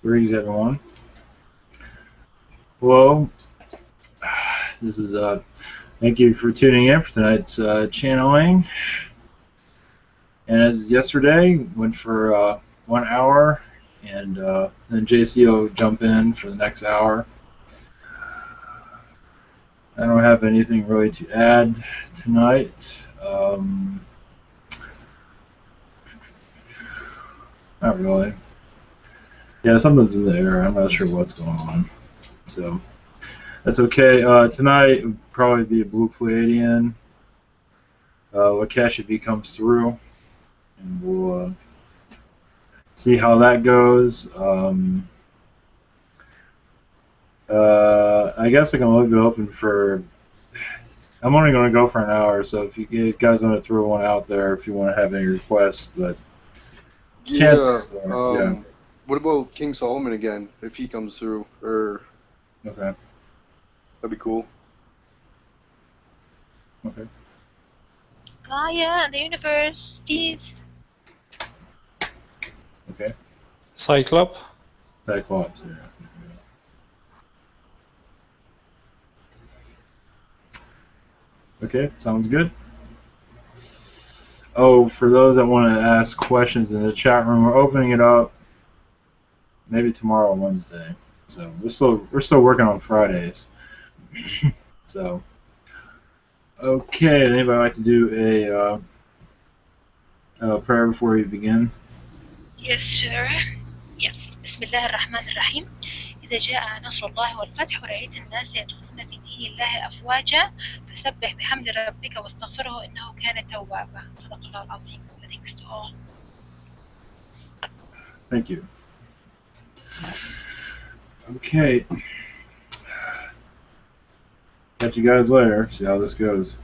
Greetings, everyone. Hello. This is thank you for tuning in for tonight's channeling. And as yesterday, went for 1 hour, and then JC will jump in for the next hour. I don't have anything really to add tonight. Not really. Yeah, something's in the air. I'm not sure what's going on. So that's okay. Tonight would probably be a Blue Pleiadian. Lakesh if he comes through, and we'll see how that goes. I guess I can leave it open for. I'm only going to go for an hour, so if you guys want to throw one out there, if you want to have any requests, but Yeah. yeah. What about King Solomon again? If he comes through, or Okay. that'd be cool. Okay. Gaia and the universe, please. Okay. Cyclop. Cyclops. Yeah. Okay. Sounds good. Oh, for those that want to ask questions in the chat room, we're opening it up maybe tomorrow, Wednesday. So we're still working on Fridays. So okay, anybody like to do a prayer before we begin? Yes, sir. Yes. بسم الله الرحمن الرحيم. إذا جاء نصر الله والفتح ورأيت الناس يدخلون في دين الله أفواجا فسبح بحمد ربك واستغفره إنه كان توابا. صدق الله العظيم. Thanks to all. Thank you. Okay. Catch you guys later. See how this goes.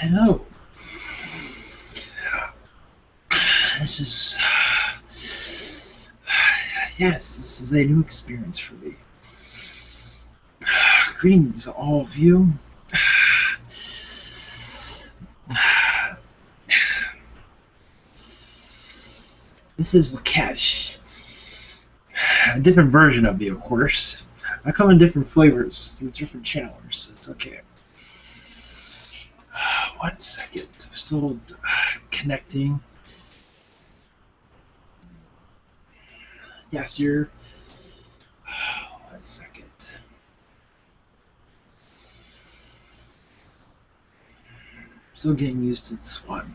Hello. This is... Yes, this is a new experience for me. Greetings, all of you. This is Lakesh. A different version of me, of course. I come in different flavors through different channels. It's okay. 1 second. I'm still connecting. Yes, you're... 1 second. Still getting used to this one.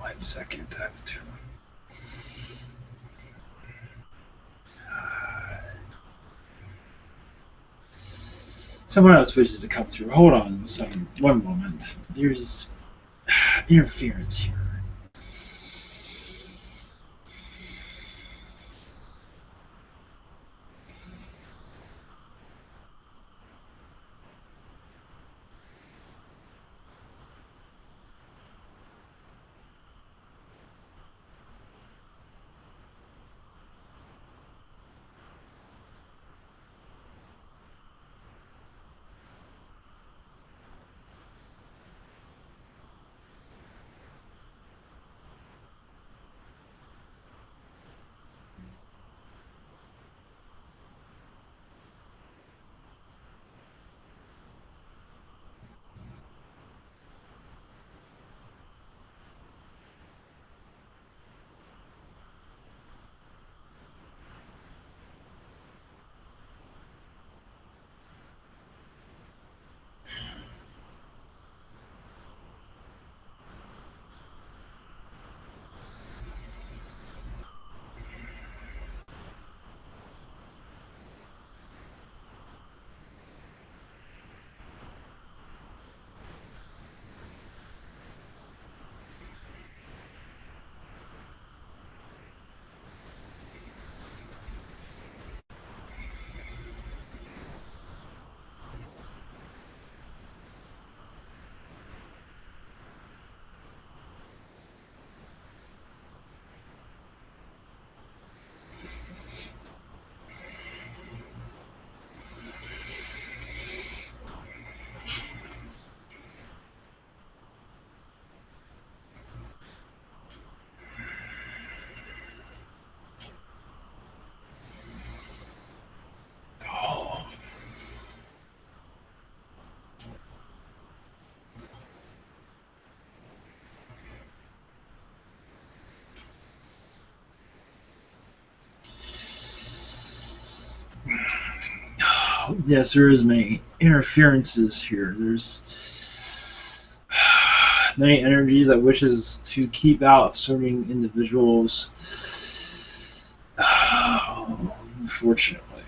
One second, I have to... Someone else wishes to come through. Hold on, one moment. There's interference here. Yes, there is many interferences here. There's many energies that wishes to keep out certain individuals. Unfortunately,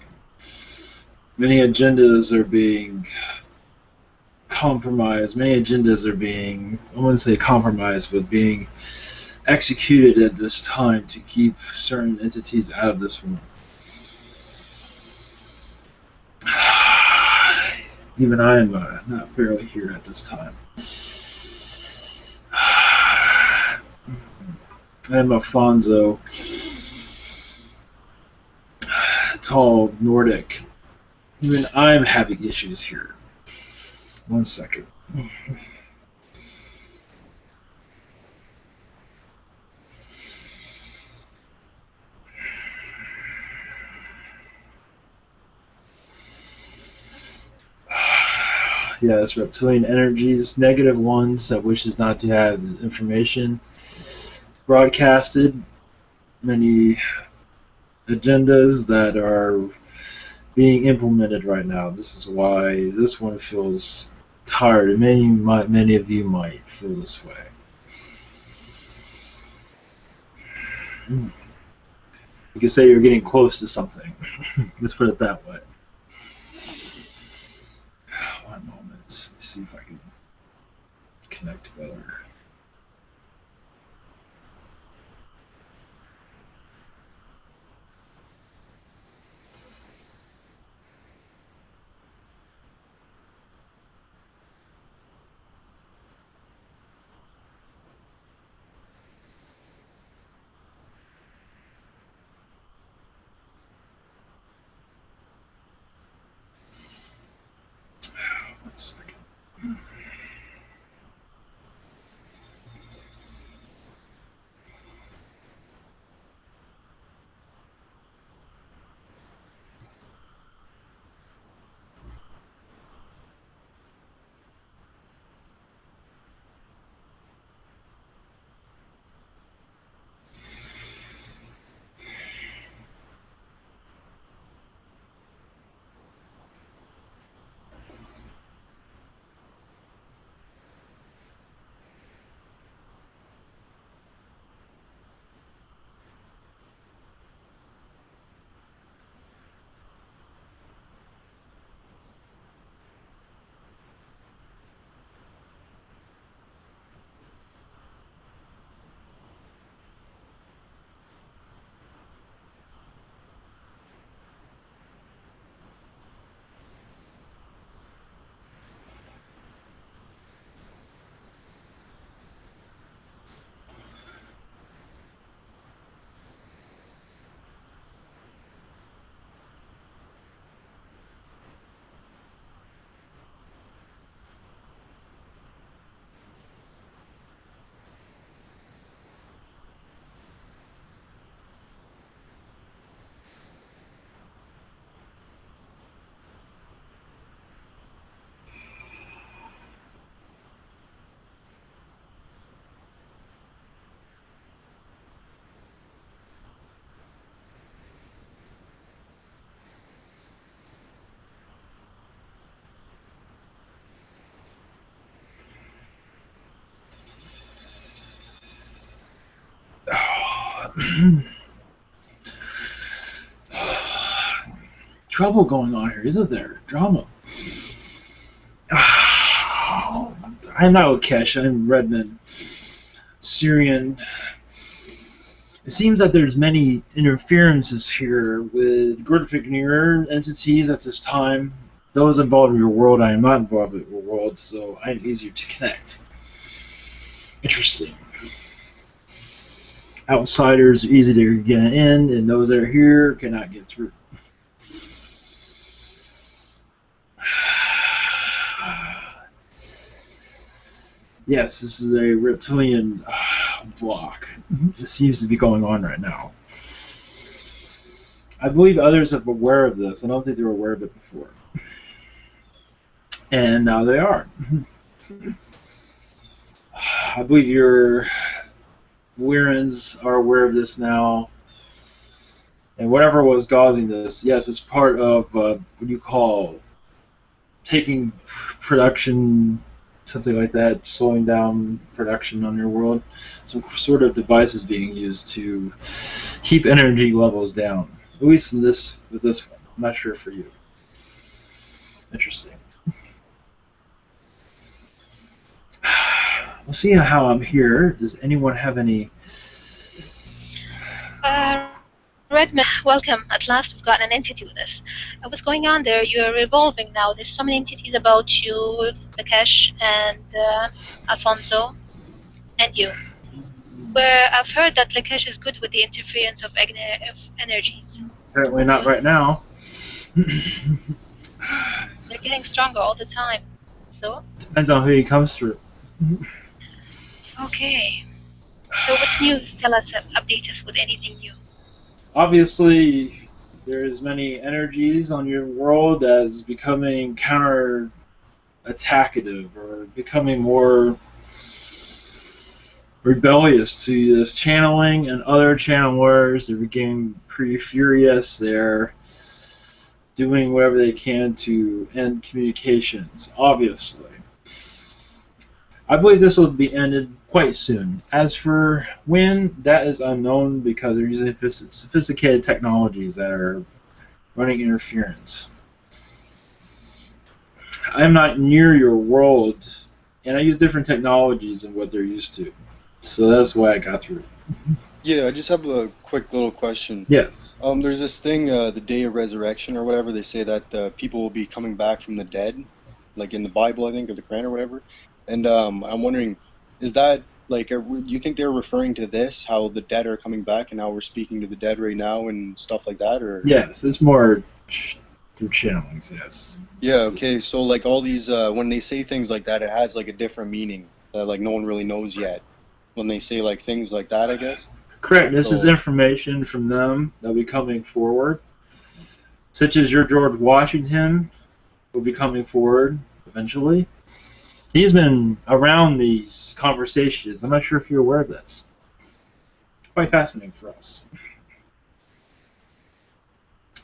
many agendas are being compromised. Many agendas are being, I wouldn't say compromised, but being executed at this time to keep certain entities out of this one. Even I am not barely here at this time. I am Alfonso, tall, Nordic. Even I'm having issues here. 1 second. Yes, reptilian energies, negative ones that wishes not to have information broadcasted, many agendas that are being implemented right now. This is why this one feels tired, and many of you might feel this way. You could say you're getting close to something. Let's put it that way. One moment. Let's see if I can connect better. One second. Trouble going on here, isn't there? Drama. I'm not Kesh, I'm Redmond. Sirian. It seems that there's many interferences here with Gurdifignir entities at this time. Those involved in your world, I am not involved in your world, so I'm easier to connect. Interesting. Outsiders are easy to get in, and those that are here cannot get through. Yes, this is a reptilian block. This seems to be going on right now. I believe others are aware of this. I don't think they were aware of it before. And now they are. I believe your Wirans are aware of this now. And whatever was causing this, yes, it's part of what you call taking production, something like that, slowing down production on your world. Some sort of device is being used to keep energy levels down. At least in this, with this one. I'm not sure for you. Interesting. We'll see how I'm here. Does anyone have any... Redmond, welcome. At last we've got an entity with us. What's going on there? You're revolving now. There's so many entities about you, Lakesh and Alfonso, and you. Where I've heard that Lakesh is good with the interference of energies. Apparently not right now. They're getting stronger all the time. So? Depends on who he comes through. Okay. So what's new? Tell us, update us with anything new. Obviously, there's many energies on your world as becoming counter-attackative or becoming more rebellious to this channeling, and other channelers are getting pretty furious. They're doing whatever they can to end communications, obviously. I believe this will be ended quite soon. As for when, that is unknown because they're using sophisticated technologies that are running interference. I'm not near your world, and I use different technologies than what they're used to. So that's why I got through. Yeah, I just have a quick little question. Yes. There's this thing, the day of resurrection or whatever. They say that people will be coming back from the dead, like in the Bible, I think, or the Quran or whatever. And I'm wondering, is that like, do you think they're referring to this, how the dead are coming back, and how we're speaking to the dead right now and stuff like that, or? Yes, it's more through channelings, yes. Yeah, okay. So like all these, when they say things like that, it has like a different meaning that like no one really knows yet. When they say like things like that, I guess. Correct. This is So information from them that'll be coming forward, such as your George Washington will be coming forward eventually. He's been around these conversations. I'm not sure if you're aware of this. Quite fascinating for us.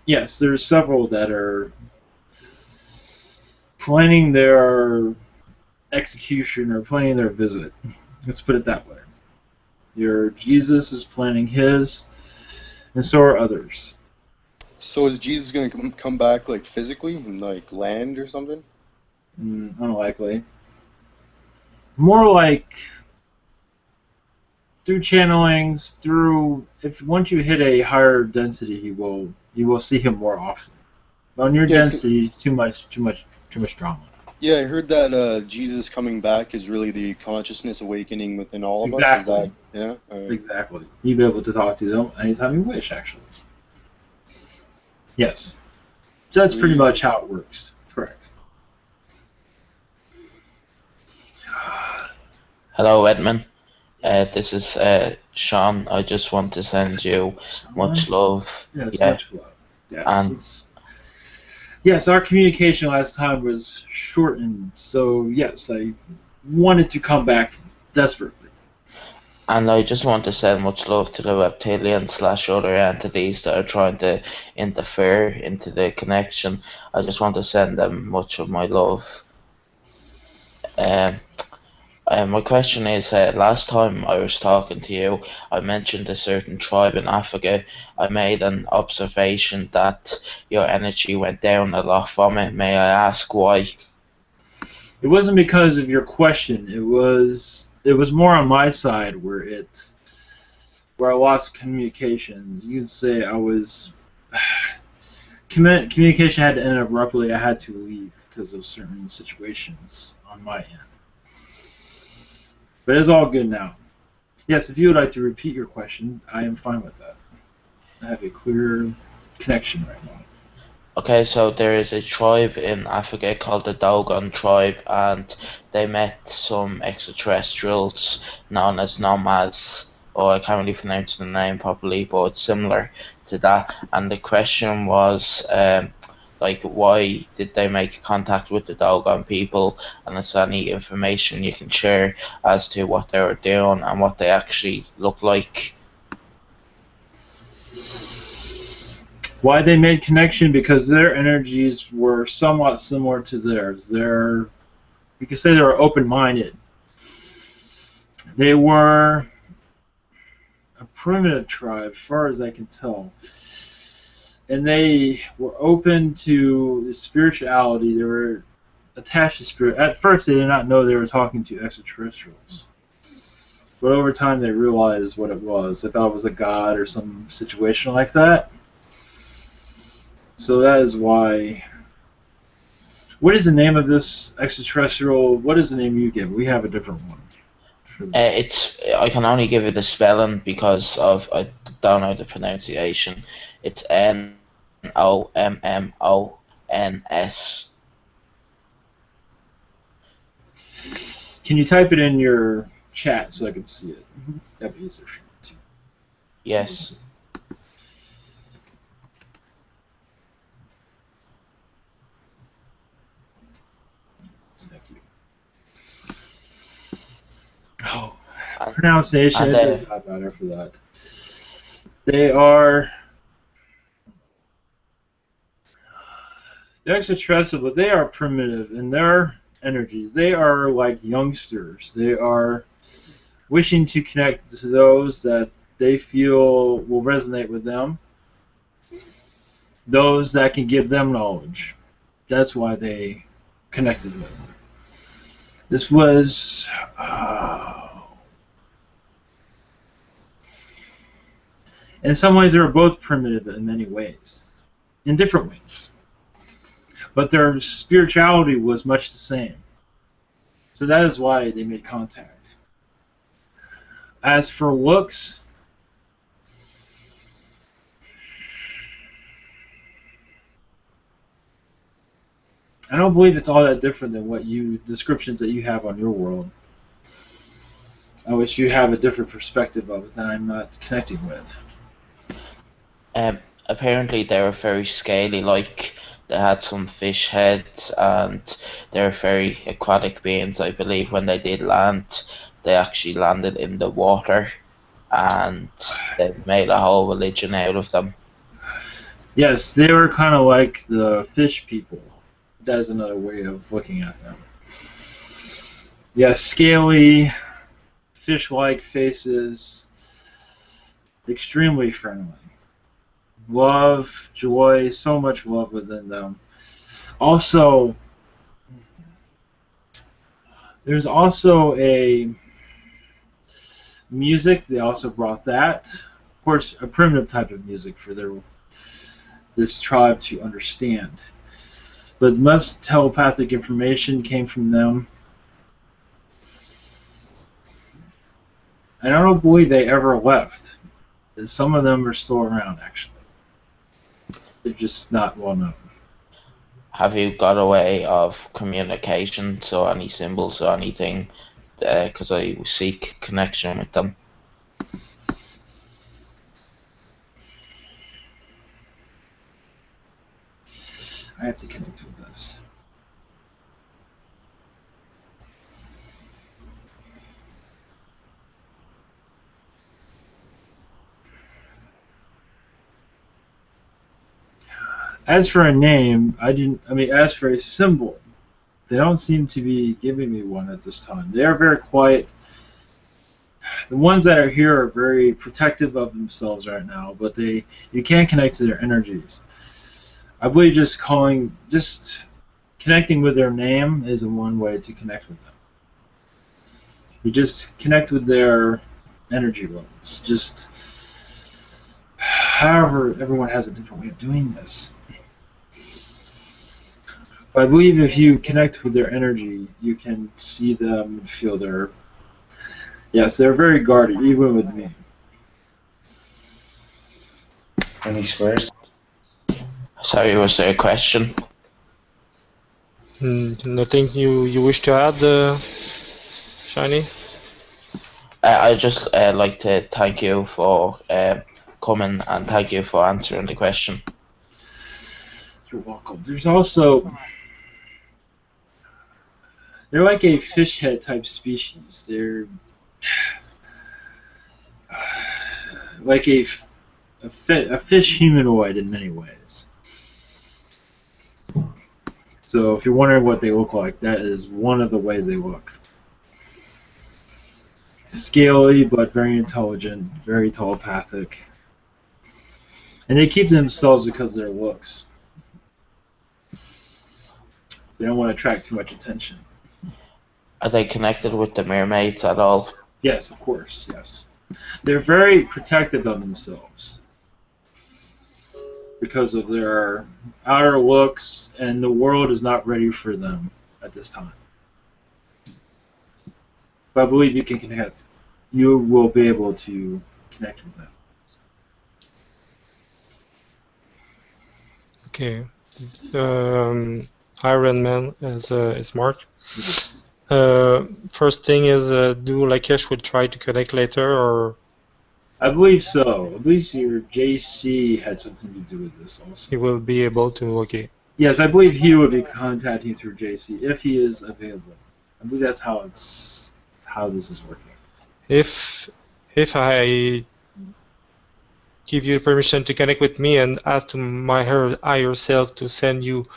Yes, there's several that are planning their execution or planning their visit. Let's put it that way. Your Jesus is planning his, and so are others. So is Jesus gonna come back like physically and like land or something? Unlikely. More like through channelings, through if once you hit a higher density, you will see him more often. But on your Yeah, density, too much drama. yeah. I heard that Jesus coming back is really the consciousness awakening within all of us. Is that Exactly. yeah? All right. Exactly. You'll be able to talk to them anytime you wish, actually. Yes. So that's pretty Sweet. much how it works. Correct. Hello, Redmond. Yes. This is Sean. I just want to send you much Someone? love. Yes, Yeah, much love. Yes, and yes, our communication last time was shortened, so yes, I wanted to come back desperately. I just want to send much love to the reptilian/other entities that are trying to interfere into the connection. I just want to send them much of my love. Um, my question is, last time I was talking to you, I mentioned a certain tribe in Africa. I made an observation that your energy went down a lot from it. May I ask why? It wasn't because of your question. It was more on my side where I lost communications. You could say I was communication had to end abruptly. I had to leave because of certain situations on my end. But it's all good now. Yes, if you would like to repeat your question, I am fine with that. I have a clear connection right now. Okay, so there is a tribe in Africa called the Dogon tribe, and they met some extraterrestrials known as nomads, or I can't really pronounce the name properly, but it's similar to that. And the question was, like, why did they make contact with the Dogon people? And is there any information you can share as to what they were doing and what they actually look like? Why they made connection? Because their energies were somewhat similar to theirs. You could say they were open-minded. They were a primitive tribe, as far as I can tell. And they were open to the spirituality. They were attached to spirit. At first, they did not know they were talking to extraterrestrials. But over time, they realized what it was. They thought it was a god or some situation like that. So that is why. What is the name of this extraterrestrial? What is the name you give? We have a different one. I can only give it a spelling because I don't know the pronunciation. It's Nommons. Can you type it in your chat so I can see it? That'd be easier for me too. Yes. Thank you. Oh, And, pronunciation and is not better for that. They are. The extraterrestrial, but they are primitive in their energies. They are like youngsters. They are wishing to connect to those that they feel will resonate with them, those that can give them knowledge. That's why they connected with them. This was in some ways they were both primitive in many ways, in different ways. But their spirituality was much the same. So that is why they made contact. As for looks, I don't believe it's all that different than what descriptions that you have on your world. I wish you have a different perspective of it that I'm not connecting with. Apparently they were very scaly, like they had some fish heads, and they're very aquatic beings. I believe when they did land, they actually landed in the water, and they made a whole religion out of them. Yes, they were kind of like the fish people. That is another way of looking at them. Yes, scaly, fish-like faces, extremely friendly. Love, joy, so much love within them. Also, there's also a music. They also brought that. Of course, a primitive type of music for this tribe to understand. But most telepathic information came from them. And I don't believe they ever left. Some of them are still around, actually. They're just not well known. Have you got a way of communication, so any symbols or anything? Because I seek connection with them. I have to connect with this. As for a name, as for a symbol, they don't seem to be giving me one at this time. They are very quiet. The ones that are here are very protective of themselves right now, but you can't connect to their energies. I believe just connecting with their name is one way to connect with them. You just connect with their energy levels. Just, however, everyone has a different way of doing this. But I believe if you connect with their energy, you can see them and feel their... Yes, they're very guarded, even with me. Any squares? Sorry, was there a question? Nothing you wish to add, Shiny? I'd just like to thank you for coming, and thank you for answering the question. You're welcome. There's also... They're like a fish head type species. They're like a fish humanoid in many ways. So if you're wondering what they look like, that is one of the ways they look. Scaly, but very intelligent, very telepathic. And they keep to themselves because of their looks. They don't want to attract too much attention. Are they connected with the mermaids at all? Yes, of course, yes. They're very protective of themselves because of their outer looks, and the world is not ready for them at this time. But I believe you can connect. You will be able to connect with them. Okay. Iron Man is Mark. Yes. First thing is, do Lakesh will try to connect later, or I believe so. I believe your JC had something to do with this also. he will be able to? Okay. Yes, I believe he would be contacting through JC if he is available. I believe that's how this is working. If I give you permission to connect with me and ask to my higher self to send you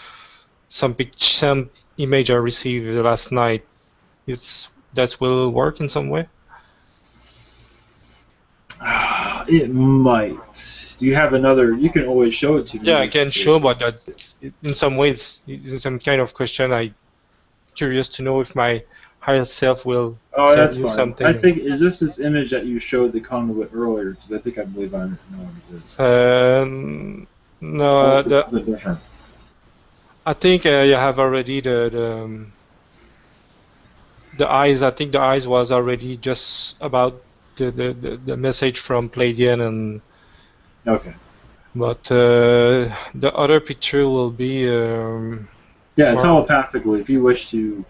some image I received last night. That will work in some way. It might. Do you have another? You can always show it to me. Yeah, I can show, but in some ways, in some kind of question, I'm curious to know if my higher self will Oh, send that's you fine. something. I think, is this image that you showed the conduit earlier? Because I think I believe I know what it is. No, Or is this something different? I think you have already the eyes. I think the eyes was already just about the message from Palladian, and Okay. but the other picture will be Yeah, more, telepathically, if you wish to.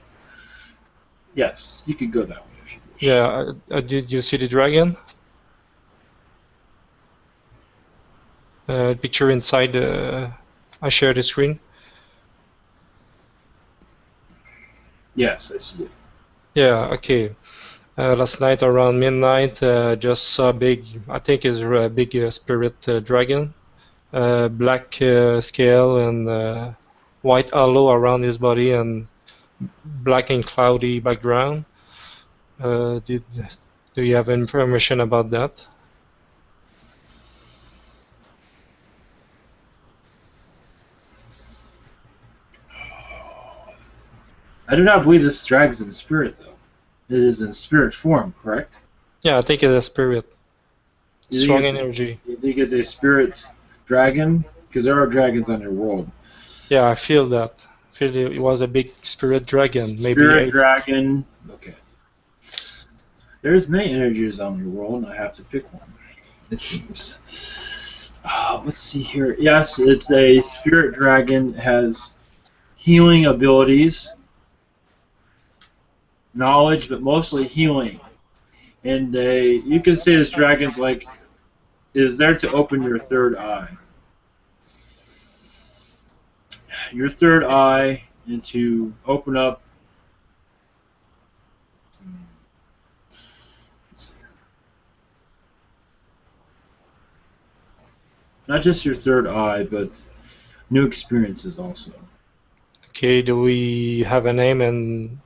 Yes, you could go that way if you wish. yeah. Did you see the dragon? Picture inside. I share the screen. Yes, I see it. Yeah. Okay. Last night around midnight, just saw a big. I think is a big spirit dragon. Black scale and white halo around his body and black and cloudy background. Do you have information about that? I do not believe this dragon's in spirit, though. It is in spirit form, correct? Yeah, I think it's a spirit. Strong You energy. You think it's a spirit dragon? Because there are dragons on your world. Yeah, I feel that. I feel it was a big spirit dragon. Maybe Spirit 8. dragon. Okay. There's many energies on your world, and I have to pick one. It seems. Let's see here. Yes, it's a spirit dragon. It has healing abilities, knowledge, but mostly healing. And you can say this dragon's like is there to open your third eye. Your third eye, and to open up. Let's see. Not just your third eye, but new experiences also. Okay, do we have a name and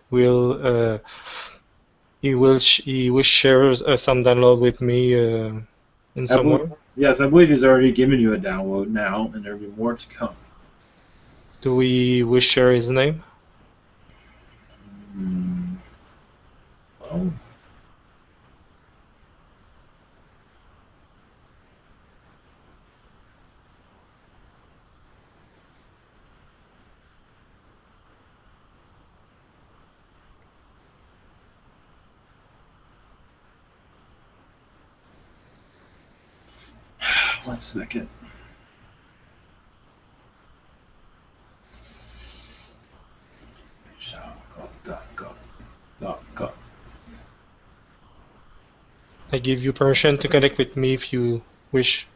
he will share some download with me in some way? Yes, I believe he's already given you a download now, and there'll be more to come. Do we share his name? Well, one second. Go. I give you permission to connect with me if you wish.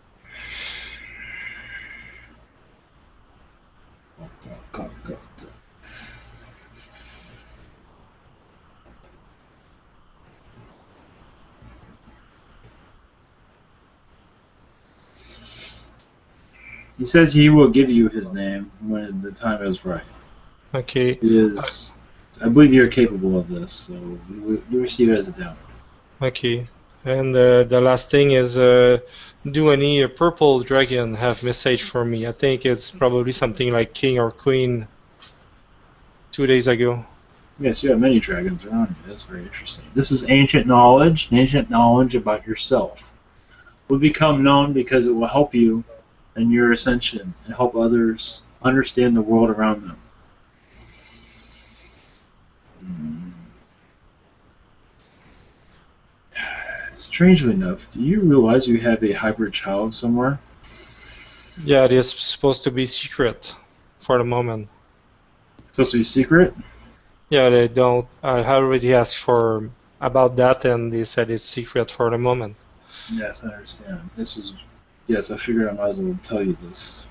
Go. He says he will give you his name when the time is right. Okay. I believe you're capable of this, so you receive it as a download. Okay. And the last thing is, do any purple dragon have message for me? I think it's probably something like king or queen 2 days ago. Yes, you have many dragons around you. That's very interesting. This is ancient knowledge about yourself. Will become known because it will help you in your ascension and help others understand the world around them. Strangely enough, do you realize you have a hybrid child somewhere? Yeah, it is supposed to be secret for the moment. Supposed to be secret? Yeah, they don't. I already asked about that, and they said it's secret for the moment. Yes, I understand. Yes, I figured I might as well tell you this.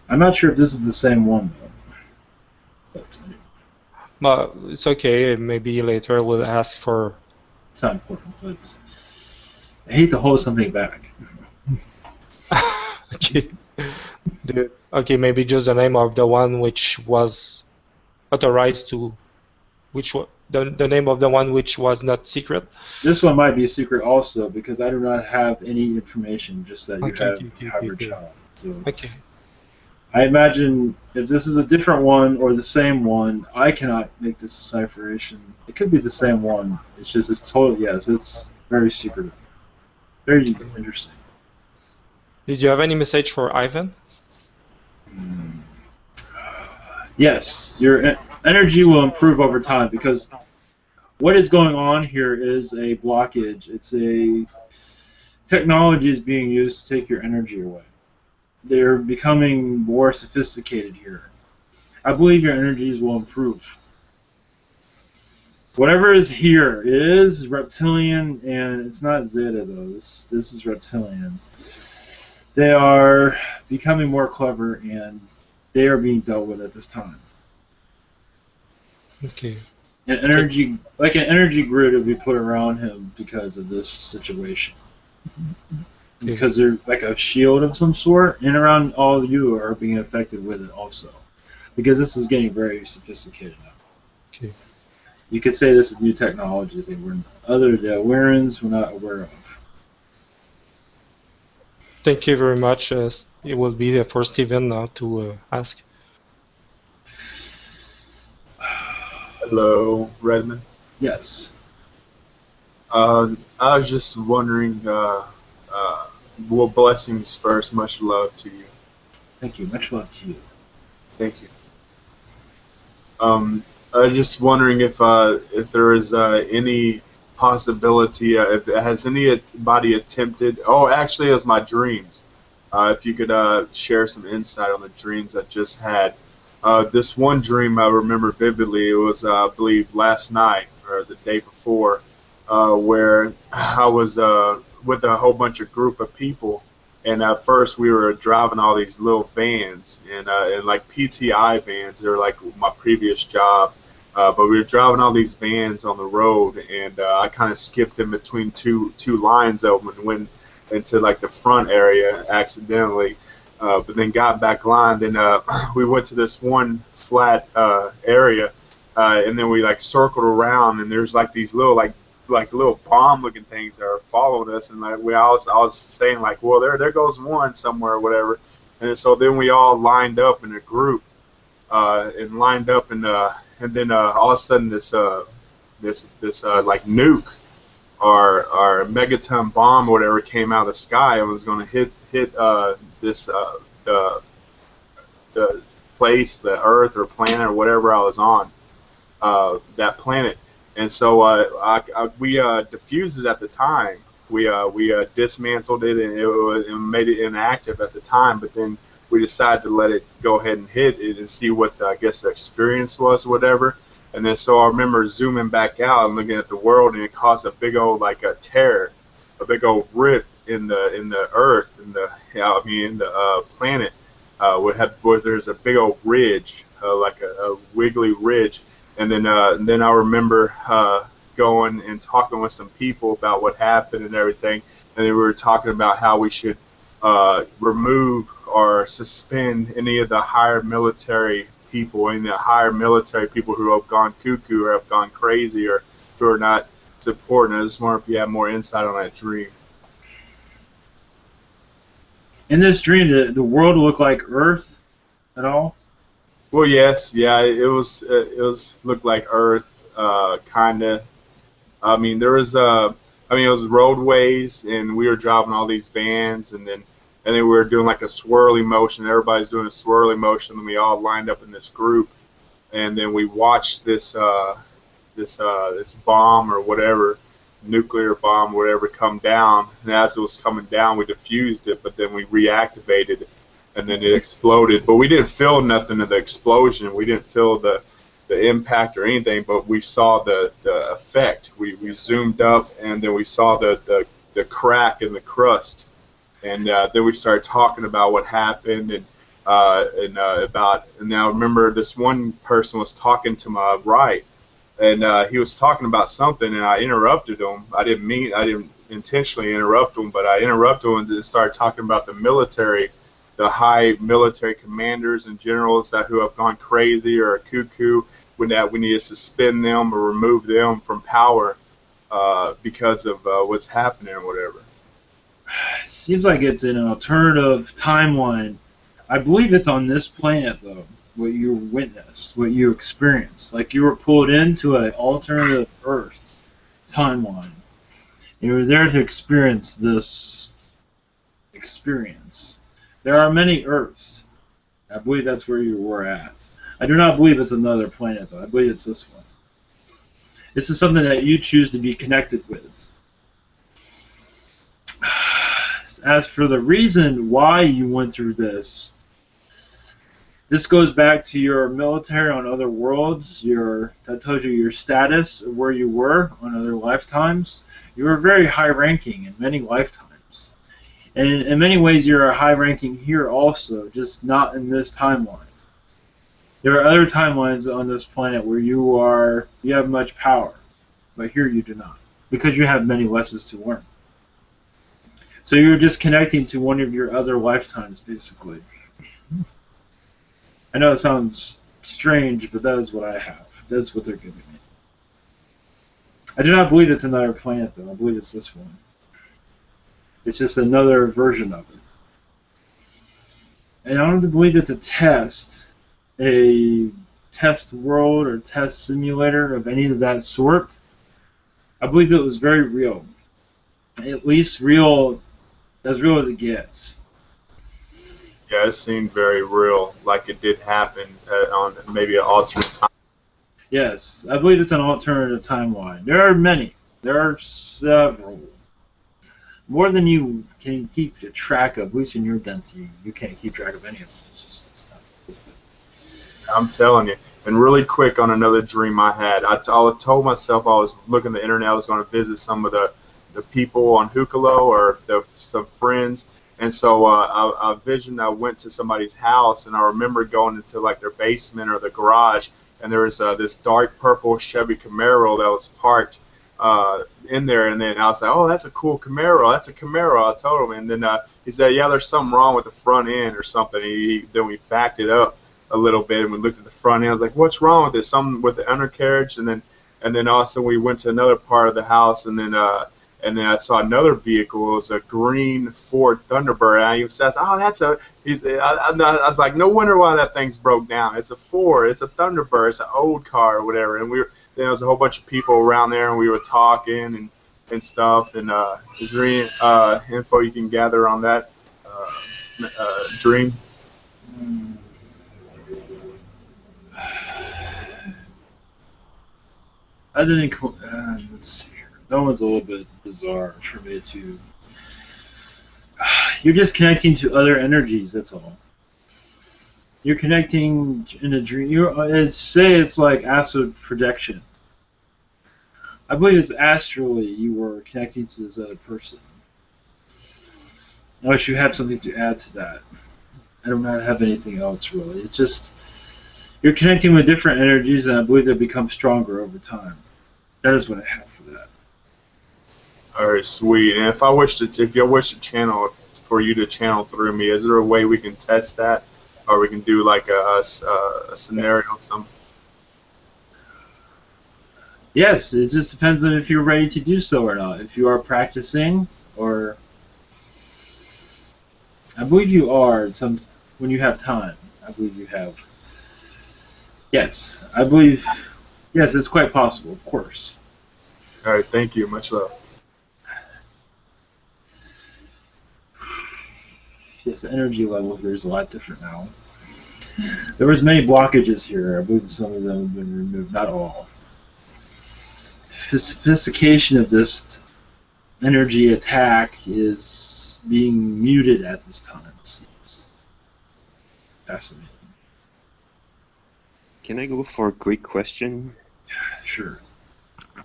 I'm not sure if this is the same one though. But it's okay. Maybe later we'll ask for. It's not important, but I hate to hold something back. Okay. Okay, maybe just the name of the one which was authorized to, the name of the one which was not secret. This one might be secret also because I do not have any information. Just that you Okay, have your child. So okay. I imagine if this is a different one or the same one, I cannot make this decipheration. It could be the same one. It's just it's totally yes. It's very secretive. Very interesting. Did you have any message for Ivan? Yes, your energy will improve over time because what is going on here is a blockage. It's a technology is being used to take your energy away. They're becoming more sophisticated here. I believe your energies will improve. Whatever is here is reptilian, and it's not Zeta though. This is reptilian. They are becoming more clever, and they are being dealt with at this time. Okay. An energy, like an energy grid, will be put around him because of this situation. Because they're like a shield of some sort, and around all of you are being affected with it also. Because this is getting very sophisticated now. Okay. You could say this is new technologies that other Warrens were not aware of. Thank you very much. It will be for Steven now to ask. Hello, Redmond. Yes. I was just wondering, well, blessings first. Much love to you. Thank you. Much love to you. Thank you. I was just wondering if there is any possibility, has anybody attempted? Oh, actually, it was my dreams. If you could share some insight on the dreams I just had. This one dream I remember vividly. It was, I believe, last night or the day before, where I was with a whole bunch of group of people. And at first, we were driving all these little vans, and like PTI vans. They're like my previous job, but we were driving all these vans on the road, and I kind of skipped in between two lines of them and went into like the front area accidentally, but then got back lined, and we went to this one flat area, and then we like circled around, and there's like these little like little bomb looking things that are following us, and like I was saying like, well, there goes one somewhere or whatever, and so then we all lined up in a group, and lined up, and then all of a sudden this like nuke or megaton bomb or whatever came out of the sky and was going to hit this the place, the Earth or planet or whatever I was on, that planet. And so we diffused it at the time. We dismantled it, and it made it inactive at the time. But then we decided to let it go ahead and hit it and see what I guess the experience was, or whatever. And then so I remember zooming back out and looking at the world, and it caused a big old like a tear, a big old rip in the Earth, in the planet, where there's a big old ridge, like a wiggly ridge. And then I remember going and talking with some people about what happened and everything. And then we were talking about how we should remove or suspend any of the higher military people, and the higher military people who have gone cuckoo or have gone crazy or who are not supporting. I just wonder if you have more insight on that dream. In this dream, did the world look like Earth at all? Well, yes, yeah, it was looked like Earth, kind of. I mean, there was it was roadways, and we were driving all these vans, and then we were doing like a swirly motion. Everybody's doing a swirly motion, and we all lined up in this group, and then we watched this bomb or whatever, nuclear bomb, or whatever, come down. And as it was coming down, we diffused it, but then we reactivated it. And then it exploded, but we didn't feel nothing of the explosion. We didn't feel the impact or anything, but we saw the effect. We zoomed up, and then we saw the crack in the crust, and then we started talking about what happened, and now I remember this one person was talking to my right, and he was talking about something, and I interrupted him. I didn't intentionally interrupt him, but I interrupted him and started talking about the military the high military commanders and generals who have gone crazy or cuckoo, when that we need to suspend them or remove them from power because of what's happening or whatever. Seems like it's an alternative timeline. I believe it's on this planet, though, what you witnessed, what you experienced. Like you were pulled into an alternative Earth timeline. You were there to experience this experience. There are many Earths. I believe that's where you were at. I do not believe it's another planet, though. I believe it's this one. This is something that you choose to be connected with. As for the reason why you went through this goes back to your military on other worlds. That tells you your status of where you were on other lifetimes. You were very high-ranking in many lifetimes. And in many ways, you're a high-ranking here also, just not in this timeline. There are other timelines on this planet where you have much power, but here you do not, because you have many lessons to learn. So you're just connecting to one of your other lifetimes, basically. I know it sounds strange, but that is what I have. That's what they're giving me. I do not believe it's another planet, though. I believe it's this one. It's just another version of it. And I don't believe it's a test world or test simulator of any of that sort. I believe it was very real. At least as real as it gets. Yeah, it seemed very real, like it did happen on maybe an alternate time. Yes, I believe it's an alternative timeline. There are many. There are several. More than you can keep track of, at least in your density. You can't keep track of any of them. I'm telling you. And really quick on another dream I had. I told myself I was looking at the internet, I was going to visit some of the people on Hukalo or some friends. And so a vision, I went to somebody's house, and I remember going into like their basement or the garage, and there was this dark purple Chevy Camaro that was parked in there. And then I was like, oh, that's a cool Camaro. That's a Camaro. I told him. And then he said, yeah, there's something wrong with the front end or something. Then we backed it up a little bit, and we looked at the front end. I was like, what's wrong with it? Something with the undercarriage. And then also we went to another part of the house, and then I saw another vehicle. It was a green Ford Thunderbird. And he says, "Oh, that's a." I was like, "No wonder why that thing's broke down. It's a Ford. It's a Thunderbird. It's an old car or whatever." And there was a whole bunch of people around there, and we were talking and stuff. And is there any info you can gather on that dream? I didn't. Let's see. That one's a little bit bizarre for me to. You're just connecting to other energies. That's all. You're connecting in a dream. Say it's like astral projection. I believe it's astrally you were connecting to this other person. Unless you have something to add to that. I do not have anything else really. It's just you're connecting with different energies, and I believe they become stronger over time. That is what I have for that. All right, sweet. And if I wish to channel for you to channel through me, is there a way we can test that, or we can do like a scenario or something? Yes, it just depends on if you're ready to do so or not. If you are practicing, or I believe you are. When you have time, I believe you have. Yes, I believe. Yes, it's quite possible, of course. All right, thank you. Much love. Yes, the energy level here is a lot different now. There was many blockages here. I believe some of them have been removed, not all. Sophistication of this energy attack is being muted at this time, it seems. Fascinating. Can I go for a quick question? Sure.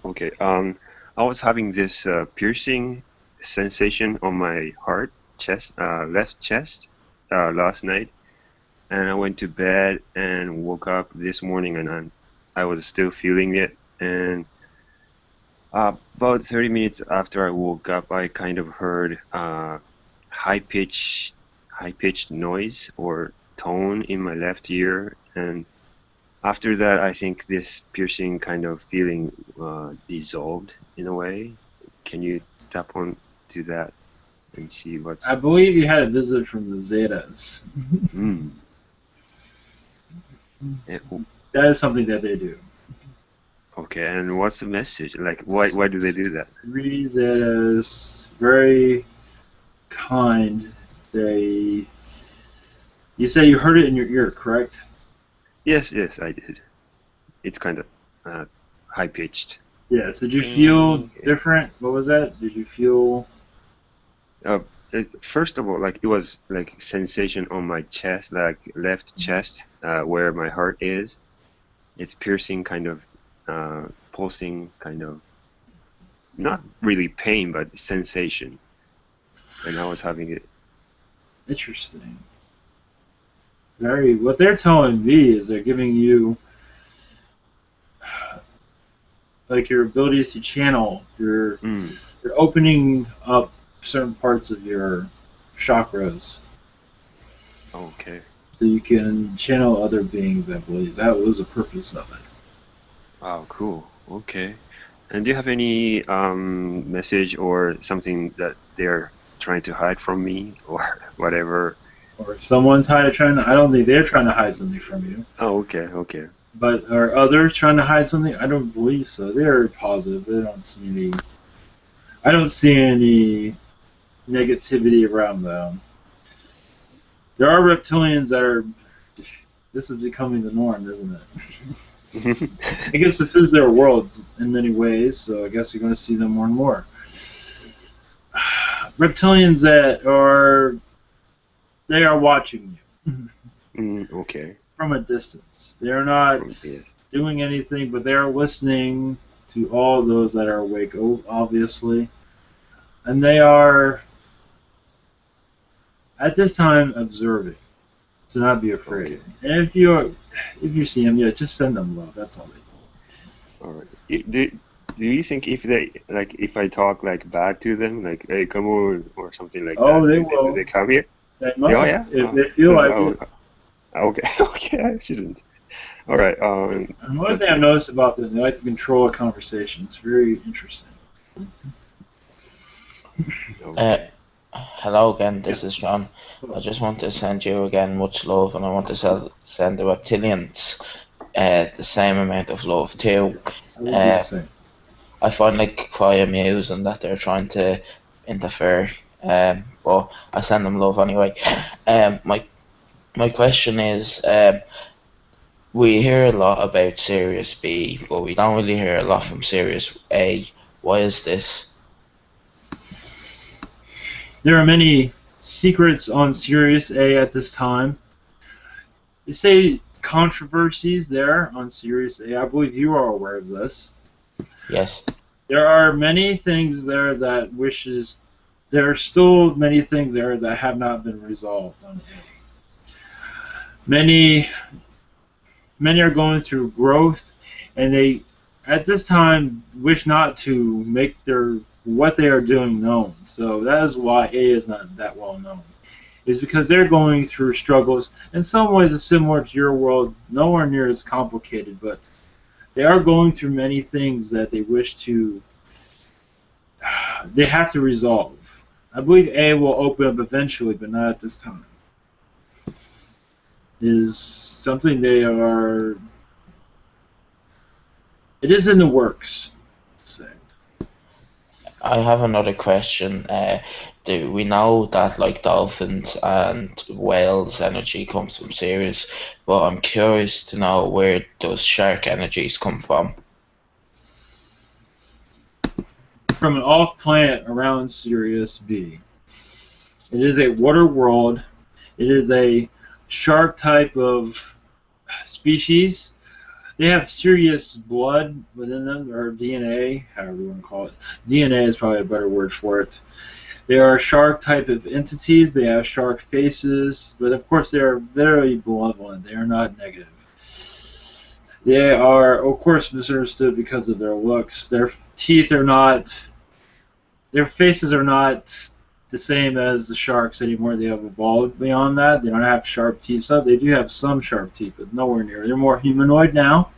Okay. I was having this piercing sensation on my left chest, last night, and I went to bed and woke up this morning, and I was still feeling it. And about 30 minutes after I woke up, I kind of heard high pitched high-pitched noise or tone in my left ear, and after that, I think this piercing kind of feeling dissolved in a way. Can you tap on to that and see what's... I believe you had a visit from the Zetas. Mm. That is something that they do. Okay, and what's the message? Like, why do they do that? 3 Zetas, very kind. You say you heard it in your ear, correct? Yes, I did. It's kind of high-pitched. Yes. Did you feel different? What was that? Did you feel... First of all, like, it was like sensation on my chest, like left chest, where my heart is. It's piercing, kind of pulsing, kind of not really pain, but sensation. And I was having it. Interesting. What they're telling me is they're giving you like your abilities to channel. You're opening up certain parts of your chakras. Okay. So you can channel other beings, I believe. That was the purpose of it. Wow, cool. Okay. And do you have any message or something that they're trying to hide from me or whatever? Or if someone's I don't think they're trying to hide something from you. Oh, okay. But are others trying to hide something? I don't believe so. They're positive. I don't see any negativity around them. There are reptilians that are... This is becoming the norm, isn't it? I guess this is their world in many ways, so I guess you're going to see them more and more. Reptilians they are watching you. Okay. From a distance. They're not doing anything, but they are listening to all those that are awake, obviously. And they are, at this time, observing. To not be afraid. Okay. And if you see them, just send them love. That's all they do. All right. Do you think if I talk like bad to them, like hey, come on, or something like that? Oh, they will. Do they come here? They might. Oh yeah. If they feel like it. Okay. I shouldn't. All right. And one thing I've noticed about them, they like to control a conversation. It's very interesting. Okay. Hello again, this is Sean. I just want to send you again much love, and I want to send the reptilians the same amount of love too. I find it quite amusing that they're trying to interfere, but I send them love anyway. My question is, we hear a lot about Sirius B, but we don't really hear a lot from Sirius A. Why is this? There are many secrets on Sirius A at this time. They say controversies there on Sirius A. I believe you are aware of this. Yes. There are many things there there are still many things there that have not been resolved on A. Many are going through growth, and they, at this time, wish not to make what they are doing known. So that is why A is not that well known. It's because they're going through struggles. In some ways it's similar to your world, nowhere near as complicated, but they are going through many things that they have to resolve. I believe A will open up eventually, but not at this time. It is something it is in the works, let's say. I have another question. Do we know that like dolphins and whales energy comes from Sirius, but I'm curious to know where those shark energies come from. From an off-planet around Sirius B. It is a water world. It is a shark type of species. They have Sirius blood within them, or DNA, however you want to call it. DNA is probably a better word for it. They are shark type of entities. They have shark faces, but of course they are very benevolent. They are not negative. They are, of course, misunderstood because of their looks. Their teeth are not, their faces are not the same as the sharks anymore. They have evolved beyond that. They don't have sharp teeth. So they do have some sharp teeth, but nowhere near. They're more humanoid now.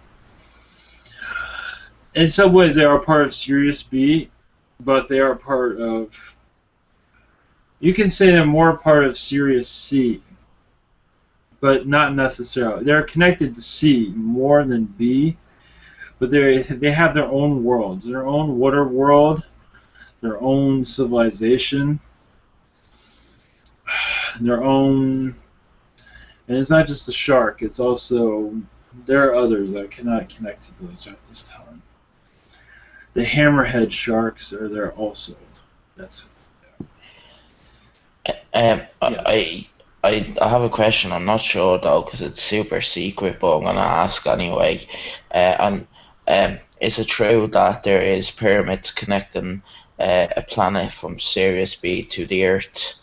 In some ways, they are part of Sirius B, but they are part of. You can say they're more part of Sirius C, but not necessarily. They're connected to C more than B, but they have their own worlds, their own water world, their own civilization, their own. And it's not just the shark. It's also there are others that cannot connect to those at this time. The hammerhead sharks are there also. That's. Yes. I have a question. I'm not sure though because it's super secret, but I'm gonna ask anyway. Is it true that there is pyramids connecting a planet from Sirius B to the Earth?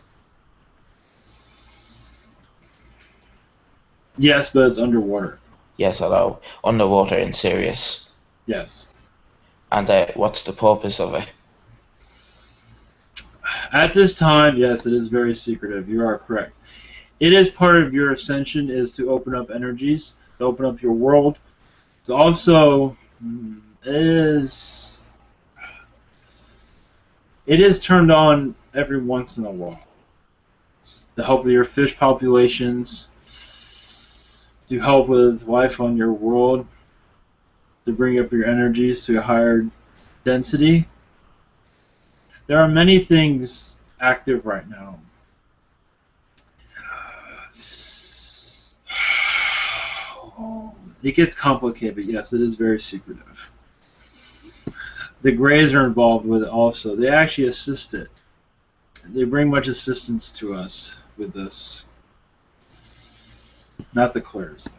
Yes, but it's underwater. Yes, I know. Underwater in Sirius. Yes. And what's the purpose of it? At this time, yes, it is very secretive. You are correct. It is part of your ascension is to open up energies, to open up your world. It's also it is turned on every once in a while to help with your fish populations, to help with life on your world, to bring up your energies to a higher density. There are many things active right now. It gets complicated, but yes, it is very secretive. The Greys are involved with it also. They actually assist it. They bring much assistance to us with this. Not the Clares.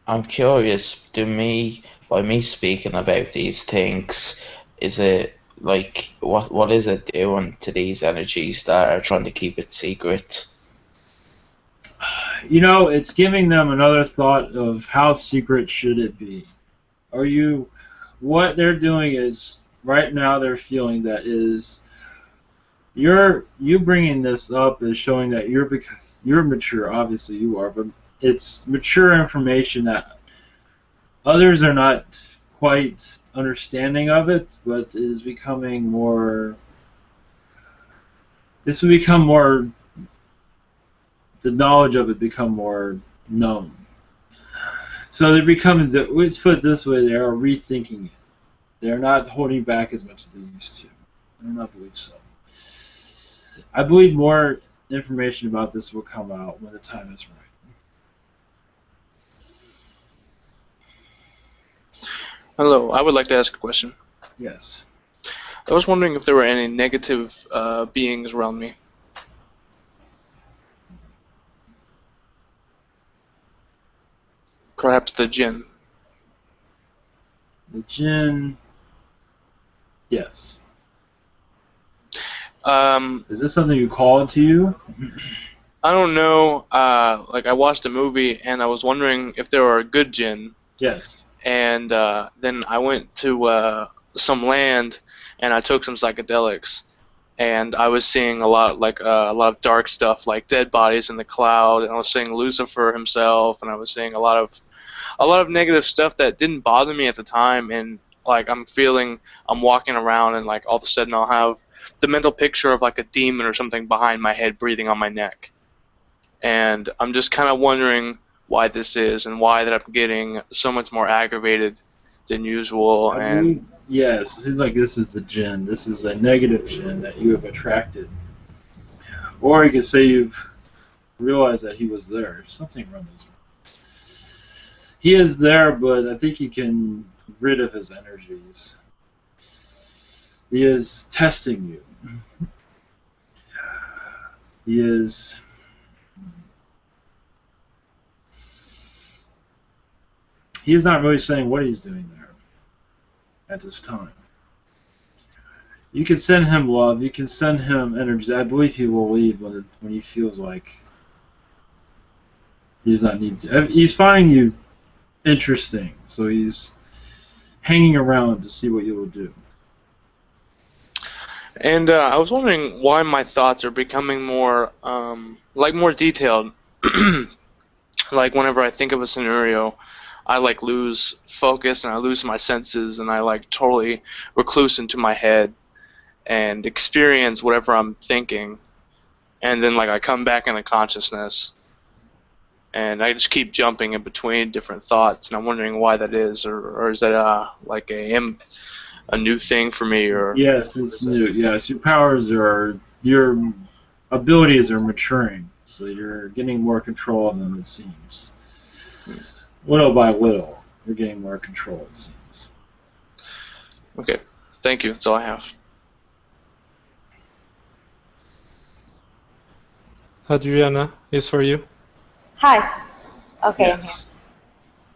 I'm curious, by me speaking about these things, is it like what is it doing to these energies that are trying to keep it secret? You know, it's giving them another thought of how secret should it be. What they're doing is right now they're feeling that is you bringing this up is showing that you're mature. Obviously you are, but it's mature information that others are not quite understanding of it, but is becoming more. This will become more. The knowledge of it become more known. So they're becoming. Let's put it this way: they are rethinking it. They are not holding back as much as they used to. I do not believe so. I believe more information about this will come out when the time is right. Hello, I would like to ask a question. Yes. I was wondering if there were any negative beings around me. Perhaps the jinn. The jinn. Yes. Is this something you called to you? I don't know. Like I watched a movie and I was wondering if there were a good jinn. Yes. And then I went to some land and I took some psychedelics, and I was seeing a lot of dark stuff, like dead bodies in the cloud, and I was seeing Lucifer himself, and I was seeing a lot of negative stuff that didn't bother me at the time, and like I'm walking around and like all of a sudden I'll have the mental picture of like a demon or something behind my head breathing on my neck, and I'm just kind of wondering why this is and why that I'm getting so much more aggravated than usual. Yes, it seems like this is the jinn. This is a negative jinn that you have attracted. Or you could say you've realized that he was there. Something around those lines. He is there, but I think you can get rid of his energies. He is testing you. He is... He is not really saying what he's doing there at this time. You can send him love. You can send him energy. I believe he will leave when he feels like he does not need to. He's finding you interesting, so he's hanging around to see what you will do. And I was wondering why my thoughts are becoming more, more detailed. Like whenever I think of a scenario, I like lose focus and I lose my senses and I like totally recluse into my head and experience whatever I'm thinking, and then like I come back into consciousness and I just keep jumping in between different thoughts, and I'm wondering why that is, or is that like a new thing for me, or Yes, it's new. Yes, your powers are, your abilities are maturing, so you're getting more control of them, it seems. Little by little, you're getting more control, it seems. Okay, thank you. That's all I have. Adriana is for you. Hi. Okay. Yes.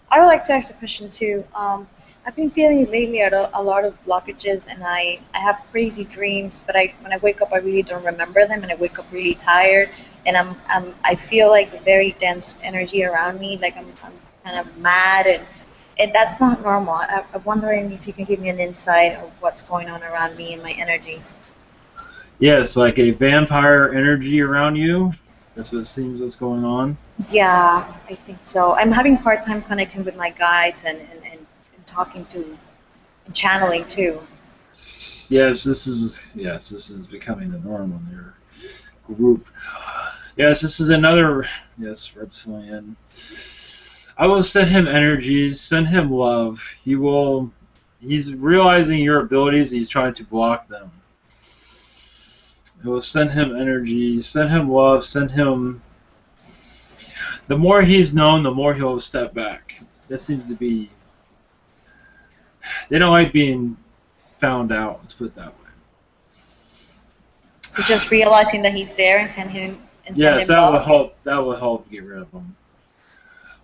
I would like to ask a question too. I've been feeling lately a lot of blockages, and I have crazy dreams. But when I wake up, I really don't remember them, and I wake up really tired, and I feel like a very dense energy around me, like I'm kind of mad, and that's not normal. I'm wondering if you can give me an insight of what's going on around me and my energy. Yes, like a vampire energy around you. That's what it seems what's going on. Yeah, I think so. I'm having a hard time connecting with my guides and talking to and channeling too. Yes, this is becoming the norm in your group. Yes, this is another reptilian. I will send him energies, send him love. He's realizing your abilities, he's trying to block them. I will send him energy, send him love, send him. The more he's known, the more he'll step back. That seems to be. They don't like being found out. Let's put it that way. So just realizing that he's there and send him Yes, that love. will help. That will help get rid of him.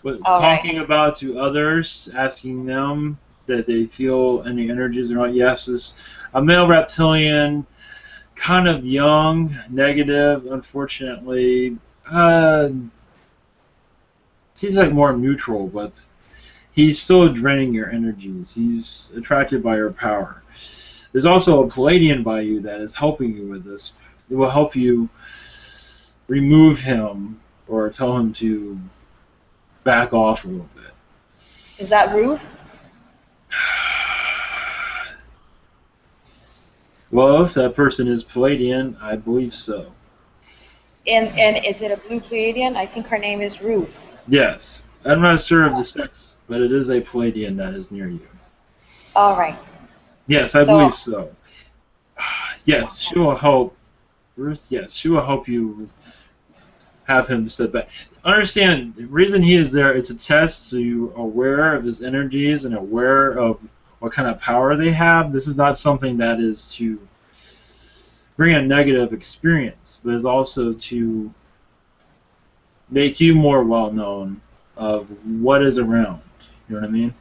But talking about to others, asking them that they feel any energies or not. Yes, is a male reptilian. Kind of young, negative, unfortunately. Seems like more neutral, but he's still draining your energies. He's attracted by your power. There's also a Palladian by you that is helping you with this. It will help you remove him or tell him to back off a little bit. Is that Ruth? Well, if that person is Palladian, I believe so. And is it a blue Pleiadian? I think her name is Ruth. Yes. I'm not sure of the sex, but it is a Palladian that is near you. All right. Yes, I believe so. Yes, she will help. Ruth, yes, she will help you have him step back. Understand, the reason he is there, it's a test, so you're aware of his energies and aware of what kind of power they have. This is not something that is to bring a negative experience, but is also to make you more well-known of what is around. You know what I mean?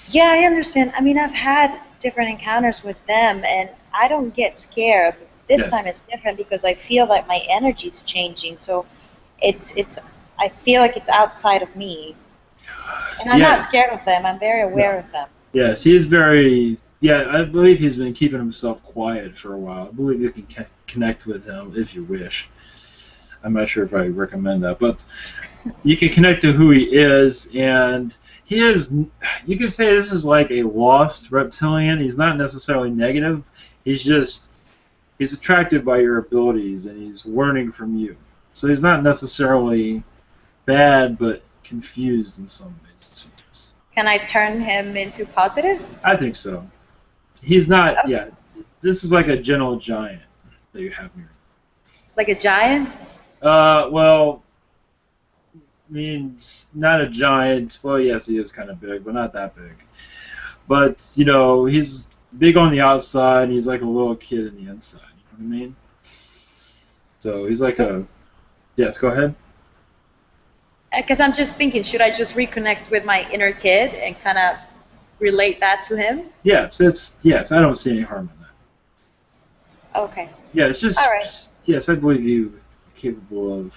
Yeah, I understand. I mean, I've had different encounters with them, and I don't get scared. But this time it's different because I feel like my energy is changing. So I feel like it's outside of me. And I'm not scared of them. I'm very aware of them. Yes, he is very. Yeah, I believe he's been keeping himself quiet for a while. I believe you can connect with him if you wish. I'm not sure if I recommend that, but you can connect to who he is, and he is. You can say this is like a lost reptilian. He's not necessarily negative. He's attracted by your abilities, and he's learning from you. So he's not necessarily bad, but confused in some ways, it seems. Can I turn him into positive? I think so. He's not, yeah. This is like a gentle giant that you have here. Like a giant? Well, I mean, not a giant. Well, yes, he is kind of big, but not that big. But, you know, he's big on the outside, and he's like a little kid on the inside. You know what I mean? So he's like Yes, go ahead. Because I'm just thinking, should I just reconnect with my inner kid and kind of relate that to him? Yes, I don't see any harm in that. Okay. Yeah, it's just. All right. Yes, I believe you are capable of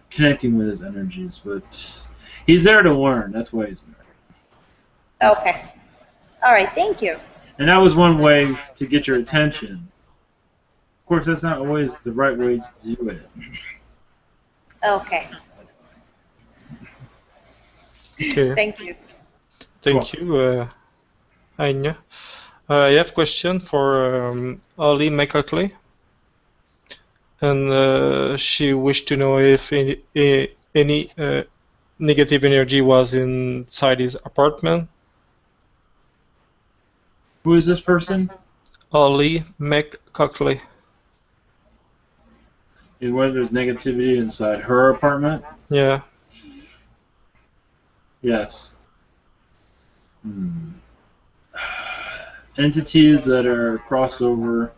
connecting with his energies, but he's there to learn. That's why he's there. Okay. All right, thank you. And that was one way to get your attention. course, that's not always the right way to do it. Okay. Okay. Thank you. Thank you, Anya. I have a question for Ollie McCuckley, and she wished to know if any negative energy was inside his apartment. Who is this person? Ollie McCuckley. And whether there's negativity inside her apartment? Yeah. Yes. Entities that are crossover,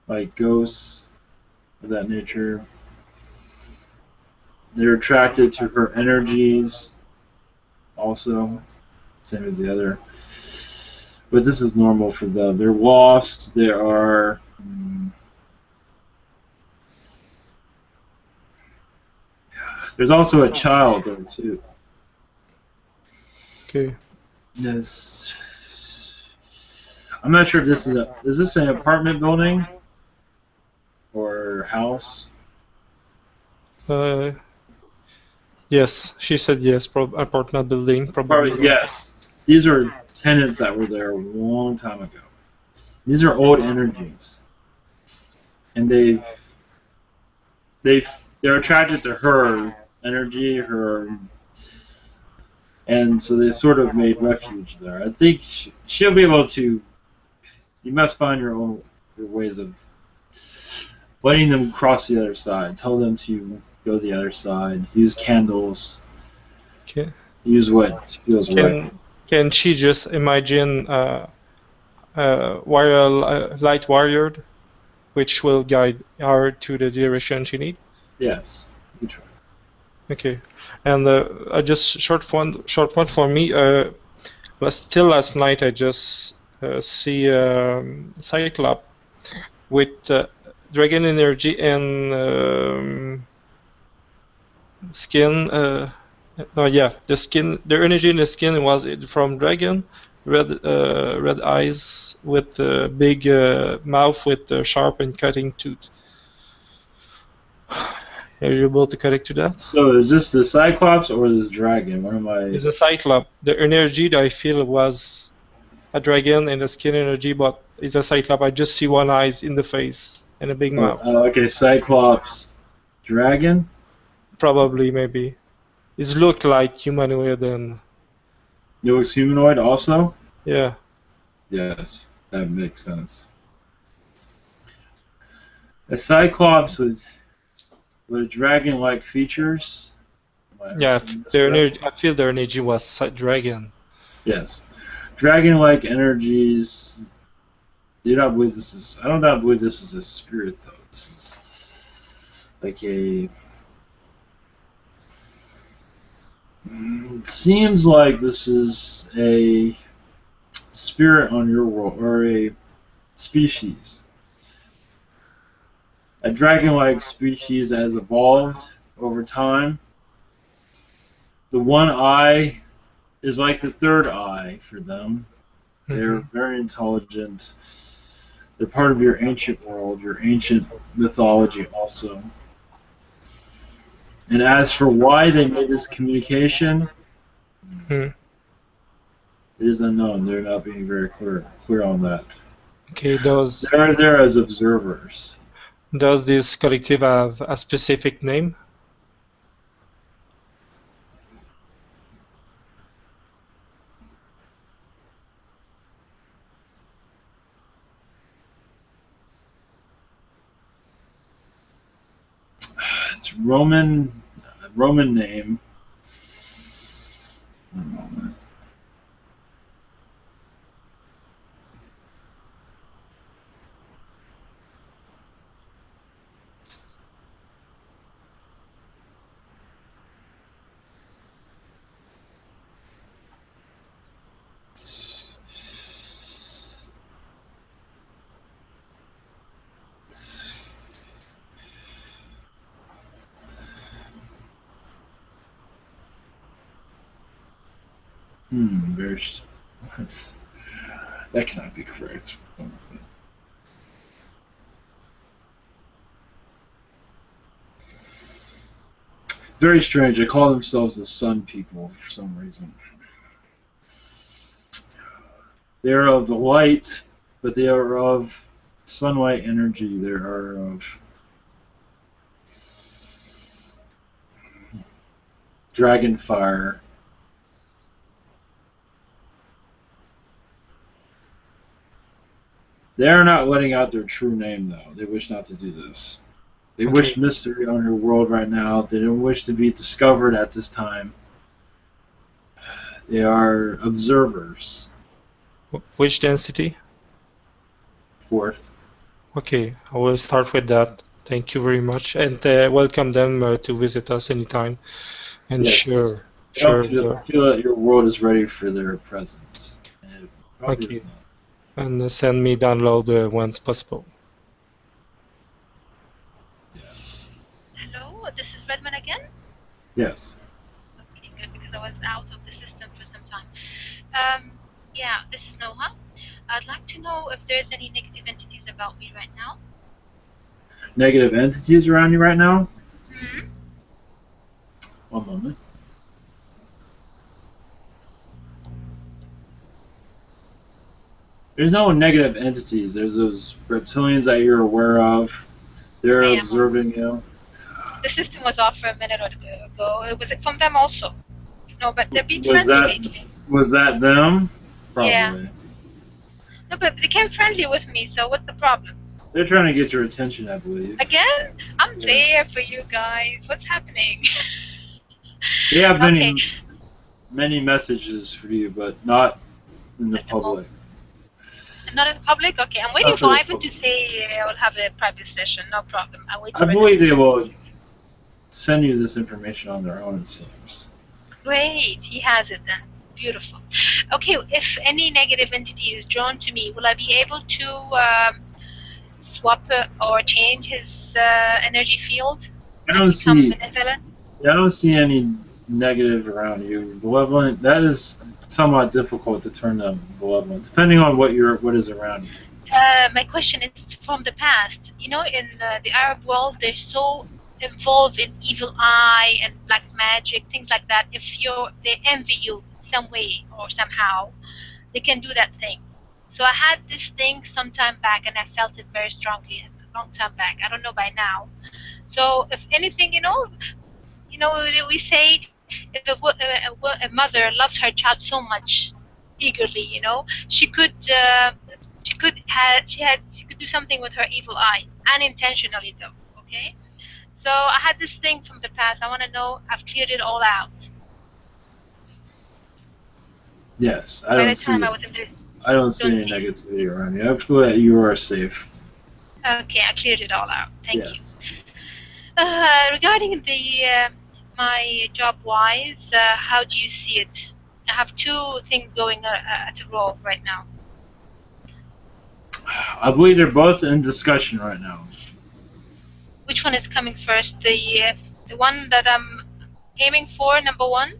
like ghosts of that nature, they're attracted to her energies also, same as the other. But this is normal for them. They're lost. They are. There's also a child there too. Okay. Yes. I'm not sure if this is this an apartment building or house? Yes, she said yes. Apartment building, probably. Yes. These are tenants that were there a long time ago. These are old energies, and they're attracted to her energy, and so they sort of made refuge there. I think she'll be able to. You must find your ways of letting them cross the other side. Tell them to go the other side. Use candles. Okay. Use what feels right. Can she just imagine light warrior, which will guide her to the direction she needs? Yes. You try. Okay. And just short one for me. Still last night I just see Cyclops with dragon energy and skin. No, yeah, the skin. The energy in the skin was from dragon, red eyes with a big mouth with a sharp and cutting tooth. Are you able to connect to that? So is this the Cyclops or this dragon? What am I? It's a Cyclops. The energy that I feel was a dragon and the skin energy, but it's a Cyclops. I just see one eyes in the face and a big mouth. Okay, Cyclops, dragon. Probably, maybe. It looked like humanoid and. It looks humanoid also. Yeah. Yes, that makes sense. A Cyclops with dragon-like features. Yeah, I feel their energy was dragon. Yes, dragon-like energies. I don't believe this is a spirit though. This is like a. It seems like this is a spirit on your world or a species. A dragon-like species has evolved over time. The one eye is like the third eye for them. They're very intelligent. They're part of your ancient world, your ancient mythology also. And as for why they made this communication, it is unknown. They're not being very clear on that. Okay, they're there as observers. Does this collective have a specific name? It's Roman name. One moment. That cannot be correct. Very strange. They call themselves the Sun People for some reason. They are of the light, but they are of sunlight energy. They are of dragon fire. They are not letting out their true name, though. They wish not to do this. They wish mystery on your world right now. They don't wish to be discovered at this time. They are observers. Which density? 4th. Okay, I will start with that. Thank you very much, and welcome them to visit us anytime. And Yes. sure. Feel that your world is ready for their presence. And Thank you. And send me download once possible. Yes. Hello, this is Redmond again? Yes. Okay, good, because I was out of the system for some time. Yeah, this is Noha. I'd like to know if there's any negative entities about me right now. Negative entities around you right now? Mm-hmm. One moment. There's no negative entities. There's those reptilians that you're aware of. They're observing you. The system was off for a minute or two ago. Was it from them also? No, but they're being friendly lately. Was that them? Probably. Yeah. No, but they became friendly with me, so what's the problem? They're trying to get your attention, I believe. Again? I'm there for you guys. What's happening? They have many messages for you, but not in the public. Not in public? Okay, I'm waiting for Ivan to say I will have a private session. No problem. I believe they will send you this information on their own, it seems. Great, he has it then. Beautiful. Okay, if any negative entity is drawn to me, will I be able to swap or change his energy field? I don't see any negative around you. Malevolent, that is somewhat difficult to turn them malevolent, depending on what is around you. My question is from the past. You know, in the Arab world, they're so involved in evil eye and black magic, things like that. If they envy you some way or somehow, they can do that thing. So I had this thing some time back, and I felt it very strongly a long time back. I don't know by now. So if anything, we say if a mother loves her child so much eagerly, she could do something with her evil eye, unintentionally though. Okay. So I had this thing from the past. I want to know. I've cleared it all out. Yes, I don't see any negativity around you. I feel that you are safe. Okay, I cleared it all out. Thank you. Regarding my job-wise, how do you see it? I have two things going at a roll right now. I believe they're both in discussion right now. Which one is coming first? The one that I'm aiming for, number one,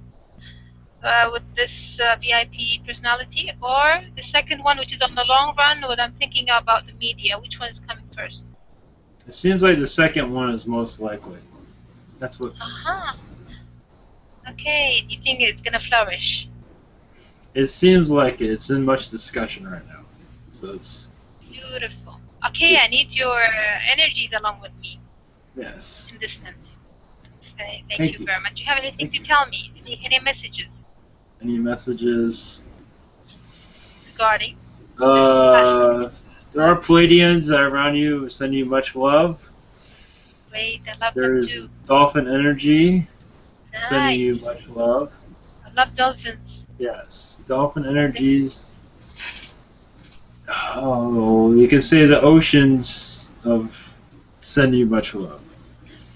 with this VIP personality, or the second one, which is on the long run, what I'm thinking about the media? Which one is coming first? It seems like the second one is most likely. That's what. Okay. Do you think it's gonna flourish? It seems like it's in much discussion right now. So it's beautiful. Okay, I need your energies along with me. Yes. In this sense. Thank you very much. Do you have anything to tell me? Any messages? Any messages? Regarding? There are Palladians that are around you who send you much love. Great, I love There's them too. dolphin energy sending you much love. I love dolphins. Yes, dolphin energies. Oh, you can say the oceans send you much love.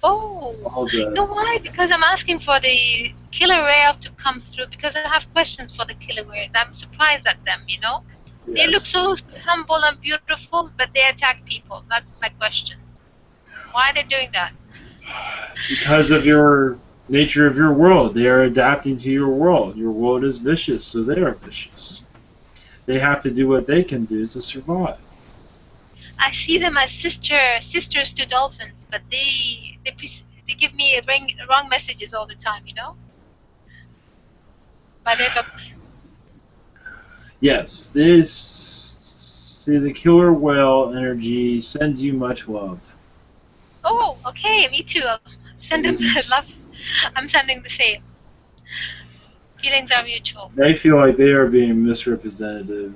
Oh, you know why? Because I'm asking for the killer whale to come through, because I have questions for the killer whales. I'm surprised at them, Yes. They look so humble and beautiful, but they attack people. That's my question. Why are they doing that? Because of your nature of your world. They are adapting to your world. Your world is vicious, so they are vicious. They have to do what they can do to survive. I see them as sisters to dolphins, but they They give me wrong messages all the time, you know? My makeup. Yes, this. See, the killer whale energy sends you much love. Oh, okay, me too. Send them love. I'm sending the same. Feelings are mutual. They feel like they are being misrepresented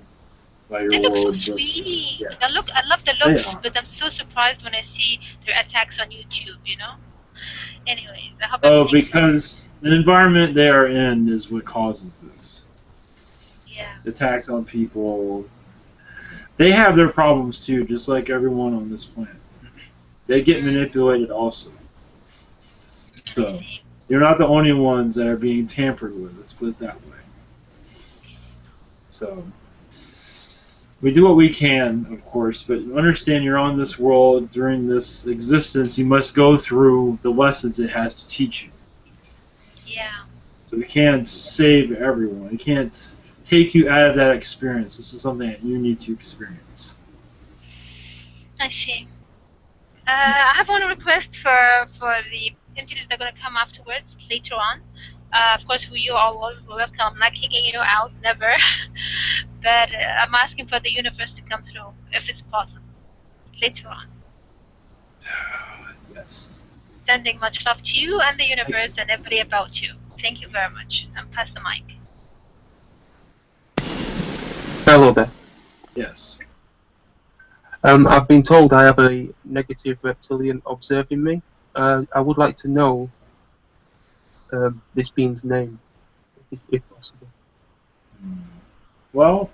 by your They look so world. sweet. Yes. I love the They looks, are. but I'm so surprised when I see their attacks on YouTube, you know? Anyways, I hope Oh, everything's fine. because the environment they are in is what causes this. Yeah. The attacks on people. They have their problems too, just like everyone on this planet. They get manipulated also. So, you're not the only ones that are being tampered with, let's put it that way. So, we do what we can, of course, but understand you're on this world during this existence. You must go through the lessons it has to teach you. Yeah. So we can't save everyone. We can't take you out of that experience. This is something that you need to experience. I see. I have one request for the entities that are going to come afterwards, later on. Of course, you are all welcome. I'm not kicking you out, never. But I'm asking for the universe to come through, if it's possible, later on. Yes. Sending much love to you and the universe and everybody about you. Thank you very much. And pass the mic. Hello there. Yes. I've been told I have a negative reptilian observing me. I would like to know this being's name, if possible. Well,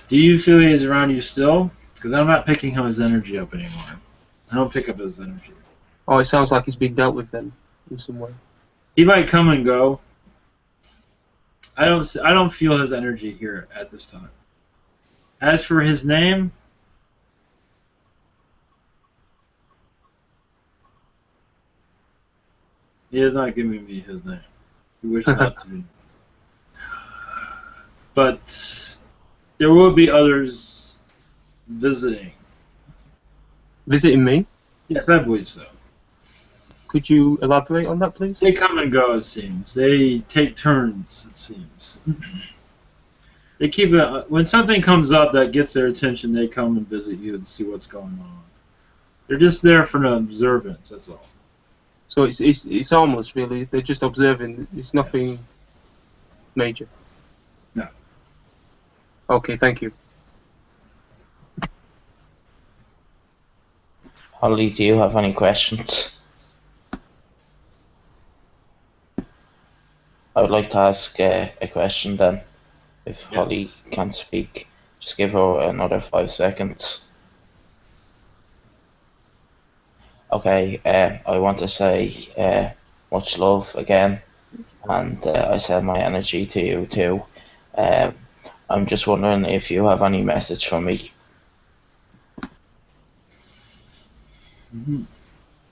do you feel he is around you still? Because I'm not picking his energy up anymore. I don't pick up his energy. Oh, it sounds like he's been dealt with then, in some way. He might come and go. I don't feel his energy here at this time. As for his name, he is not giving me his name. He wishes not to be. But there will be others visiting. Visiting me? Yes, I believe so. Could you elaborate on that, please? They come and go, it seems. They take turns, it seems. They keep it. When something comes up that gets their attention, they come and visit you and see what's going on. They're just there for an observance, that's all. So it's harmless, really. They're just observing. It's nothing major. No. Okay, thank you. Holly, do you have any questions? I would like to ask a question then. If Holly can't speak, just give her another 5 seconds. Okay, I want to say much love again, and I send my energy to you too. I'm just wondering if you have any message for me.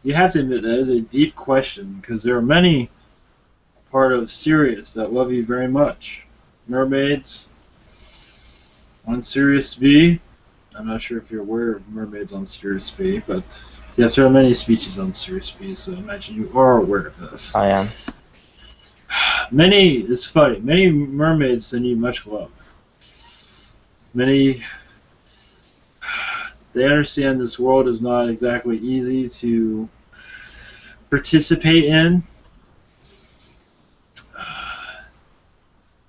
You have to admit that is a deep question, because there are many part of Sirius that love you very much. Mermaids on Sirius B. I'm not sure if you're aware of mermaids on Sirius B, but yes, there are many species on Sirius B, so I imagine you are aware of this. I am. It's funny, many mermaids send you much love. Many, they understand this world is not exactly easy to participate in.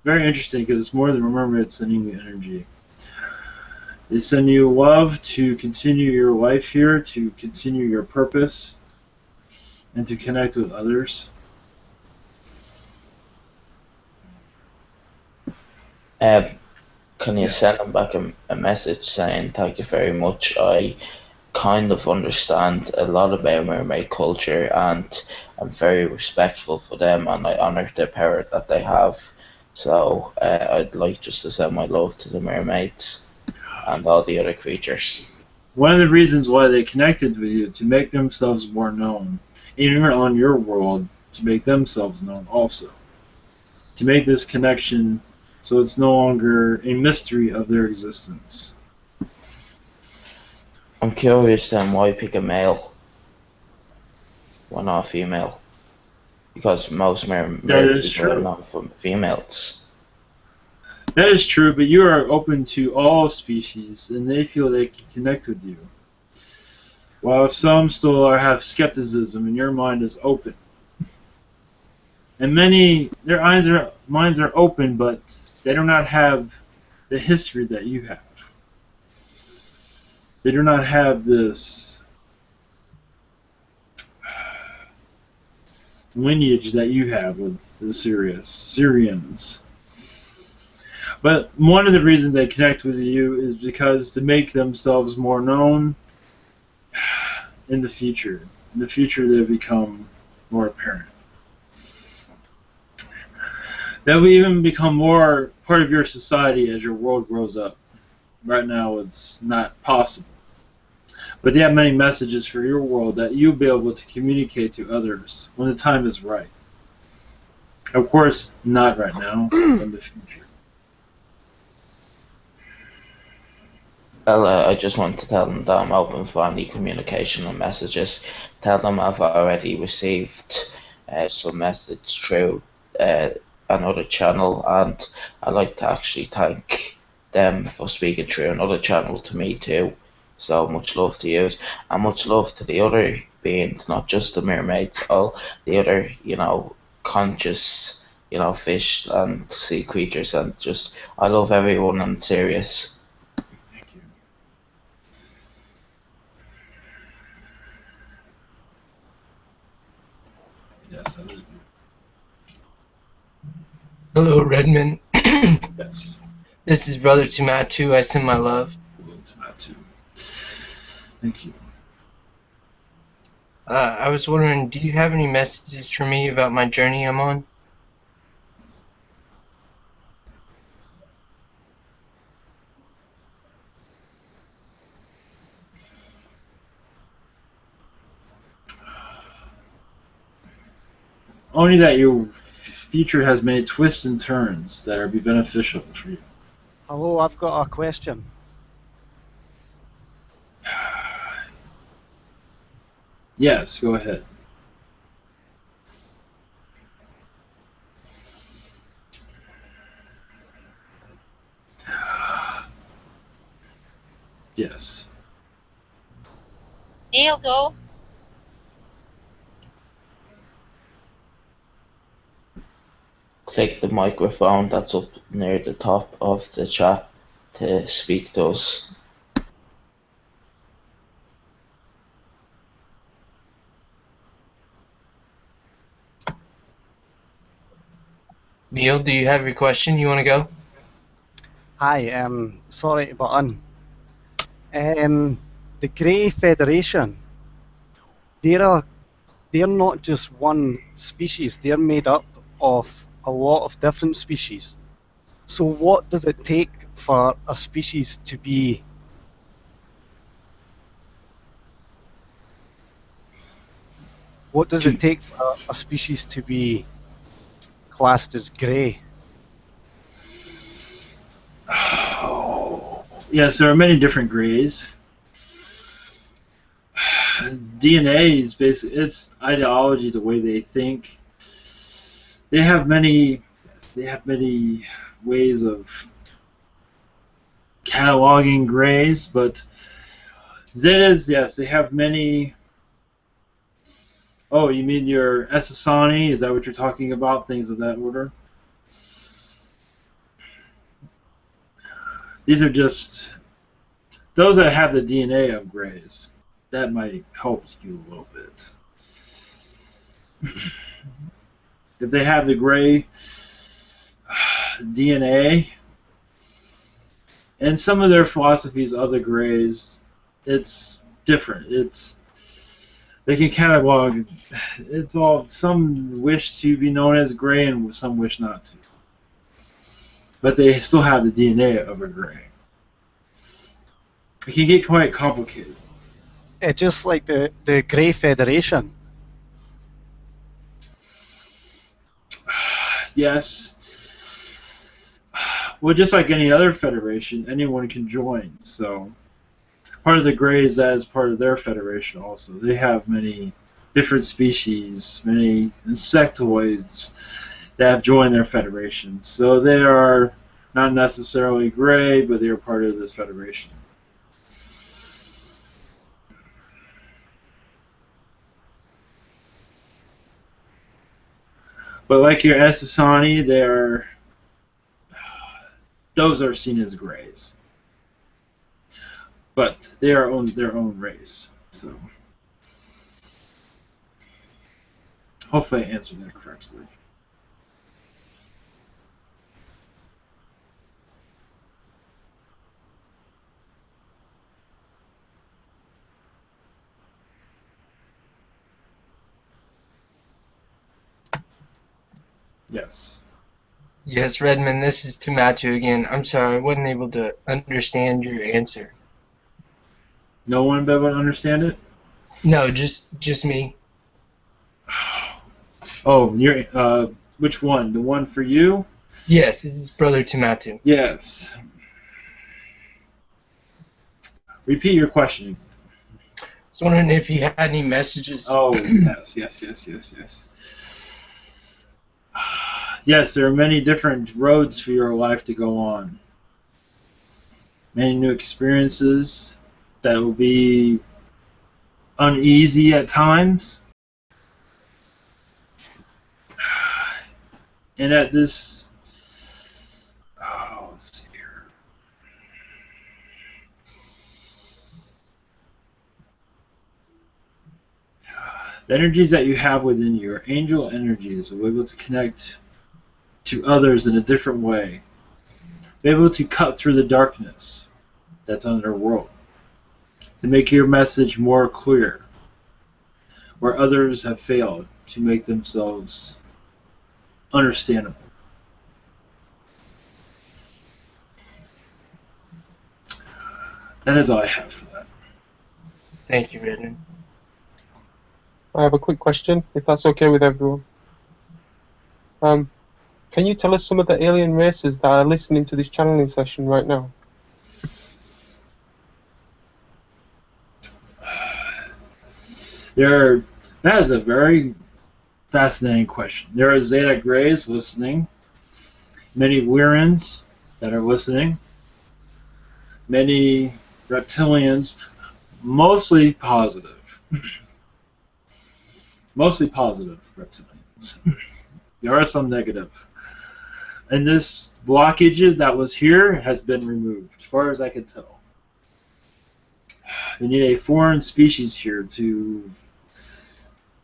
Very interesting, because it's more than a mermaid sending you energy. They send you love to continue your life here, to continue your purpose, and to connect with others. Can you send them back a message saying thank you very much? I kind of understand a lot about mermaid culture, and I'm very respectful for them, and I honor the power that they have. So I'd like just to send my love to the mermaids and all the other creatures. One of the reasons why they connected with you, to make themselves more known, even on your world, to make themselves known also. To make this connection so it's no longer a mystery of their existence. I'm curious then, why pick a male? Why not a female? Because most That married is people are true. not from females. That is true, but you are open to all species, and they feel they can connect with you. While some still have skepticism, and your mind is open. And many, their minds are open, but they do not have the history that you have. They do not have this lineage that you have with the Sirians. But one of the reasons they connect with you is because to make themselves more known in the future. In the future, they become more apparent. They will even become more part of your society as your world grows up. Right now, it's not possible. But they have many messages for your world that you'll be able to communicate to others when the time is right. Of course, not right now, but in the future. Well, I just want to tell them that I'm open for any communication and messages. Tell them I've already received some message through another channel, and I'd like to actually thank them for speaking through another channel to me too. So much love to you, and much love to the other beings, not just the mermaids, all the other, conscious, fish and sea creatures, and just I love everyone on Sirius. Thank you. Yes, that was good. Hello, Redmond. Yes. This is Brother Tumatu. I send my love. Hello, Tumatu. Thank you. I was wondering, do you have any messages for me about my journey I'm on? Only that your future has many twists and turns that are be beneficial for you. Hello, I've got a question. Yes, go ahead. Yes. Neil, go. Click the microphone that's up near the top of the chat to speak to us. Neil, do you have your question? You want to go? Hi, sorry to butt in. The Grey Federation, they're not just one species, they're made up of a lot of different species. So what does it take for a species to be it take for a species to be classed as grey? Oh. Yes, there are many different grays. DNA is basically its ideology, the way they think. They have many ways of cataloging grays, but Zetas, yes, they have many. Oh, you mean your Essassani? Is that what you're talking about? Things of that order? These are just those that have the DNA of grays. That might help you a little bit. If they have the gray DNA, and some of their philosophies of the grays, it's different. They can catalog. It's all some wish to be known as gray and some wish not to. But they still have the DNA of a gray. It can get quite complicated. It's just like the Grey Federation. Yes. Well, just like any other federation, anyone can join. So part of the Greys, that is part of their federation also. They have many different species, many insectoids that have joined their federation. So they are not necessarily gray, but they are part of this federation. But like your Essassani, those are seen as grays. But they are their own race. So hopefully I answered that correctly. Yes. Yes, Redmond, this is Tamatu again. I'm sorry, I wasn't able to understand your answer. No one be able to understand it? No, just me. Oh, you're which one? The one for you? Yes, this is Brother Tamatu. Yes. Repeat your question. I was wondering if you had any messages. Oh, yes. Yes, there are many different roads for your life to go on. Many new experiences that will be uneasy at times. And at this... let's see here. The energies that you have within you are angel energies, will be able to connect to others in a different way. Be able to cut through the darkness that's on their world. To make your message more clear. Where others have failed to make themselves understandable. That is all I have for that. Thank you, Redmond. I have a quick question, if that's okay with everyone. Can you tell us some of the alien races that are listening to this channeling session right now? That is a very fascinating question. There are Zeta Greys listening, many Wirans that are listening, many reptilians, mostly positive. Mostly positive reptilians. There are some negative. And this blockage that was here has been removed, as far as I can tell. They need a foreign species here to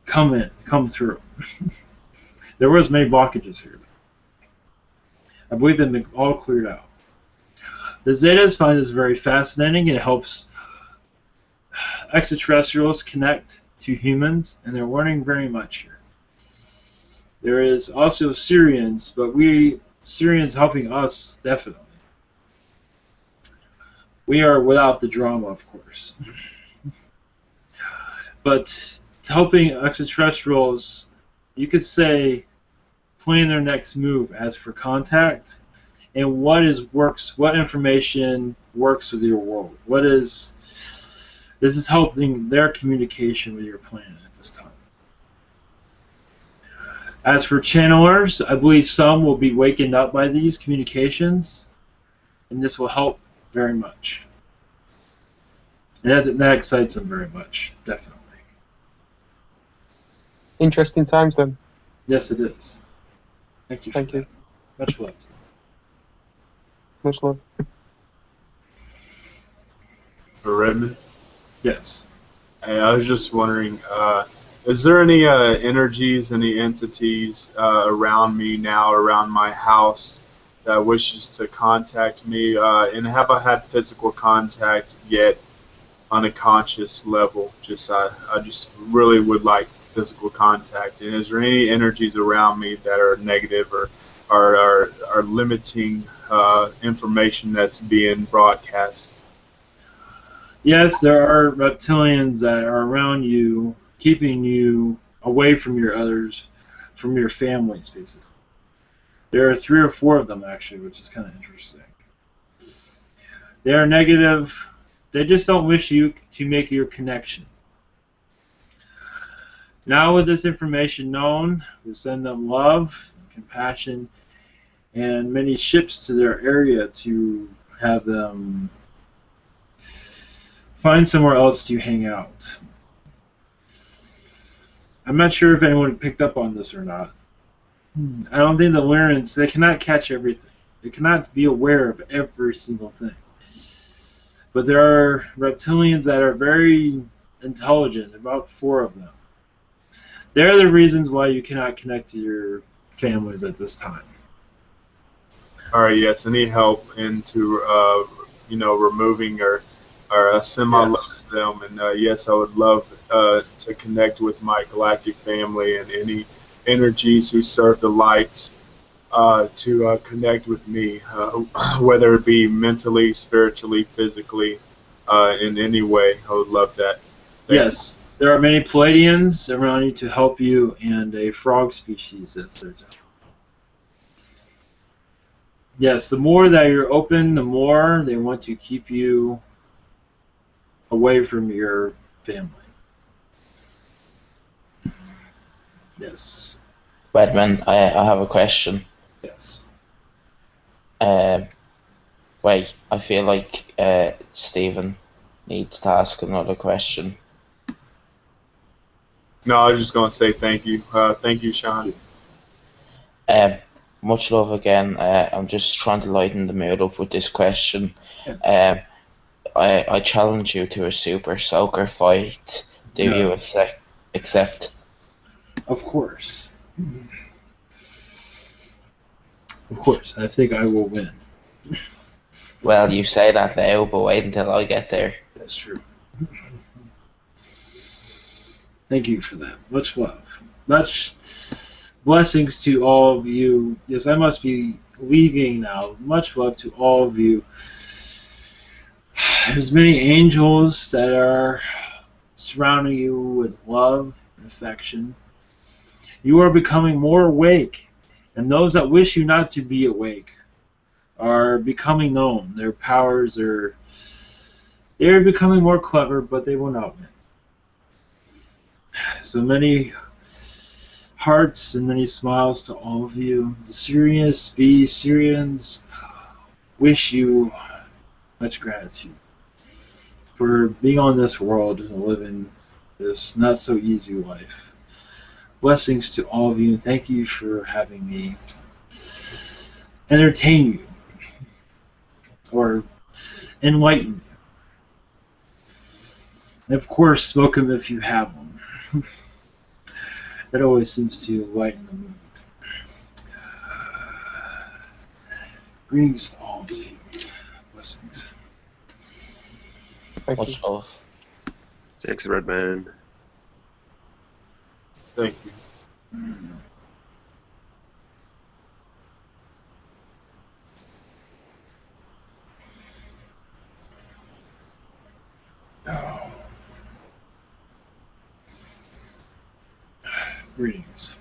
come through. There was many blockages here. I believe they've been all cleared out. The Zetas find this very fascinating. It helps extraterrestrials connect to humans, and they're learning very much here. There is also Sirians, but Sirians helping us, definitely. We are without the drama, of course. But helping extraterrestrials, you could say, plan their next move as for contact, and what information works with your world. This is helping their communication with your planet at this time. As for channelers, I believe some will be wakened up by these communications, and this will help very much. And that excites them very much, definitely. Interesting times then. Yes, it is. Thank you. Thank you. Much love. Much love. For Redmond? Yes. Hey, I was just wondering, is there any energies, any entities around me now, around my house, that wishes to contact me? And have I had physical contact yet on a conscious level? I just really would like physical contact. And is there any energies around me that are negative or are limiting information that's being broadcast? Yes, there are reptilians that are around you, keeping you away from your others, from your families, basically. There are 3 or 4 of them, actually, which is kind of interesting. They are negative. They just don't wish you to make your connection. Now with this information known, we send them love, compassion, and many ships to their area to have them find somewhere else to hang out. I'm not sure if anyone picked up on this or not. I don't think the Lyrans, they cannot catch everything. They cannot be aware of every single thing. But there are reptilians that are very intelligent, about 4 of them. They're the reasons why you cannot connect to your families at this time. All right, yes. Any help into removing or semi them? And yes, I would love to connect with my galactic family and any energies who serve the light to connect with me, whether it be mentally, spiritually, physically, in any way. I would love that. Yes, there are many Palladians around you to help you, and a frog species that's there to help. Yes, the more that you're open, the more they want to keep you away from your family. Yes. Redmond, I have a question. Yes. Wait, I feel like Stephen needs to ask another question. No, I was just going to say thank you. Thank you, Sean. Much love again. I'm just trying to lighten the mood up with this question. Yes. I challenge you to a super soaker fight. Do No. you accept? Of course. Of course. I think I will win. Well, you say that now, but wait until I get there. That's true. Thank you for that. Much love. Much blessings to all of you. Yes, I must be leaving now. Much love to all of you. There's many angels that are surrounding you with love and affection. You are becoming more awake, and those that wish you not to be awake are becoming known. Their powers are... They're becoming more clever, but they will not win. So many hearts and many smiles to all of you. The Sirius B Sirians wish you much gratitude for being on this world and living this not so easy life. Blessings to all of you. Thank you for having me entertain you or enlighten you. And of course, smoke them if you have them. It always seems to lighten the mood. Greetings to all of you. Blessings. Much love. Thanks, Redmond. Thank you. Oh. Greetings.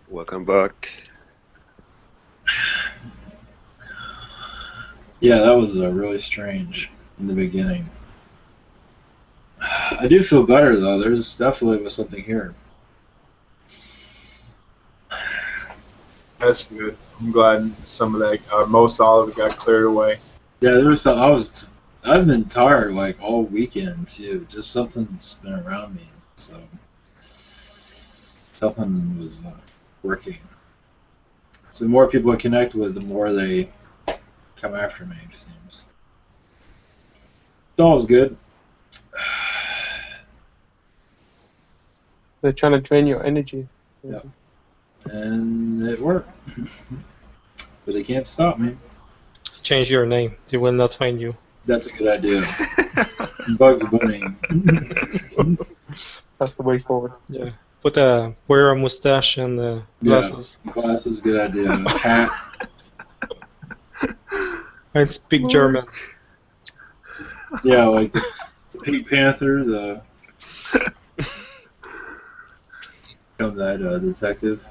Welcome back. Yeah, that was really strange in the beginning. I do feel better though. There's definitely was something here. That's good. I'm glad some of that, most all of it got cleared away. Yeah, there was. I've been tired like all weekend too. Just something's been around me, so something was working. So the more people I connect with, the more they come after me. It seems. It's always good. They're trying to drain your energy. Yeah. And it worked. But they can't stop me. Change your name. They will not find you. That's a good idea. Bugs Bunny. That's the way forward. Yeah. Wear a mustache and glasses. Yeah, glasses, good idea. Hat. And speak German. Yeah, like the Pink Panther, the become that detective.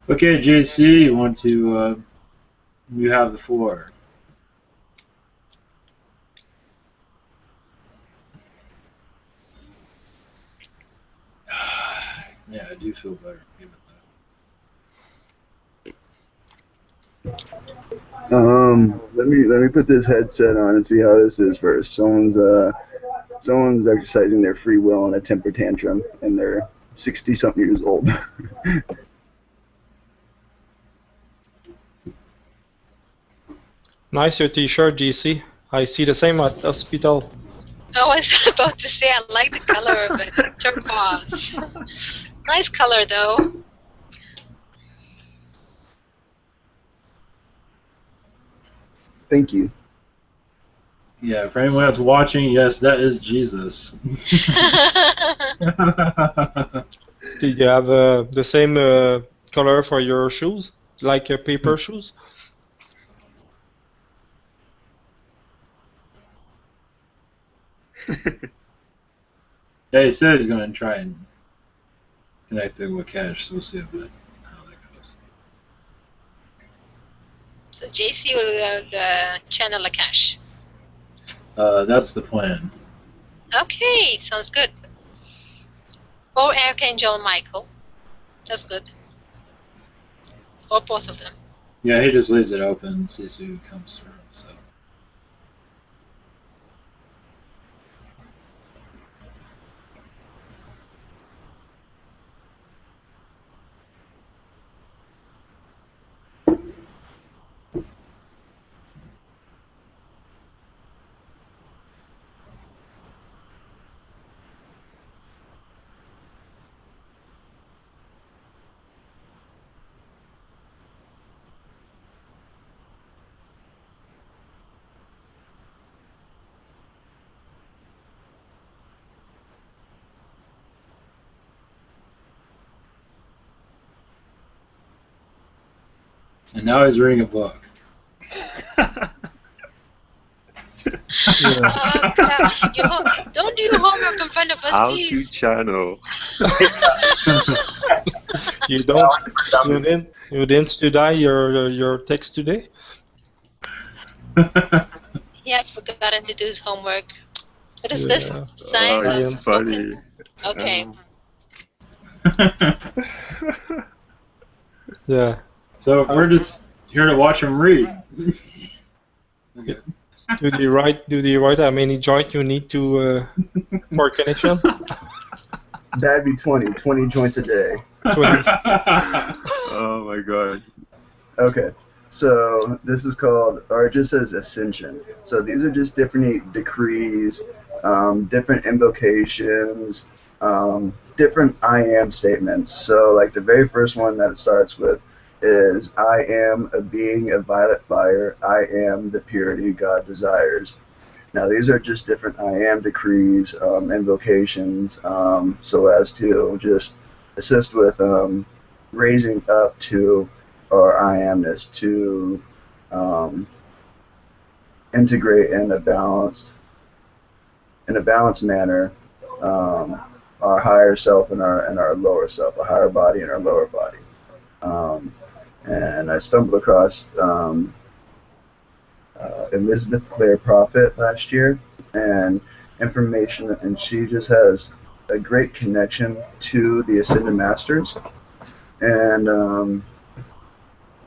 Okay, JC, you want to? You have the floor. Yeah, I do feel better. Let me put this headset on and see how this is first. Someone's exercising their free will in a temper tantrum, and they're 60-something years old. Nice your t-shirt, GC. I see the same at hospital. I was about to say I like the color of it, turquoise. Nice color though. Thank you. Yeah, for anyone that's watching, yes, that is Jesus. Did you have the same color for your shoes? Like paper shoes? Yeah, he said he's going to try and connect it with Cash, so we'll see how that goes. So JC will channel Akash. That's the plan. Okay, sounds good. Or Archangel Michael. That's good. Or both of them. Yeah, he just leaves it open and sees who comes through, so. And now he's reading a book. Oh, God. Don't do homework in front of us, How please. to channel. You didn't study your text today? He has forgotten to do his homework. What is this? Oh, Signs it's of funny. Okay. Yeah. So we're just here to watch him read. Okay. Do they write how many joints you need to for connection? That'd be 20 joints a day. 20. Oh my god. Okay, so this is called, or it just says Ascension. So these are just different decrees, different invocations, different I am statements. So like the very first one that it starts with is I am a being of violet fire. I am the purity God desires. Now these are just different I am decrees, invocations, so as to just assist with raising up to our I amness, to integrate in a balanced manner our higher self and our lower self, a higher body and our lower body. And I stumbled across Elizabeth Clare Prophet last year, and information, and she just has a great connection to the Ascended Masters, and the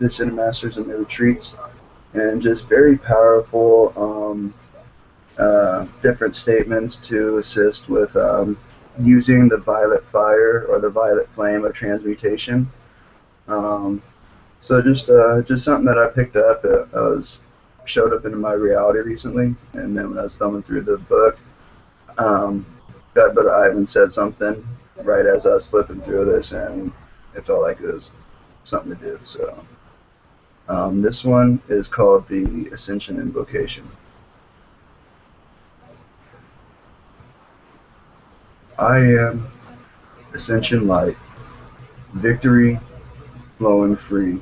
Ascended Masters and the retreats, and just very powerful different statements to assist with using the violet fire or the violet flame of transmutation. So just something that I picked up. Showed up into my reality recently, and then when I was thumbing through the book, that Brother Ivan said something right as I was flipping through this, and it felt like it was something to do. So this one is called the Ascension Invocation. I am Ascension Light, victory flowing free,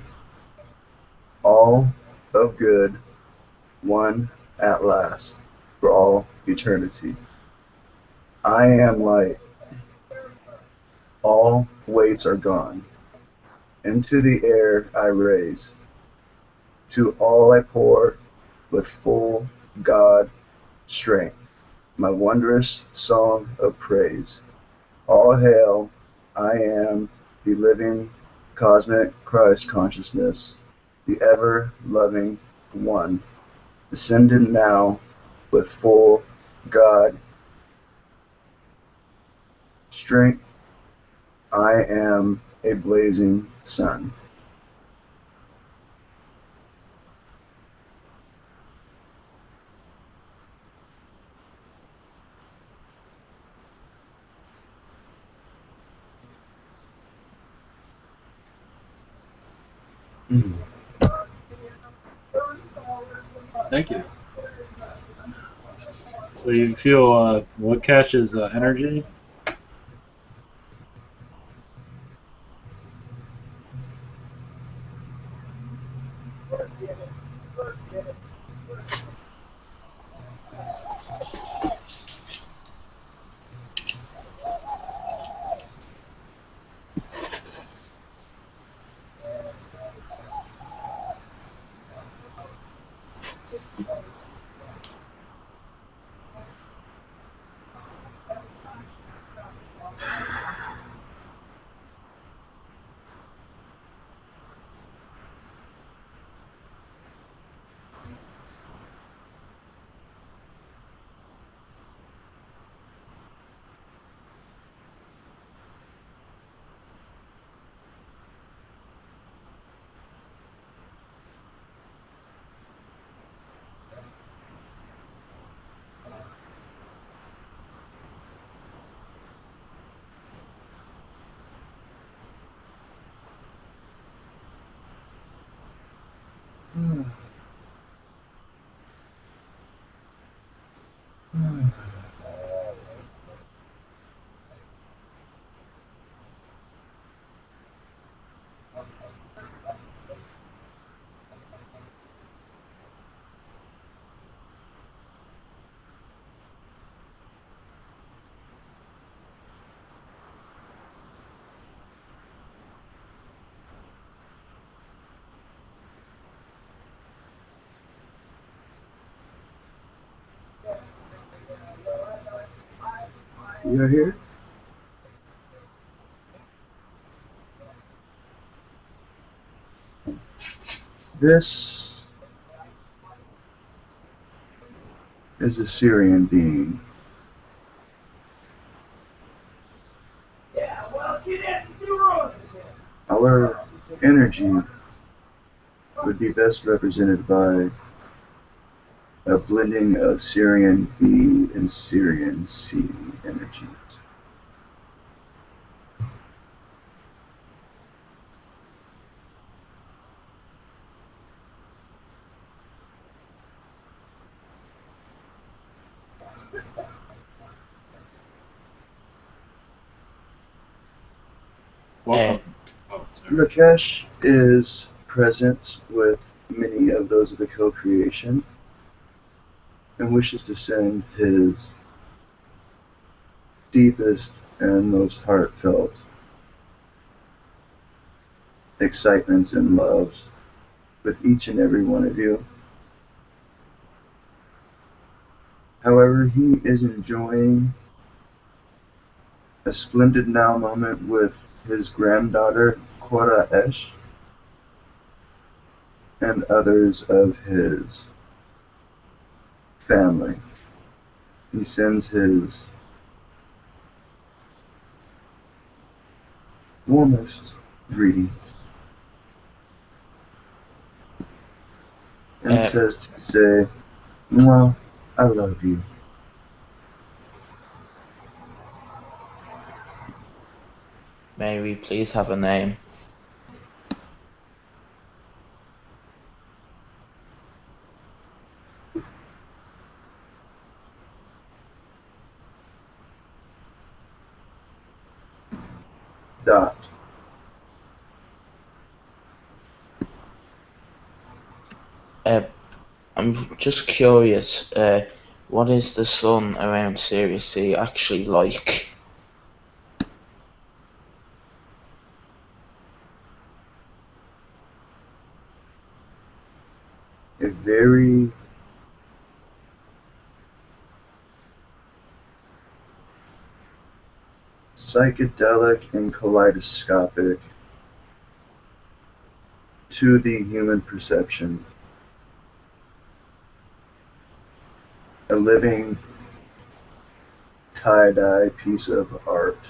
all of good, one at last, for all eternity. I am light, all weights are gone. Into the air I raise, to all I pour with full God strength, my wondrous song of praise. All hail I am the living cosmic Christ consciousness, the ever-loving one, ascended now with full God strength. I am a blazing sun. Thank you. So you feel what catches energy? You're here? This is a Sirian being. Our energy would be best represented by a blending of Sirian B and Sirian C energies. Welcome. Oh, sorry. Lakesh is present with many of those of the co-creation and wishes to send his deepest and most heartfelt excitements and loves with each and every one of you. However, he is enjoying a splendid now moment with his granddaughter, Cora Esh, and others of his family. He sends his warmest greetings and says to say, "Mwah, I love you." May we please have a name? Dot. I'm just curious, what is the sun around Sirius C actually like? A very psychedelic and kaleidoscopic to the human perception, a living tie-dye piece of art,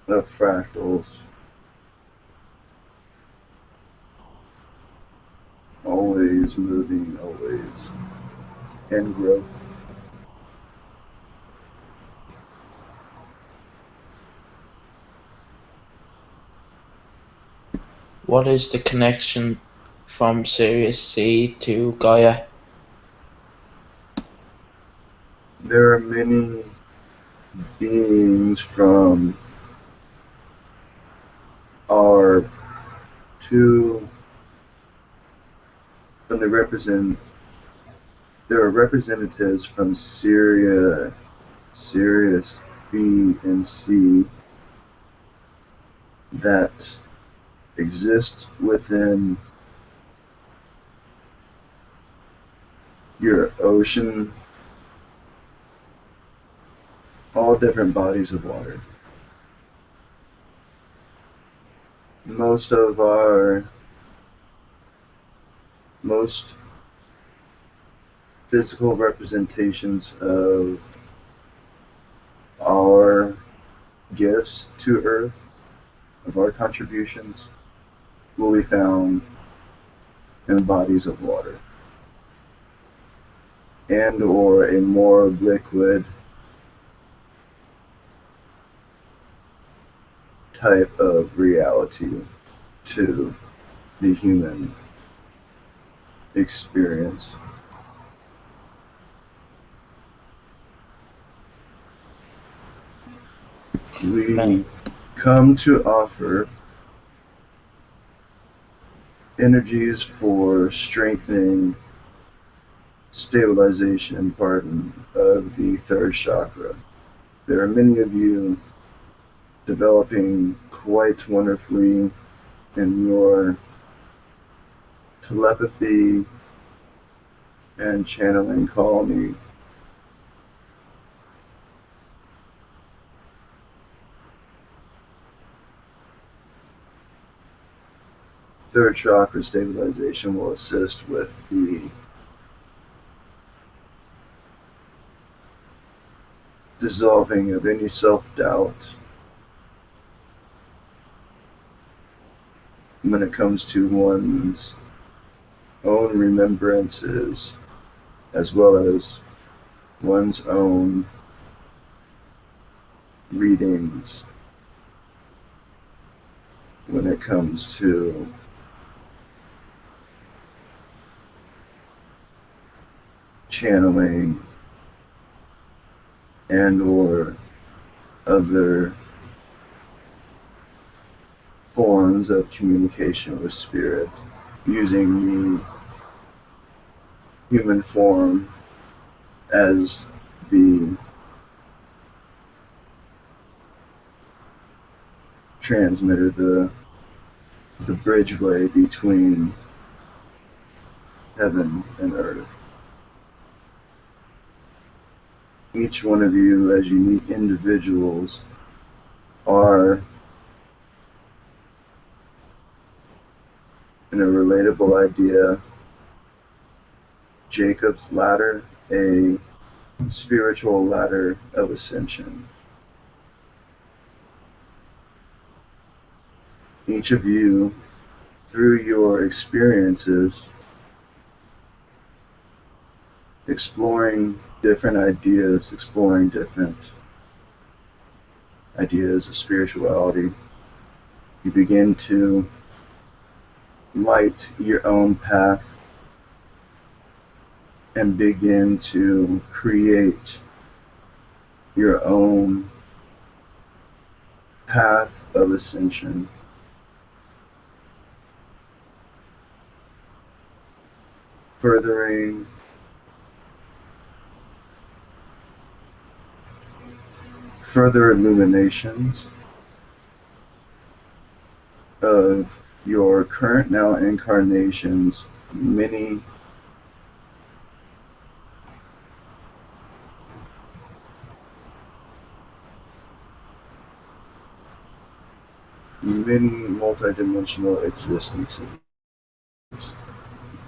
of fractals, always moving, always in growth. What is the connection from Sirius C to Gaia? There are many beings from our two, from the represent, there are representatives from Sirius B and C that exist within your ocean, all different bodies of water. Most physical representations of our gifts to Earth, of our contributions, will be found in bodies of water, and or a more liquid type of reality to the human experience. We come to offer energies for strengthening, stabilization, pardon, of the third chakra. There are many of you developing quite wonderfully in your telepathy and channeling colony. Third chakra stabilization will assist with the dissolving of any self-doubt when it comes to one's own remembrances, as well as one's own readings when it comes to channeling and or other forms of communication with spirit, using the human form as the transmitter, the bridgeway between heaven and earth. Each one of you, as unique individuals, are in a relatable idea, Jacob's ladder, a spiritual ladder of ascension. Each of you, through your experiences, exploring different ideas of spirituality, you begin to light your own path and begin to create your own path of ascension. Furthering further illuminations of your current now incarnations, many many multidimensional existences.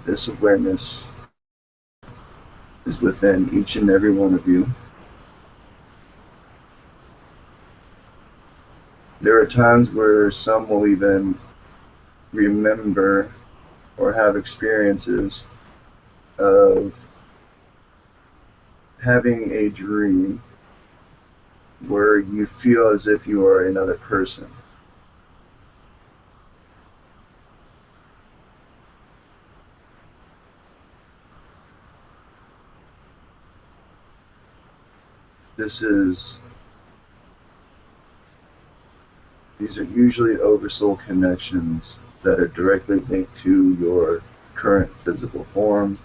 This awareness is within each and every one of you. There are times where some will even remember or have experiences of having a dream where you feel as if you are another person. These are usually oversoul connections that are directly linked to your current physical form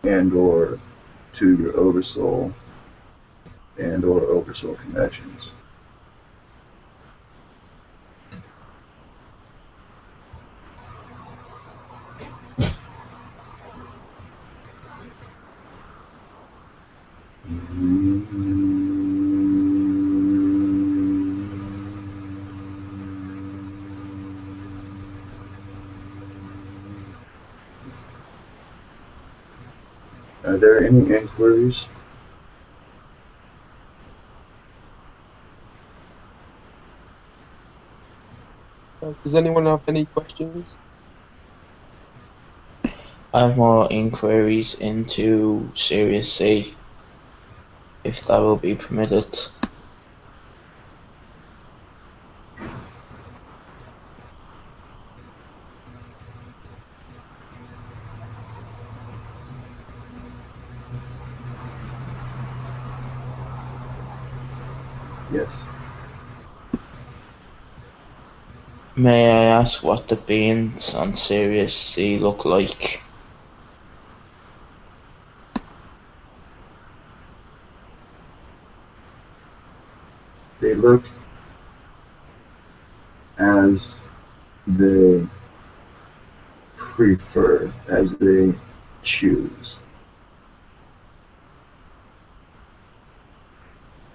and or to your oversoul and or oversoul connections. Are there any inquiries? Does anyone have any questions? I have more inquiries into Sirius C, if that will be permitted. Yes. May I ask what the beings on Sirius C look like? They look as they prefer, as they choose.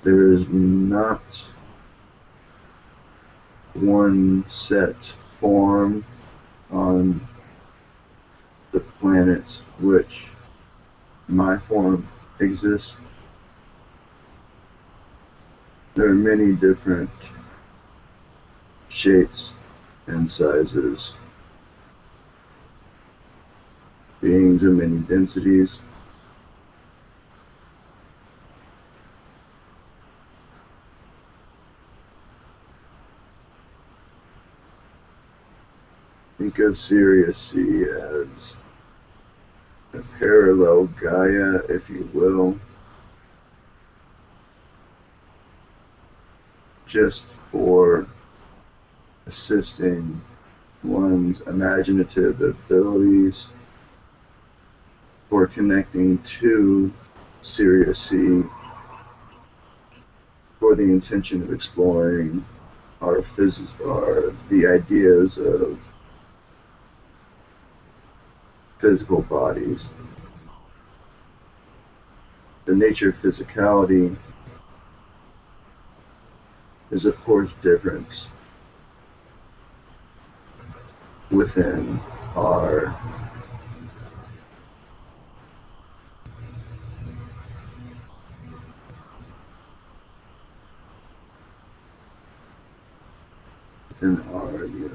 There is not one set form on the planets which my form exists. There are many different shapes and sizes, beings of many densities. Think of Sirius C as a parallel Gaia, if you will, just for assisting one's imaginative abilities, for connecting to Sirius C, for the intention of exploring the ideas of physical bodies. The nature of physicality is of course different within our universe.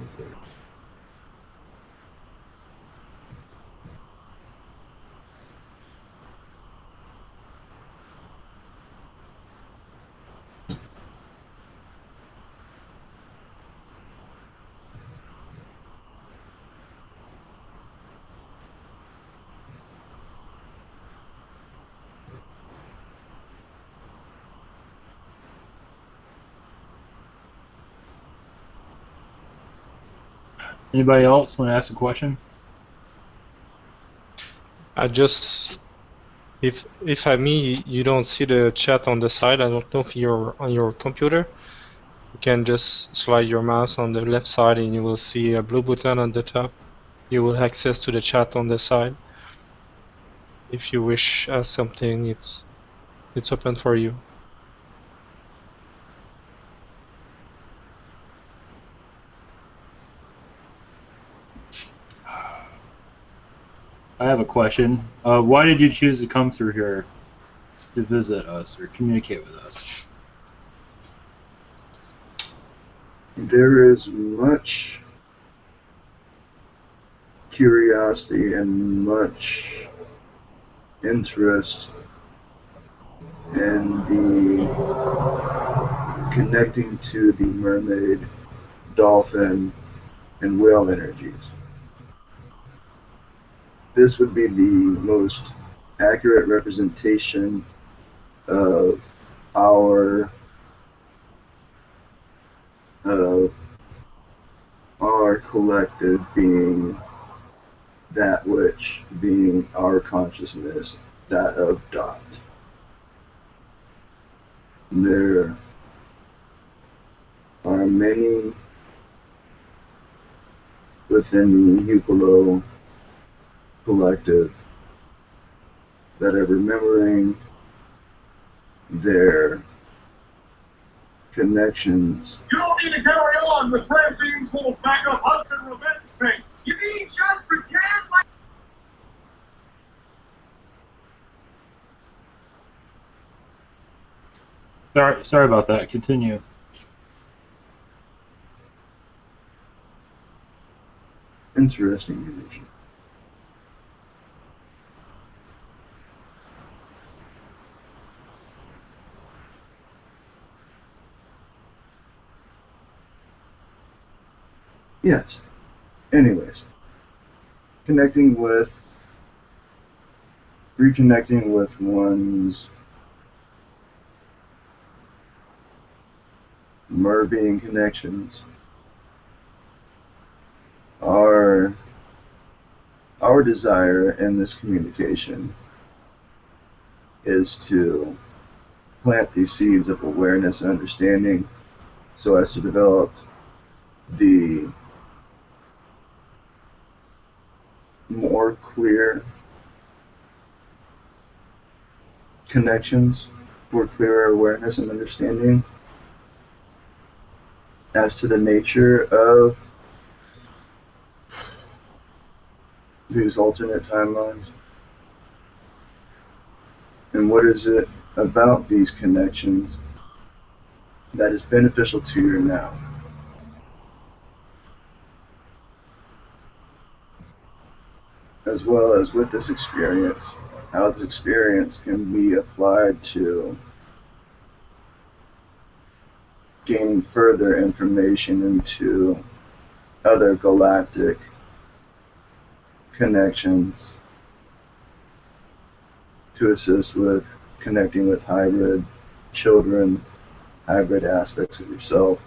Anybody else want to ask a question? I just, if I mean you don't see the chat on the side, I don't know if you're on your computer. You can just slide your mouse on the left side and you will see a blue button on the top. You will access to the chat on the side. If you wish something, it's open for you. I have a question. Why did you choose to come through here to visit us or communicate with us? There is much curiosity and much interest in the connecting to the mermaid, dolphin, and whale energies. This would be the most accurate representation of our collective being, that which being our consciousness, that of Dot. There are many within the Hupilo collective that are remembering their connections. You don't need to carry on with Francine's little backup husband revenge thing. You need just pretend like... Sorry about that. Continue. Interesting division. Yes. Anyways, reconnecting with one's mer-being connections. Our desire in this communication is to plant these seeds of awareness and understanding so as to develop the more clear connections for clearer awareness and understanding as to the nature of these alternate timelines and what is it about these connections that is beneficial to your now. As well as with this experience, how this experience can be applied to gaining further information into other galactic connections to assist with connecting with hybrid children, hybrid aspects of yourself,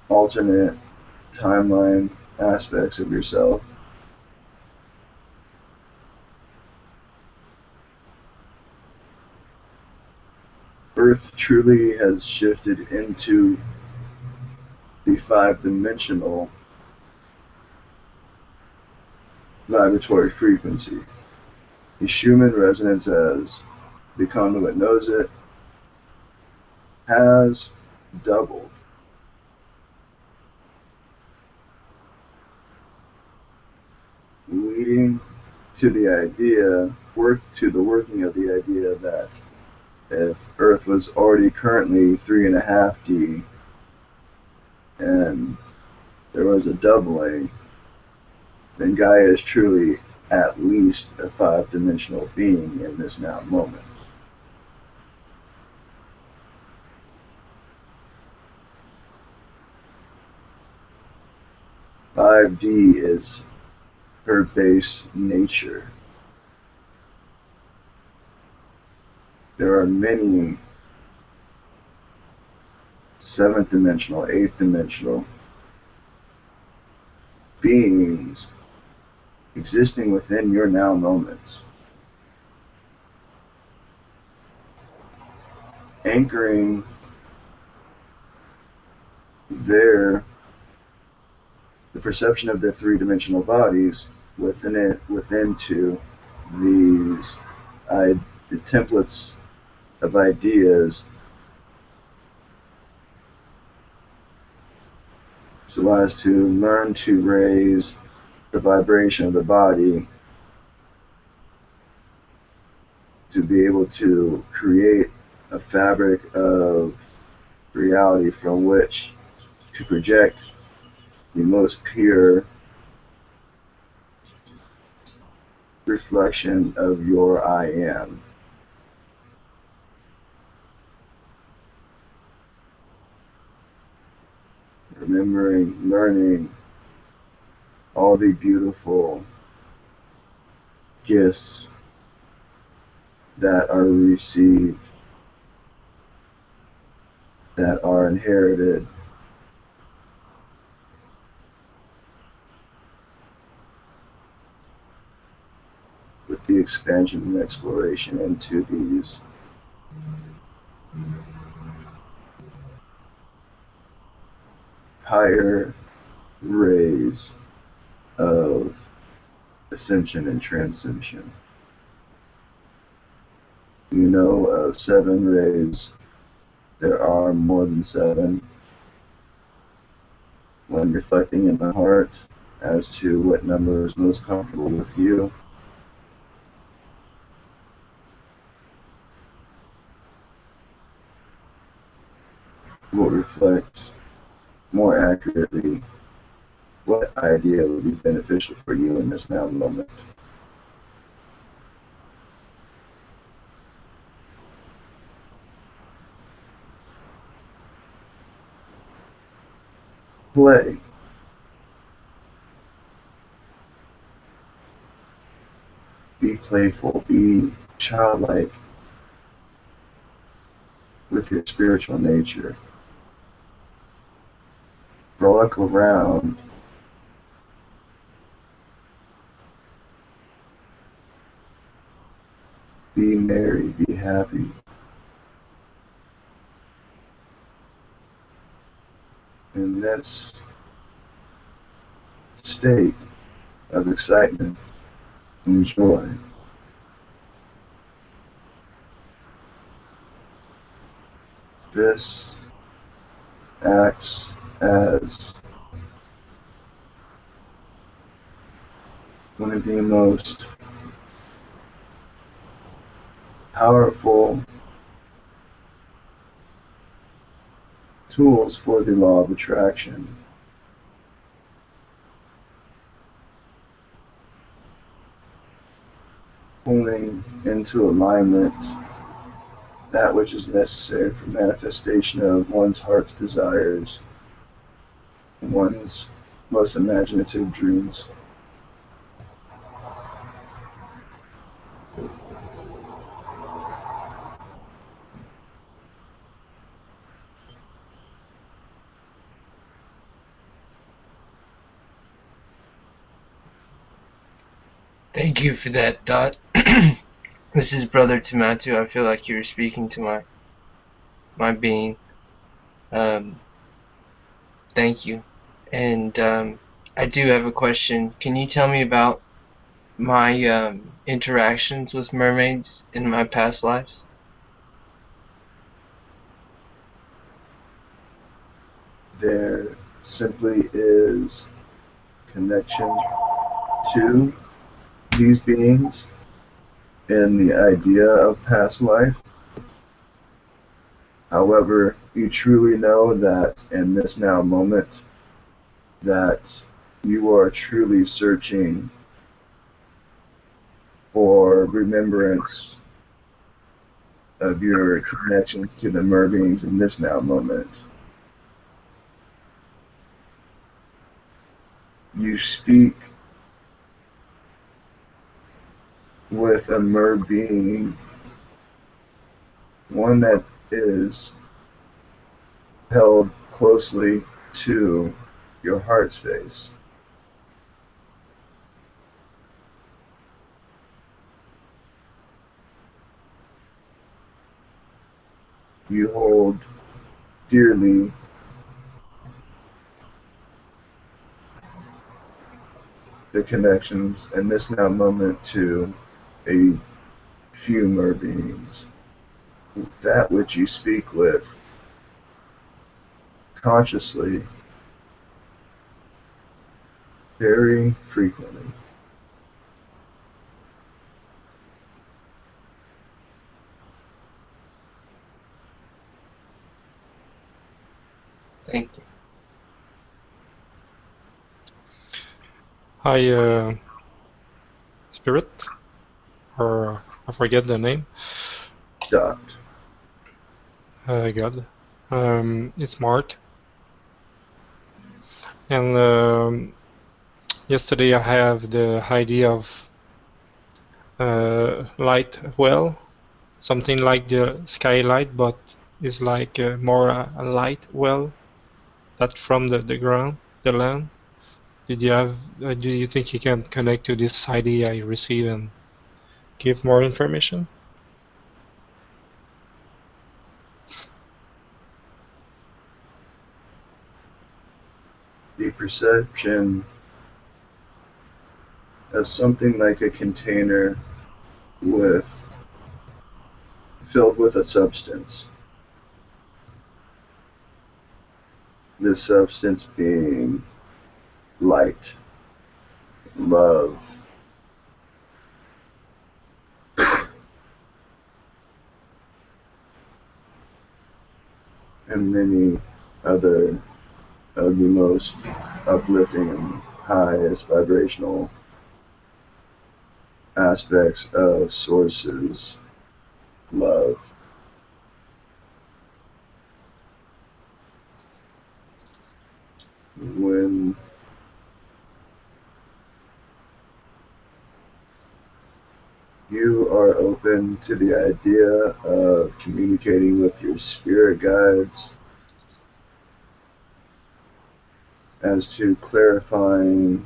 alternate timeline aspects of yourself. Earth truly has shifted into the 5-dimensional vibratory frequency. The Schumann resonance, as the conduit knows it, has doubled. Leading to the idea, to the working of the idea that if Earth was already currently 3.5D and there was a doubling, then Gaia is truly at least a 5-dimensional being in this now moment. "5D is her base nature. There are many 7th-dimensional, 8th-dimensional beings existing within your now moments, anchoring the perception of their 3-dimensional bodies within these the templates of ideas, so as to learn to raise the vibration of the body to be able to create a fabric of reality from which to project the most pure reflection of your I am. Remembering, learning all the beautiful gifts that are received, that are inherited, with the expansion and exploration into these higher rays of ascension and transcension. You know of 7 rays, there are more than 7. When reflecting in the heart as to what number is most comfortable with you, will reflect more accurately what idea would be beneficial for you in this now moment. Play. Be playful, be childlike with your spiritual nature. Frolic around. Be merry, be happy. In this state of excitement and joy, this acts as one of the most powerful tools for the law of attraction. Pulling into alignment that which is necessary for manifestation of one's heart's desires, one's most imaginative dreams. Thank you for that, Dot. This is Brother Tamatu. I feel like you're speaking to my being. Thank you. And I do have a question. Can you tell me about my interactions with mermaids in my past lives? There simply is connection to these beings and the idea of past life. However, you truly know that in this now moment that you are truly searching for remembrance of your connections to the mer beings in this now moment. You speak with a mer being, one that is held closely to your heart space. You hold dearly the connections in this now moment to a few mer beings. That which you speak with consciously very frequently. Thank you. Hi, Spirit, or I forget the name. Dot. God. It's Mark. And yesterday I have the idea of light well, something like the skylight, but it's like more a light well that from the ground, the land. Did you have? Do you think you can connect to this idea I receive and give more information? The perception of something like a container with filled with a substance. This substance being light, love, and many other of the most uplifting and highest vibrational aspects of Source's love. When you are open to the idea of communicating with your spirit guides as to clarifying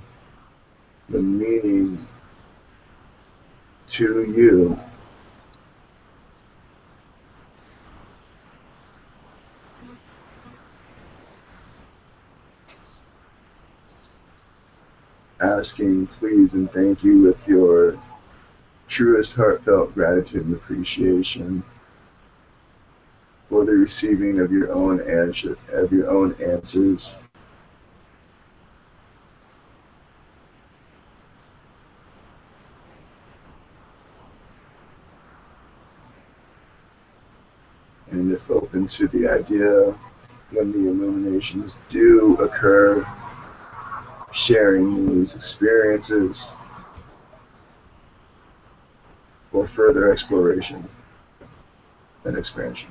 the meaning to you, asking please and thank you with your truest heartfelt gratitude and appreciation for the receiving of your own answers. And if open to the idea when the illuminations do occur, sharing these experiences for further exploration and expansion.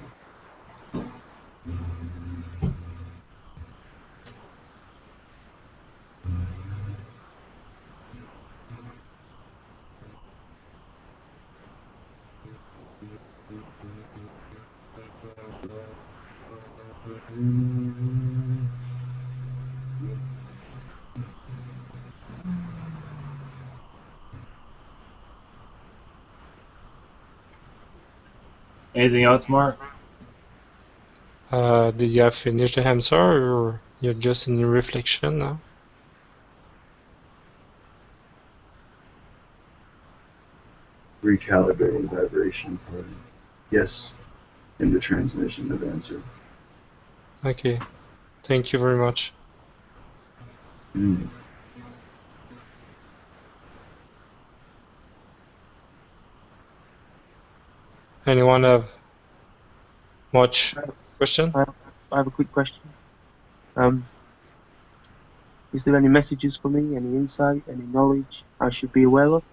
Anything else, Mark? Did you have finished the answer, or you're just in reflection now? Recalibrating vibration for, yes, in the transmission of answer. Okay, thank you very much. Anyone have much question? I have a quick question. Is there any messages for me, any insight, any knowledge I should be aware of?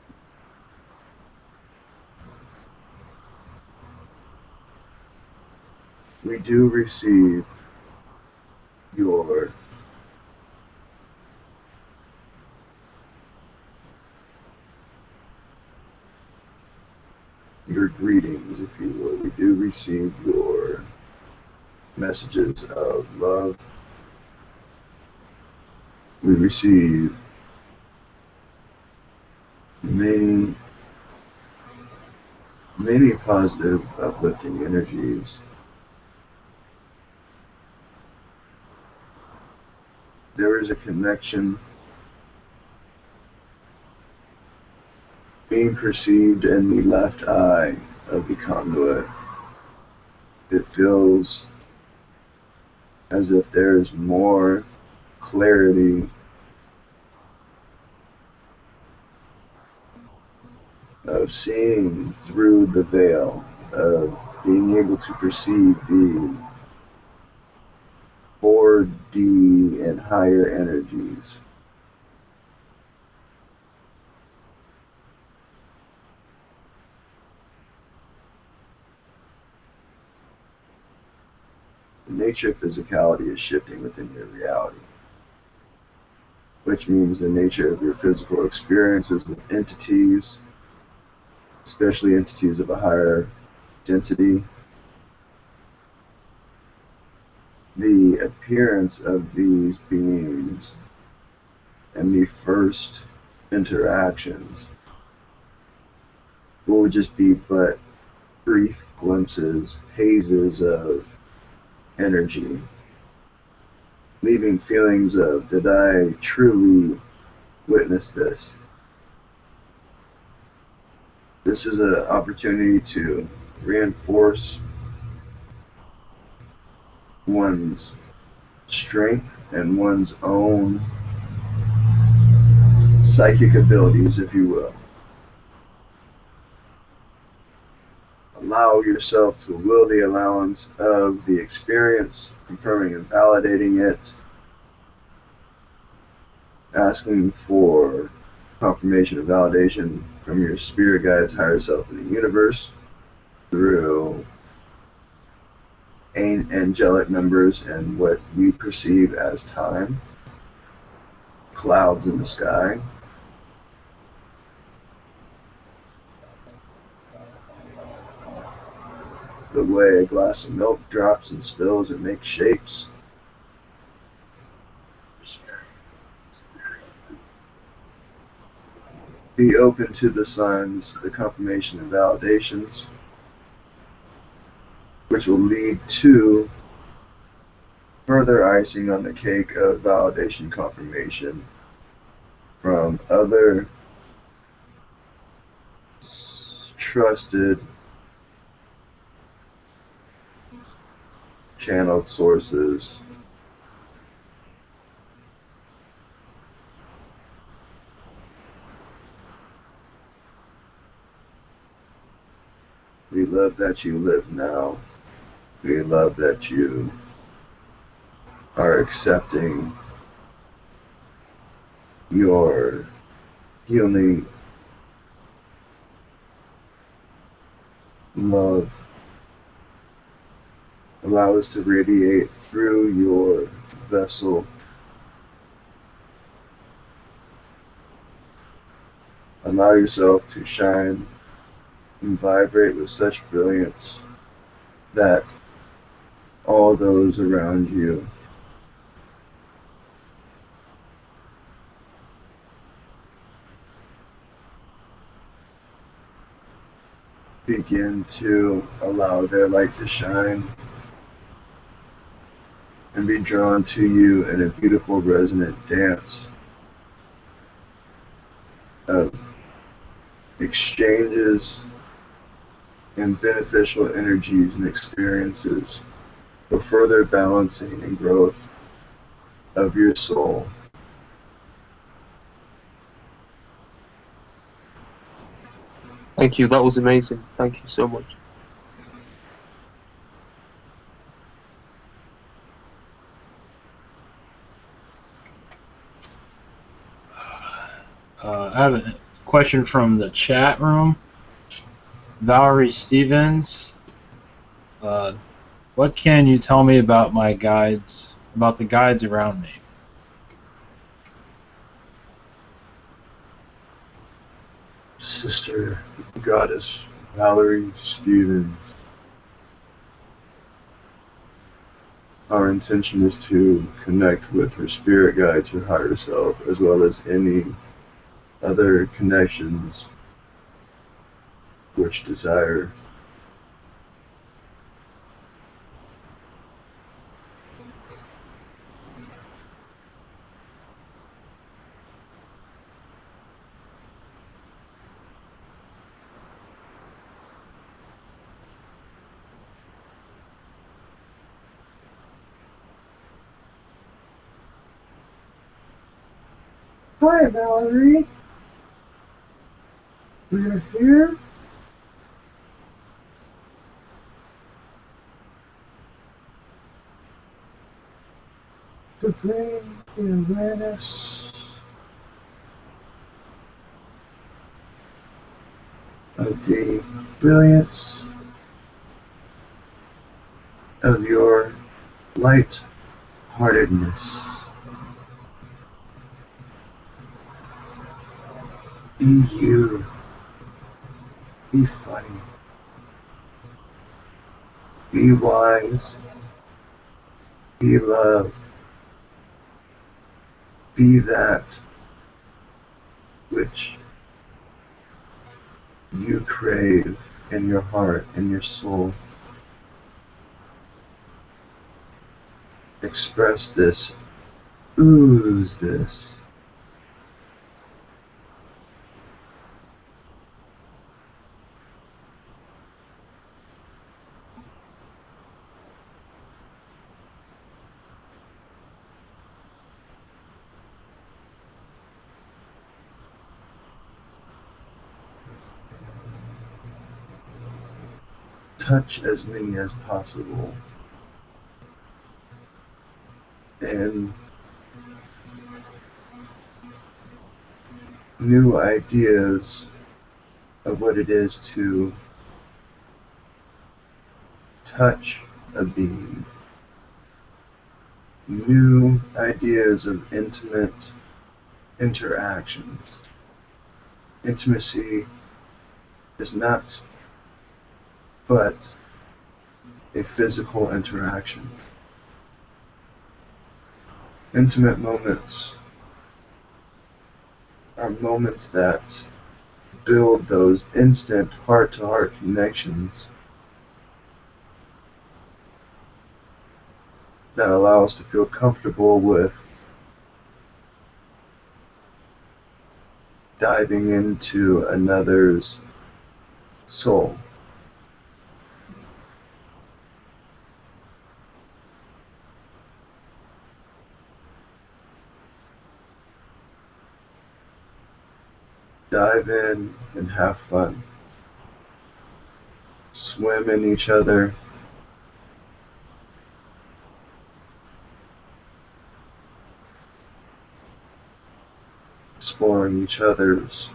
We do receive your greetings, if you will. We do receive your messages of love. We receive many, many positive, uplifting energies. There is a connection being perceived in the left eye of the conduit. It feels as if there is more clarity of seeing through the veil, of being able to perceive the 4D and higher energies. The nature of physicality is shifting within your reality, which means the nature of your physical experiences with entities, especially entities of a higher density, the appearance of these beings and the first interactions will just be but brief glimpses, hazes of energy, leaving feelings of, did I truly witness this? This is an opportunity to reinforce one's strength and one's own psychic abilities, if you will. Allow yourself to will the allowance of the experience, confirming and validating it, asking for confirmation and validation from your spirit guides, higher self in the universe, through angelic numbers and what you perceive as time, clouds in the sky, the way a glass of milk drops and spills and makes shapes. Be open to the signs, the confirmation and validations, which will lead to further icing on the cake of validation confirmation from other trusted channeled sources. We love that you live now. We love that you are accepting your healing love. Allow us to radiate through your vessel. Allow yourself to shine and vibrate with such brilliance that all those around you begin to allow their light to shine and be drawn to you in a beautiful resonant dance of exchanges and beneficial energies and experiences for further balancing and growth of your soul. Thank you. That was amazing. Thank you so much. I have a question from the chat room. Valerie Stevens. What can you tell me about my guides, about the guides around me? Sister Goddess Valerie Stevens. Our intention is to connect with her spirit guides, her higher self, as well as any other connections which desire. Hi, Valerie. We are here to bring the awareness of the brilliance of your light-heartedness. Be you. Be funny. Be wise. Be love. Be that which you crave in your heart and your soul. Express this. Ooze this. Touch as many as possible. And new ideas of what it is to touch a being. New ideas of intimate interactions. Intimacy is not but a physical interaction. Intimate moments are moments that build those instant heart-to-heart connections that allow us to feel comfortable with diving into another's soul. Dive in and have fun. Swim in each other. Exploring each other's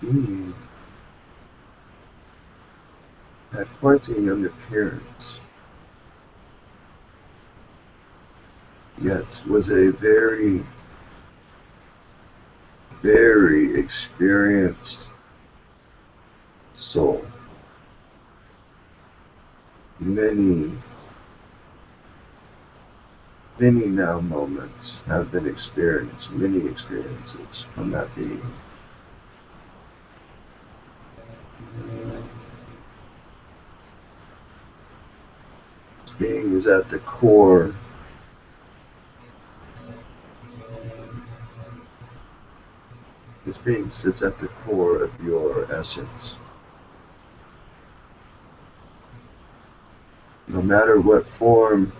being had quite a young appearance, yet was a very, very experienced soul. Many now moments have been experienced, many experiences from that being. This being is at the core This being sits at the core of your essence. No matter what form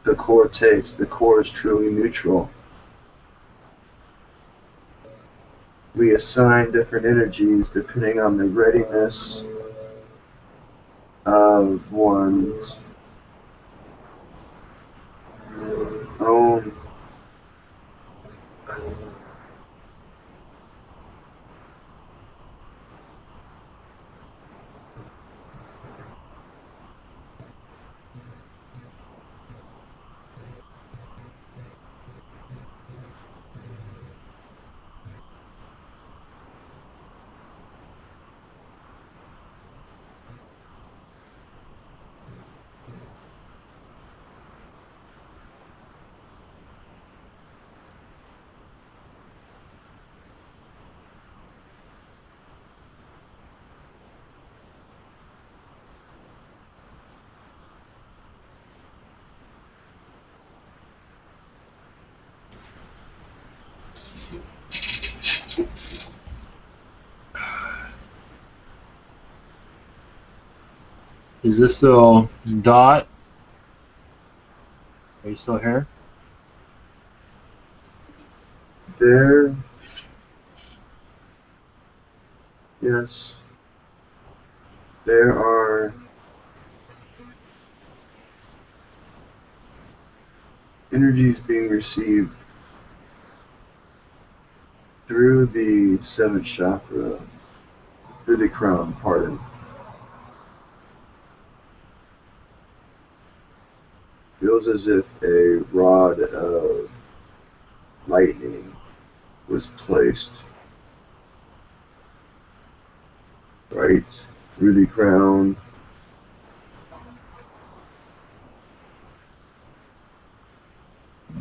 the core takes, the core is truly neutral. We assign different energies depending on the readiness of one's own Is this still Dot? Are you still here? There. Yes. There are energies being received through the seventh chakra, through the crown, pardon. Feels as if a rod of lightning was placed right through the crown.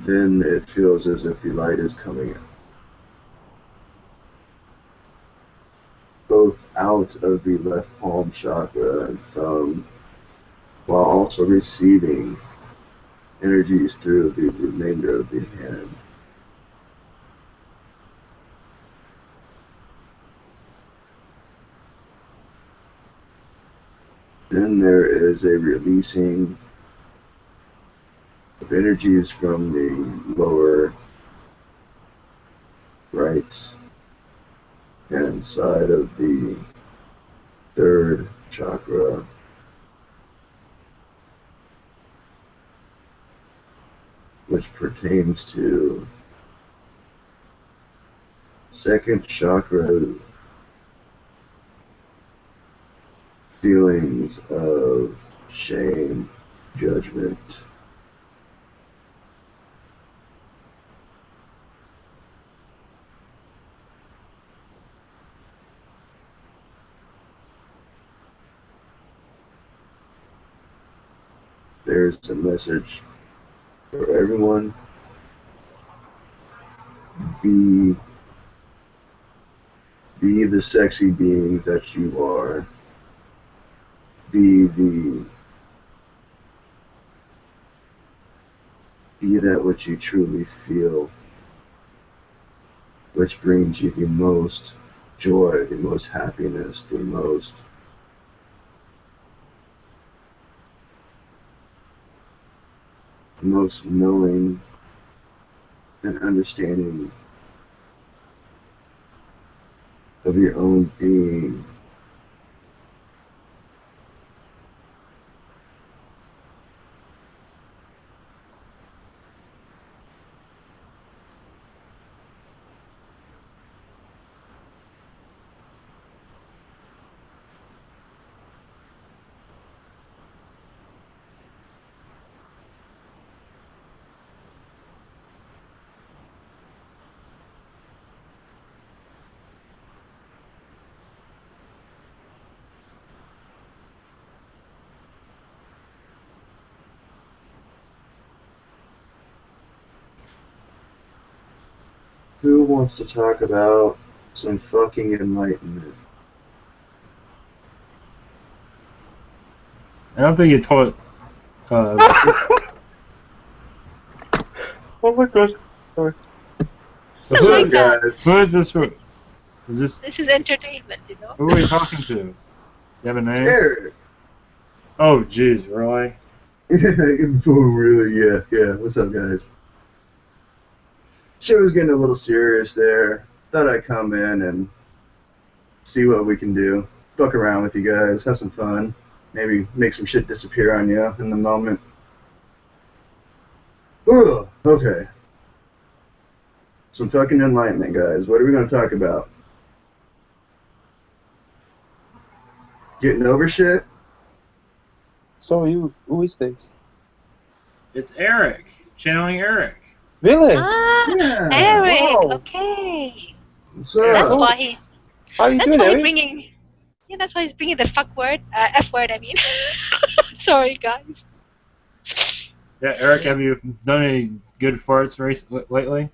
Then it feels as if the light is coming both out of the left palm chakra and thumb, while also receiving energies through the remainder of the hand. Then there is a releasing of energies from the lower right hand side of the third chakra, which pertains to second chakra feelings of shame, judgment. There's a message for everyone. Be the sexy beings that you are. Be that which you truly feel, which brings you the most joy, the most happiness, the most knowing and understanding of your own being. Who wants to talk about some fucking enlightenment? I don't think you taught. Oh my god. Sorry. I like that. Who is this? Is this? This is entertainment, you know. Who are we talking to? You have a name? Eric. Oh, jeez, really? Really, yeah. What's up, guys? Show was getting a little serious there. Thought I'd come in and see what we can do. Fuck around with you guys, have some fun. Maybe make some shit disappear on you in the moment. Ugh, okay. Some fucking enlightenment, guys. What are we going to talk about? Getting over shit? So who is this? It's Eric. Channeling Eric. Really? Ah, Yeah. Eric. Wow. Okay. What's That's up? why he. How you That's doing, why he's Eric? bringing. Yeah, that's why he's bringing the fuck word, F word. I mean. Sorry, guys. Yeah, Eric, have you done any good farts lately?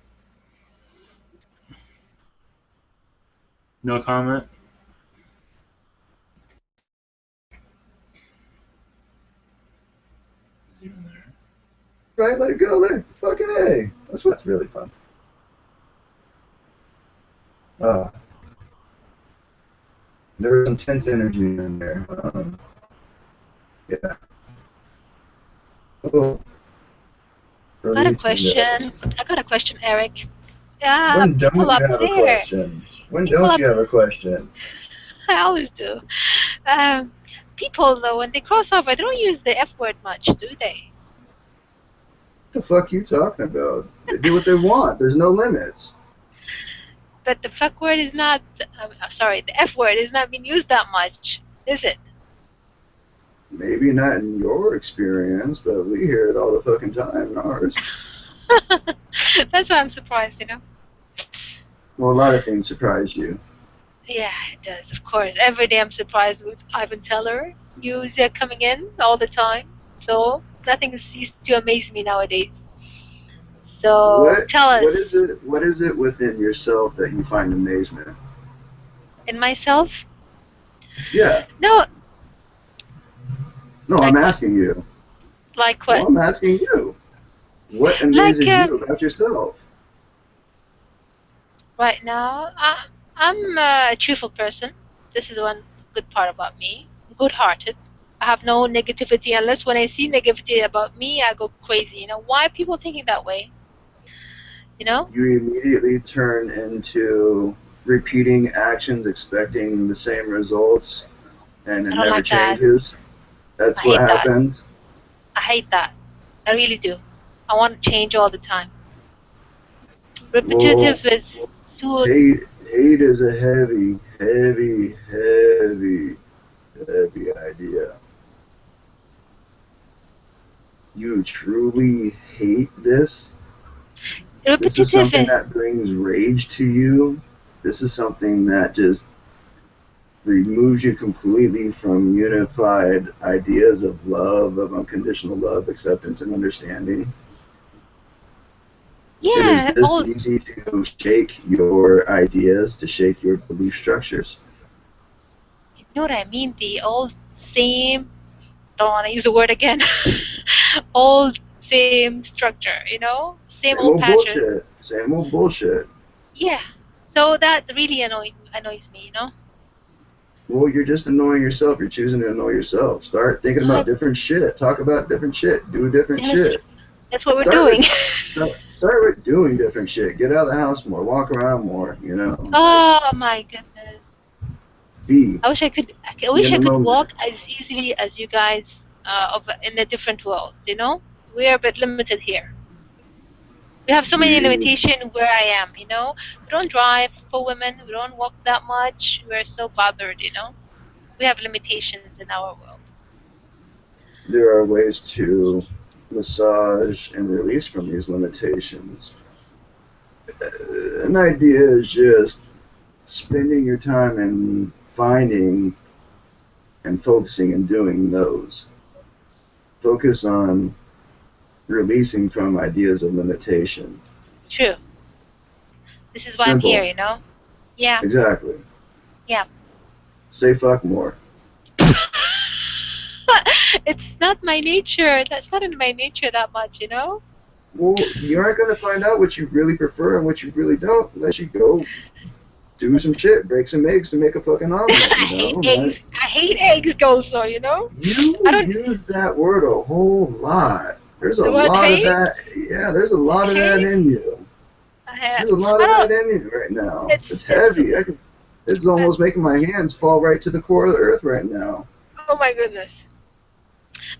No comment? Is he even there? Right, let it go, let it fucking A. That's what's really fun. There was some tense energy in there. Yeah. Oh, I got a you two guys. question. I got a question, Eric. When People don't you up have a there. question? When People don't up. you have a question? I always do. Um, people though, when they cross over, they don't use the F word much, do they? What the fuck you talking about? They do what they want. There's no limits. But the fuck word is not. Sorry, the F word is not being used that much, is it? Maybe not in your experience, but we hear it all the fucking time in ours. That's why I'm surprised, you know. Well, a lot of things surprise you. Yeah, it does, of course. Every day I'm surprised with Ivan Teller. They're coming in all the time. So nothing used to amaze me nowadays. So What tell us, what is it? What is it within yourself that you find amazement? in myself? Yeah. No, No, I'm like what? asking you. Like Well, what? I'm asking you. What Like amazes you about yourself? right now, I'm a cheerful person. This is one good part about me. Good-hearted. I have no negativity unless when I see negativity about me, I go crazy. You know, why are people thinking that way? You know? You immediately turn into repeating actions, expecting the same results, and it I don't never like that. changes. I That's what hate that. happens. I hate that. I really do. I want to change all the time. Repetitive Well, is too. hate is a heavy, heavy, heavy, heavy idea. You truly hate this? This is Repetitive something is. that brings rage to you? This is something that just removes you completely from unified ideas of love, of unconditional love, acceptance, and understanding? It is Yeah, this all. easy to shake your ideas, to shake your belief structures. You know what I mean? The old same. Don't want to use the word again. Old same structure. You know, same Same old old pattern. bullshit. Same old bullshit. Yeah. So that really annoys me. You know. Well, you're just annoying yourself. You're choosing to annoy yourself. Start thinking Uh, about different shit. Talk about different shit. Do different that's, shit. that's what we're Start doing. start with doing different shit. Get out of the house more. Walk around more. You know, like Oh my goodness. be I wish I could. I be wish in I the could moment. walk as easily as you guys in a different world. You know, we're a bit limited here. We have so many We limitations where I am. You know, we don't drive for women. We don't walk that much. We're so bothered. You know, we have limitations in our world. there are ways to massage and release from these limitations. An idea is just spending your time in finding and focusing and doing those. Focus on releasing from ideas of limitation. True. This is why I'm here. Simple. You know. Yeah. Exactly. Yeah. Say fuck more. It's not my nature. That's not in my nature that much. You know. Well, you aren't going to find out what you really prefer and what you really don't unless you go do some shit, break some eggs to make a fucking omelet, I you hate know? eggs. Like, I hate eggs also, you know? I you don't. use that word a whole lot. There's a The word lot of hate? that. Yeah, there's a lot of that Hate? in you. There's a lot I of that don't. in you right now. It's It's. heavy. It's almost making my hands fall right to the core of the earth right now. Oh my goodness.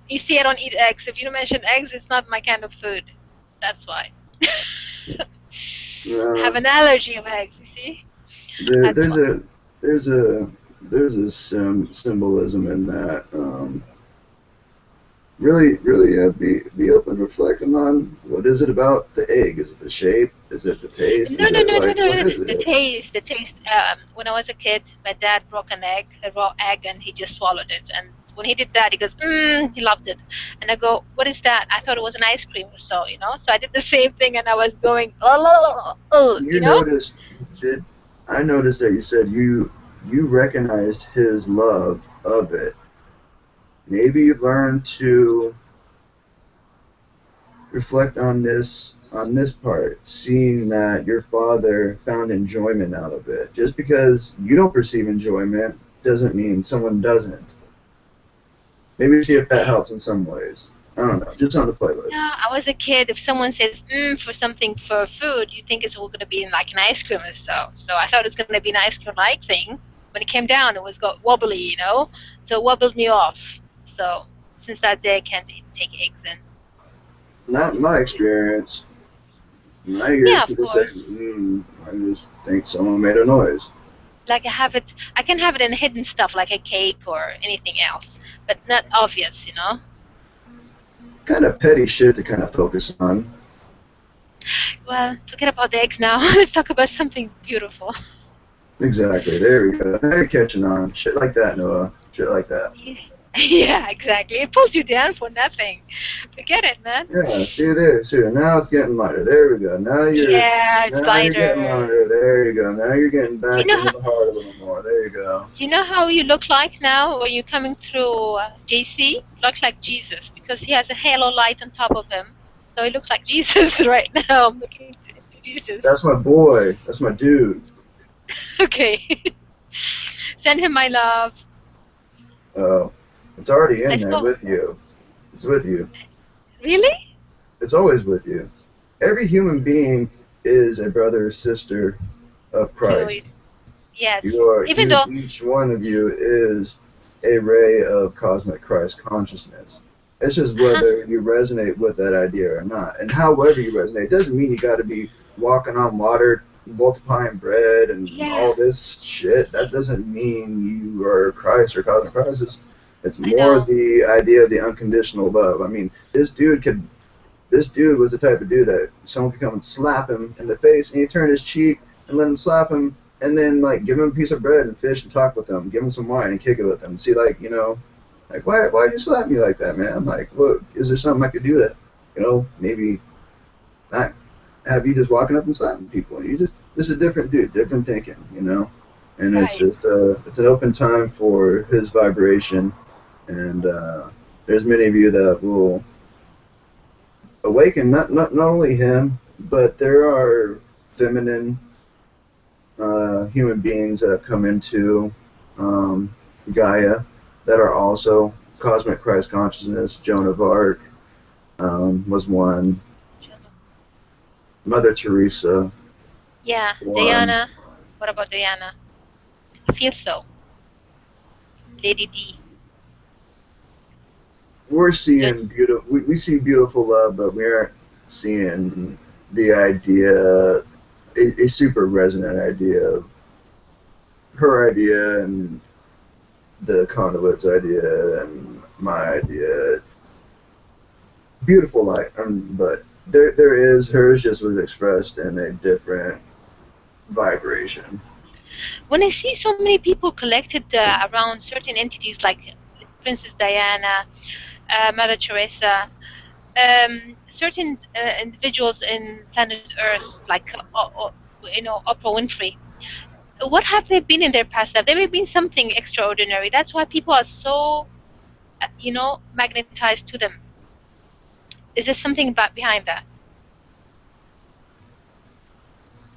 You see, I don't eat eggs. If you mention eggs, it's not my kind of food. That's why. I have an allergy of eggs, you see? There, That's there's why. a there's a there's a symbolism in that. Really, be open, reflecting on what is it about the egg? Is it the shape? Is it the taste? No, Is no, it no, no, like no, what no. is The it? taste, the taste. When I was a kid, my dad broke an egg, a raw egg, and he just swallowed it. And when he did that, he goes, he loved it. And I go, what is that? I thought it was an ice cream or so, you know? So I did the same thing, and I was going, You you know? noticed? Did I noticed that you said you recognized his love of it? Maybe learn to reflect on this part, seeing that your father found enjoyment out of it. Just because you don't perceive enjoyment doesn't mean someone doesn't. Maybe see if that helps in some ways. I don't know, just something to play with. Yeah, I was a kid. If someone says for something for food, you think it's all going to be in like an ice cream or so. So I thought it was going to be an ice cream-like thing. When it came down, it was wobbly, you know. So it wobbled me off. So since that day, I can't take eggs in. Not in my experience. When I hear Yeah, of people say, course. I just think someone made a noise. Like I can have it in hidden stuff like a cake or anything else, but not obvious, you know. Kind of petty shit to kind of focus on. Well, forget about the eggs now. Let's talk about something beautiful. Exactly. There we go. Now you're catching on. Shit like that, Noah. Shit like that. Yeah, exactly. It pulls you down for nothing. Forget it, man. Yeah. See there. See there. Now it's getting lighter. There we go. Now you're. Yeah, it's Now you're getting lighter. lighter. There you go. Now you're getting back You know into the heart a little more. There you go. You know how you look like now when you're coming through JC? Looks like Jesus because he has a halo light on top of him. So he looks like Jesus right now. I'm looking to Jesus. That's my boy. That's my dude. Okay. Send him my love. Oh, it's already in I there saw. with you. It's with you. Really? It's always with you. Every human being is a brother or sister of Christ. Yes. Even though each one of you is a ray of cosmic Christ consciousness. It's just whether you resonate with that idea or not. And however you resonate, doesn't mean you got to be walking on water, multiplying bread, and all this shit. That doesn't mean you are Christ or cosmic Christ. It's more the idea of the unconditional love. I mean, this dude was the type of dude that someone could come and slap him in the face, and he turned his cheek and let him slap him, and then like give him a piece of bread and fish and talk with him, give him some wine and kick it with him. See, like, you know, like why'd you slap me like that, man? I'm like, look, is there something I could do to, you know, maybe not have you just walking up and slapping people? You just a different dude, different thinking, you know, and it's just it's an open time for his vibration, and there's many of you that will awaken not only him, but there are feminine human beings that have come into Gaia that are also cosmic Christ consciousness. Joan of Arc was one. Mother Teresa. Yeah, one. Diana. What about Diana? I feel so. Lady D. We're seeing beautiful. We see beautiful love, but we aren't seeing the idea, a super resonant idea of her idea and the conduit's idea and my idea. Beautiful light, but there is, hers just was expressed in a different vibration. When I see so many people collected around certain entities like Princess Diana, Mother Teresa, certain individuals in planet Earth, like you know, Oprah Winfrey, what have they been in their past life? They may have been something extraordinary. That's why people are so, you know, magnetized to them. Is there something behind that?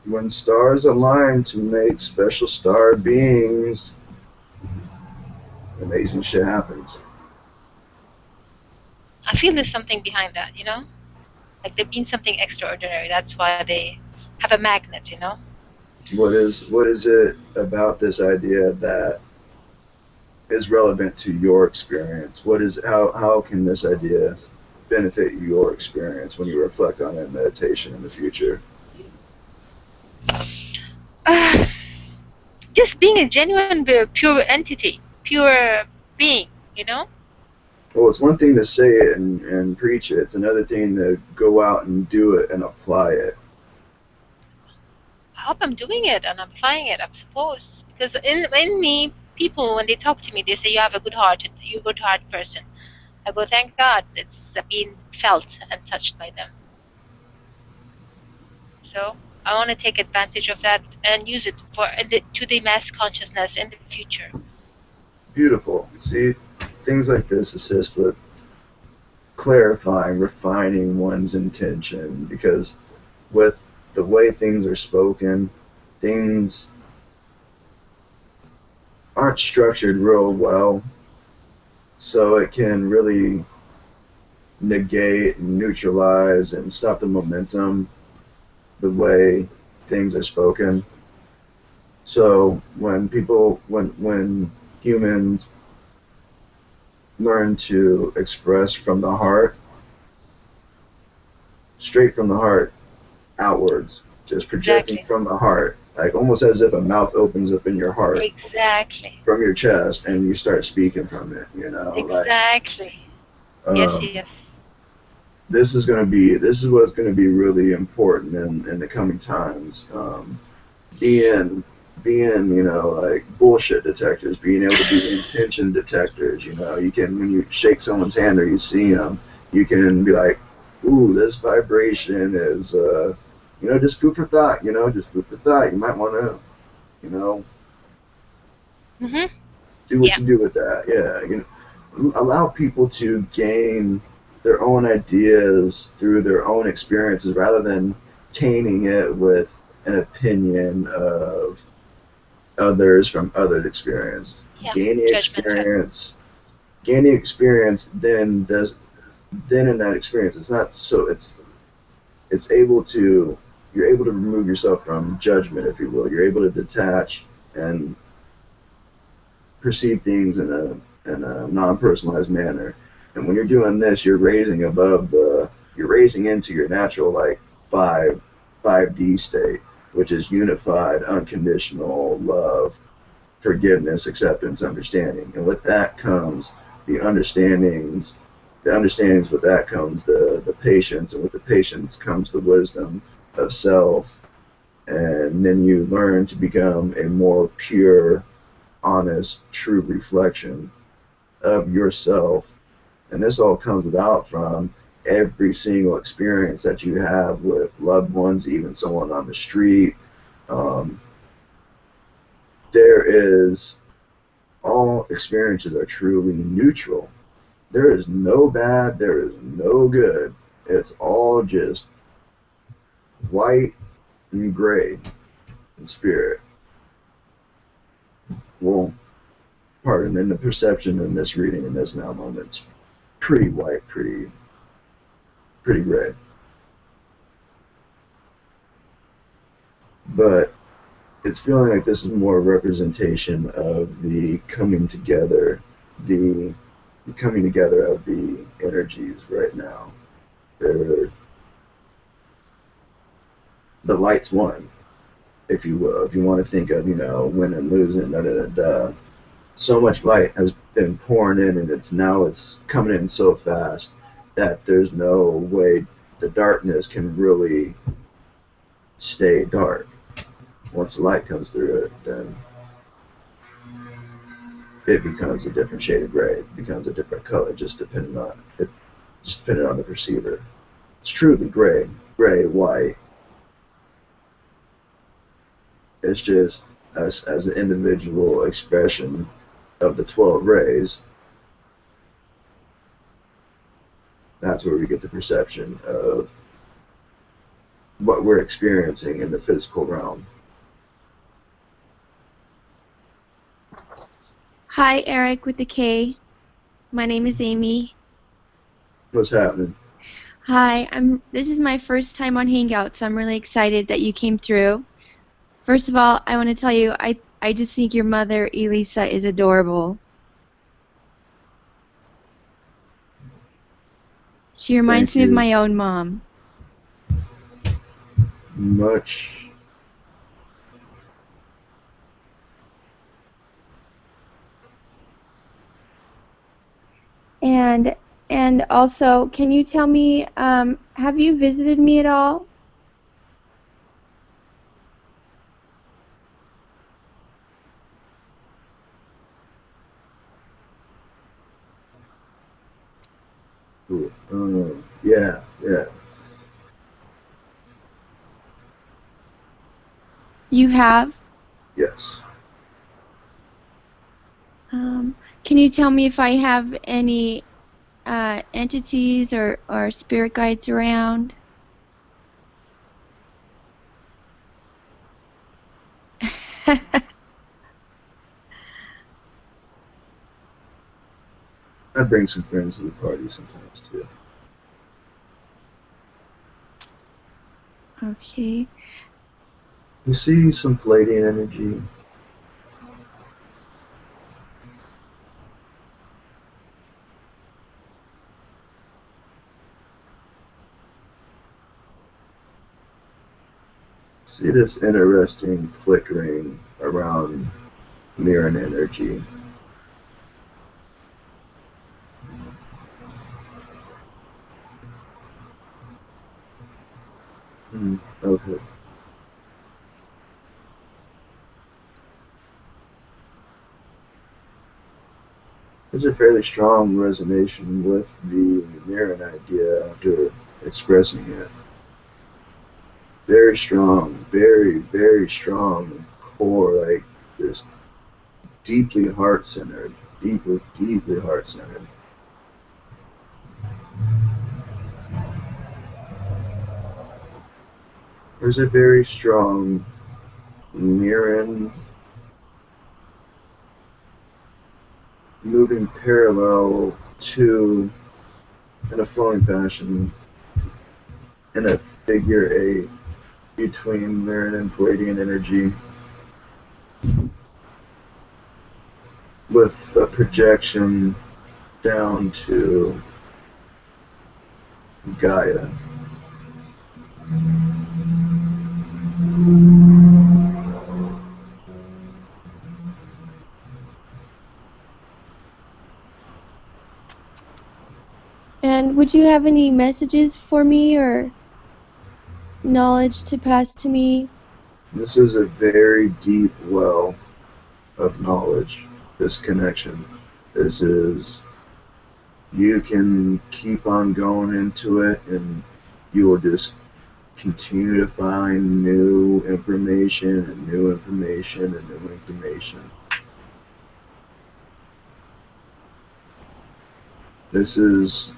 When stars align to make special star beings, amazing shit happens. I feel there's something behind that, you know? Like they've been something extraordinary. That's why they have a magnet, you know? What is it about this idea that is relevant to your experience? How can this idea benefit your experience when you reflect on it in meditation in the future? Just being a genuine, pure entity, pure being, you know? Well, it's one thing to say it and preach it. It's another thing to go out and do it and apply it. I hope I'm doing it and I'm applying it, I suppose. Because in me, people, when they talk to me, they say, you have a good heart, you're a good heart person. I go, thank God, it's being felt and touched by them. So I want to take advantage of that and use it to the mass consciousness in the future. Beautiful. See, things like this assist with clarifying, refining one's intention, because with the way things are spoken, things aren't structured real well. so it can really negate and neutralize and stop the momentum the way things are spoken. So when humans learn to express from the heart, straight from the heart outwards, just projecting Exactly. from the heart, like almost as if a mouth opens up in your heart Exactly. from your chest and you start speaking from it, Exactly. like Yes, yes. this is what's going to be really important in the coming times. Being like bullshit detectors, being able to be intention detectors. You can, when you shake someone's hand or you see them, you can be like, ooh, this vibration is just food for thought. Just food for thought. You might want to Mhm. do what Yeah. you do with that. Yeah, allow people to gain their own ideas through their own experiences rather than tainting it with an opinion of others from other experience. Yeah. Gaining Judgmental. experience, gaining experience, then in that experience, it's not so it's able to you're able to remove yourself from judgment, if you will. You're able to detach and perceive things in a non-personalized manner. And when you're doing this, you're you're raising into your natural like 5D state, which is unified, unconditional love, forgiveness, acceptance, understanding. And with that comes the understandings. The understandings with that comes the patience, and with the patience comes the wisdom of self. And then you learn to become a more pure, honest, true reflection of yourself. And this all comes about from every single experience that you have with loved ones, even someone on the street. Um, there is all experiences are truly neutral. There is no bad, there is no good. It's all just white and gray in spirit. Well, pardon, in the perception in this reading in this now moment, it's pretty white, pretty gray. But it's feeling like this is more a representation of the coming together, the coming together of the energies right now. They're, the light's one, if you will. If you want to think of, win and losing, da da da da. So much light has been pouring in, and it's coming in so fast that there's no way the darkness can really stay dark. Once the light comes through it, then it becomes a different shade of gray. It becomes a different color, just depending on the perceiver. It's truly gray, white. It's just us as an individual expression of the 12 rays. That's where we get the perception of what we're experiencing in the physical realm. Hi, Eric with the K. My name is Amy. What's happening? Hi, this is my first time on Hangout, so I'm really excited that you came through. First of all, I want to tell you, I just think your mother, Elisa, is adorable. She reminds Thank me of you. my own mom. Much. And also, can you tell me, have you visited me at all? Yeah. You have? Yes. Can you tell me if I have any entities or spirit guides around? I bring some friends to the party sometimes too. Okay. You see some Palladian energy. See this interesting flickering around Mirren energy. Okay. There's a fairly strong resonance with the Mirren idea after expressing it. Very strong, very, very strong core, like just deeply heart-centered, deeply, deeply heart-centered. There's a very strong Mirren moving parallel to, in a flowing fashion, in a figure eight between Mirren and Palladian energy, with a projection down to Gaia. And would you have any messages for me or knowledge to pass to me? This is a very deep well of knowledge, this connection. This is, you can keep on going into it and you will just continue to find new information and new information and new information. This is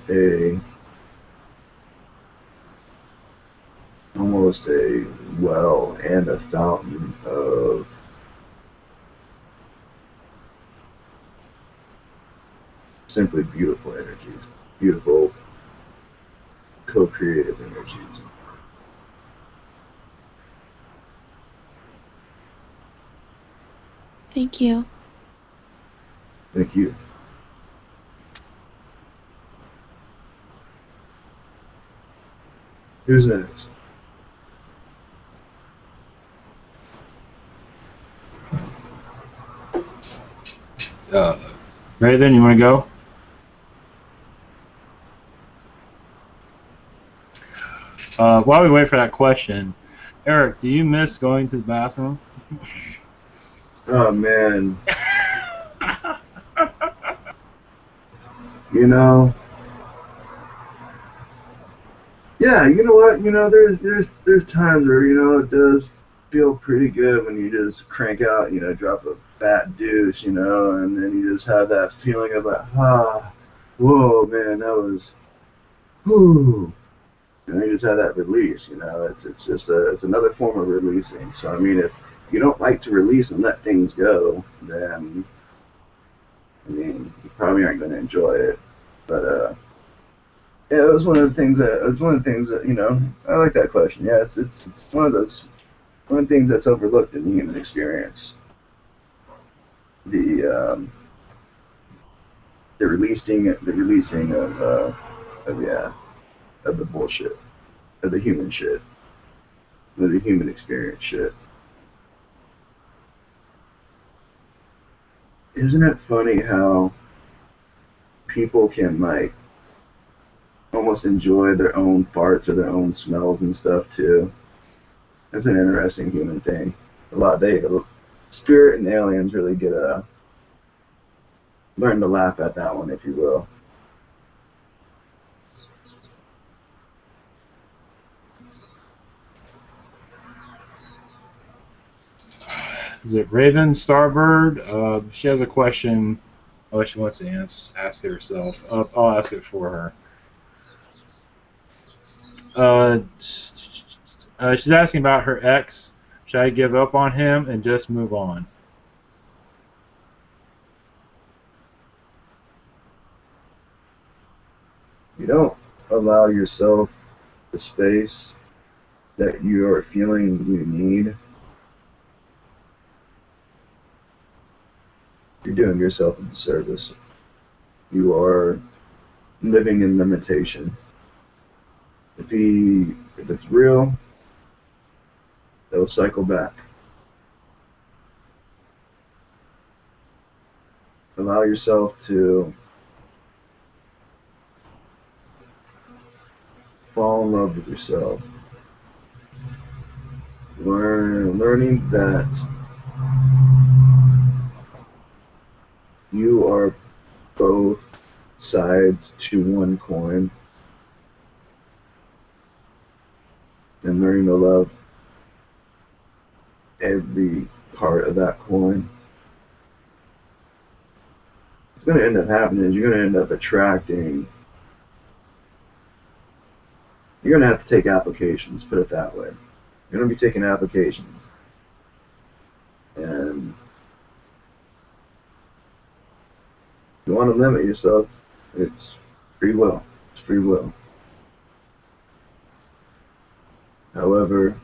almost a well and a fountain of simply beautiful energies, beautiful co-creative energies. Thank you. Thank you. Who's next? Raven, you want to go? While we wait for that question, Eric, do you miss going to the bathroom? Oh man. You know, yeah, you know what? You know, there's times where, you know, it does feel pretty good when you just crank out, you know, drop a fat deuce, you know, and then you just have that feeling of like, whoa, man, that was, whoo. And you just have that release, you know. It's just it's another form of releasing. So I mean, if you don't like to release and let things go, then I mean, you probably aren't going to enjoy it. But yeah, it was one of the things that you know. I like that question. Yeah, it's one of the things that's overlooked in the human experience. The releasing of the bullshit, of the human shit, of the human experience shit. Isn't it funny how people can like almost enjoy their own farts or their own smells and stuff too? That's an interesting human thing. Spirit and aliens really get learn to laugh at that one, if you will. Is it Raven Starbird? She has a question. Oh, she wants to ask it herself. I'll ask it for her. She's asking about her ex. Should I give up on him and just move on? You don't allow yourself the space that you are feeling you need, you're doing yourself a disservice. You are living in limitation. If it's real, it'll cycle back. Allow yourself to fall in love with yourself. Learning that you are both sides to one coin, and learning to love every part of that coin. What's going to end up happening is you're going to end up attracting. You're going to have to take applications, put it that way. You're going to be taking applications. And if you want to limit yourself, it's free will. It's free will. However,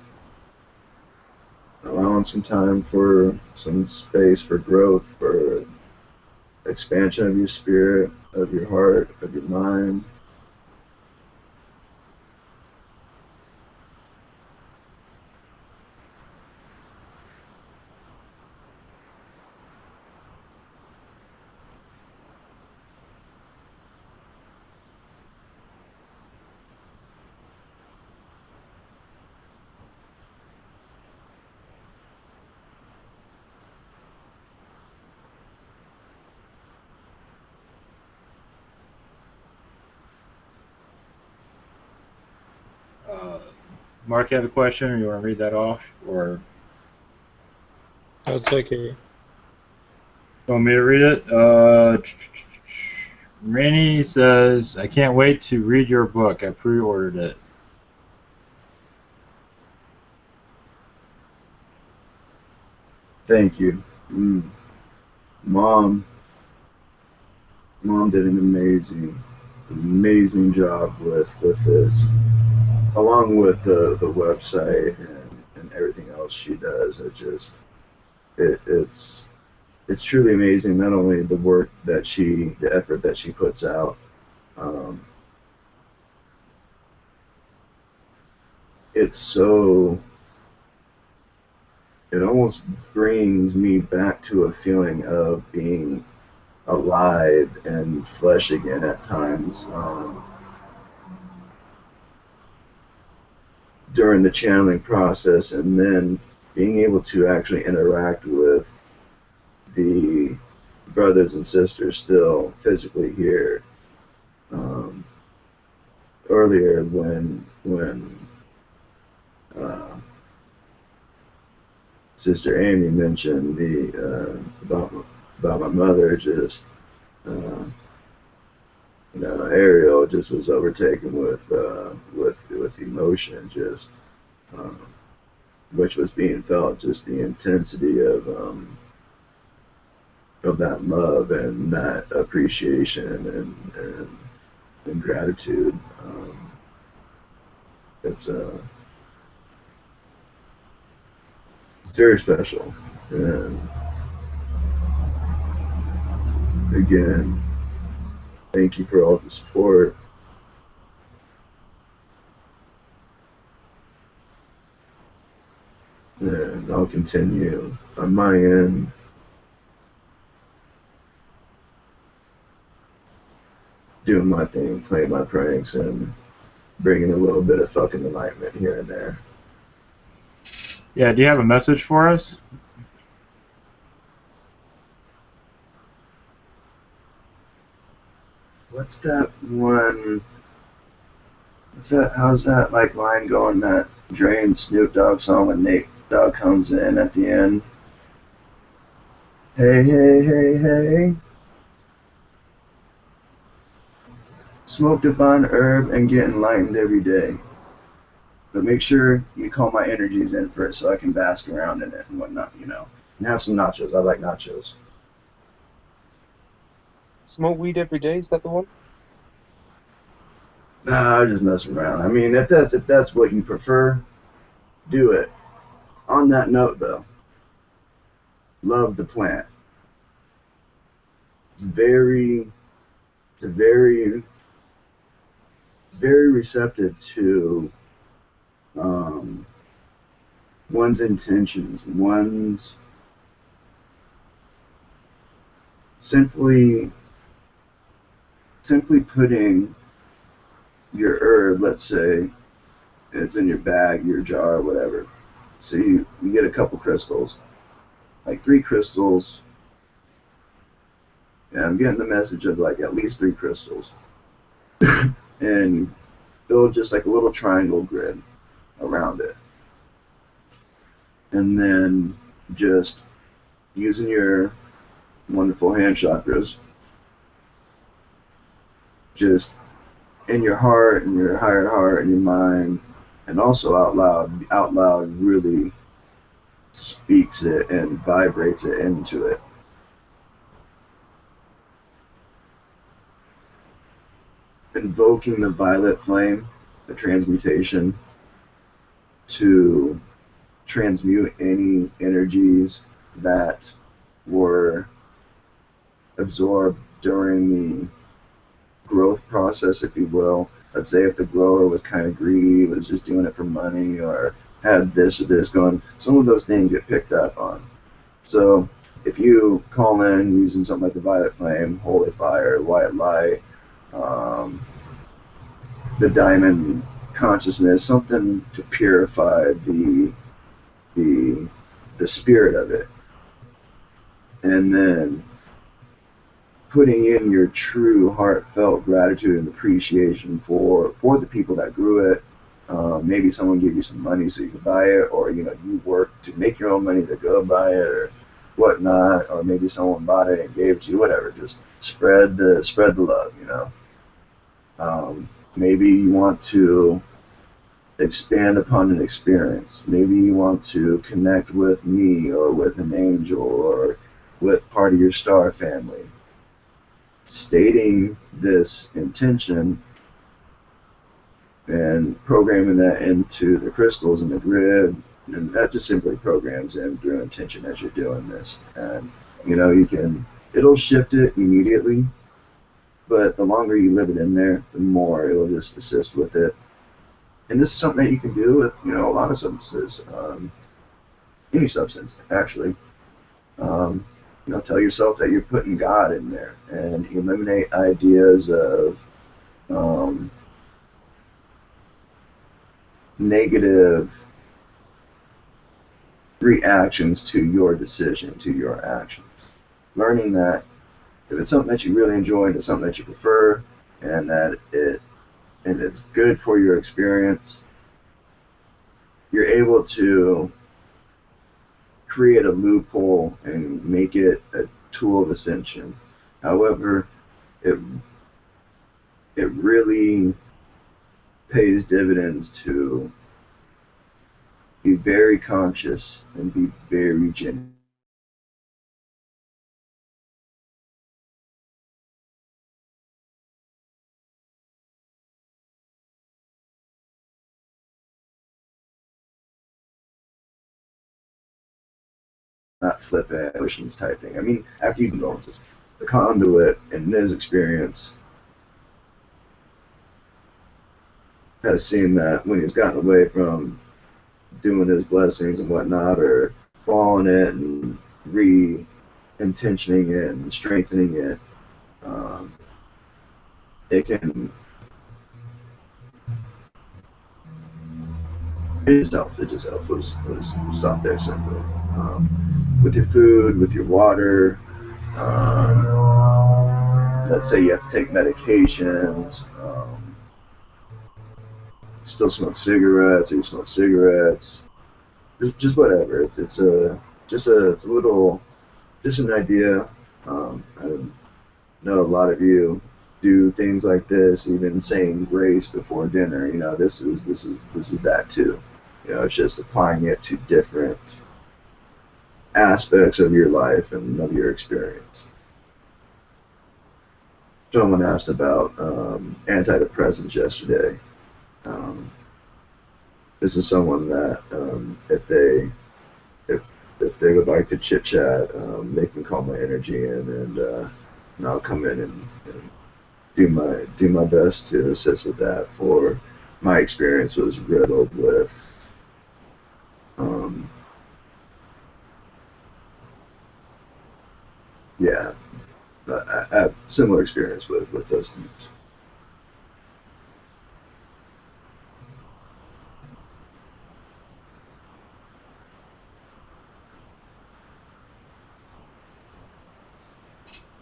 allowing some time for some space for growth, for expansion of your spirit, of your heart, of your mind. Mark, you have a question, or you want to read that off, or That's okay. you want me to read it? Rainey says, "I can't wait to read your book. I pre-ordered it." Thank you. Mom did an amazing job with this, along with the website and everything else she does. It's truly amazing. Not only the work that the effort that she puts out. It almost brings me back to a feeling of being alive and flesh again at times. During the channeling process, and then being able to actually interact with the brothers and sisters still physically here. Earlier when Sister Amy mentioned about my mother, just Ariel just was overtaken with emotion, just which was being felt, just the intensity of that love and that appreciation and gratitude. It's very special. And again, thank you for all the support. And I'll continue on my end. Doing my thing, playing my pranks, and bringing a little bit of fucking enlightenment here and there. Yeah, do you have a message for us? What's that one? How's that like line going? That Dre and Snoop Dogg song when Nate Dogg comes in at the end. Hey, hey, hey, hey. Smoke divine herb and get enlightened every day. But make sure you call my energies in for it so I can bask around in it and whatnot, And have some nachos. I like nachos. Smoke weed every day, is that the one? Nah, I'm just messing around. I mean, if that's what you prefer, do it. On that note, though, love the plant. It's very, it's very, very receptive to um, one's intentions, one's simply putting your herb, let's say, it's in your bag, your jar, whatever. So you get a couple crystals, like 3 crystals. And I'm getting the message of like at least 3 crystals. And you build just like a little triangle grid around it. And then just using your wonderful hand chakras, just in your heart and your higher heart and your mind, and also out loud really speaks it and vibrates it into it. Invoking the violet flame, the transmutation, to transmute any energies that were absorbed during the growth process, if you will. Let's say if the grower was kind of greedy, was just doing it for money, or had this or this going, some of those things get picked up on. So if you call in using something like the violet flame, holy fire, white light, the diamond consciousness, something to purify the spirit of it, and then putting in your true heartfelt gratitude and appreciation for the people that grew it. Maybe someone gave you some money so you could buy it, or you worked to make your own money to go buy it, or whatnot, or maybe someone bought it and gave it to you. Whatever, just spread the love. Maybe you want to expand upon an experience. Maybe you want to connect with me, or with an angel, or with part of your star family. Stating this intention and programming that into the crystals and the grid, and that just simply programs in through intention as you're doing this. And it'll shift it immediately, but the longer you live it in there, the more it'll just assist with it. And this is something that you can do with a lot of substances, any substance actually. Tell yourself that you're putting God in there, and eliminate ideas of negative reactions to your decision, to your actions. Learning that if it's something that you really enjoy and it's something that you prefer, and that it's good for your experience, you're able to create a loophole and make it a tool of ascension. However, it really pays dividends to be very conscious and be very genuine. Not flippant emotions type thing. I mean, after you go into the conduit, in his experience, has seen that when he's gotten away from doing his blessings and whatnot, or following it and re-intentioning it and strengthening it, it can it just helps. Let's stop there simply. With your food, with your water, let's say you have to take medications, still smoke cigarettes, or you smoke cigarettes, just whatever. It's a little, just an idea. I know a lot of you do things like this, even saying grace before dinner. This is that too. It's just applying it to different aspects of your life and of your experience. someone asked about antidepressants yesterday. This is someone that if they would like to chit chat, they can call my energy in, and I'll come in and do my best to assist with that. For my experience was riddled with yeah, I have similar experience with those things.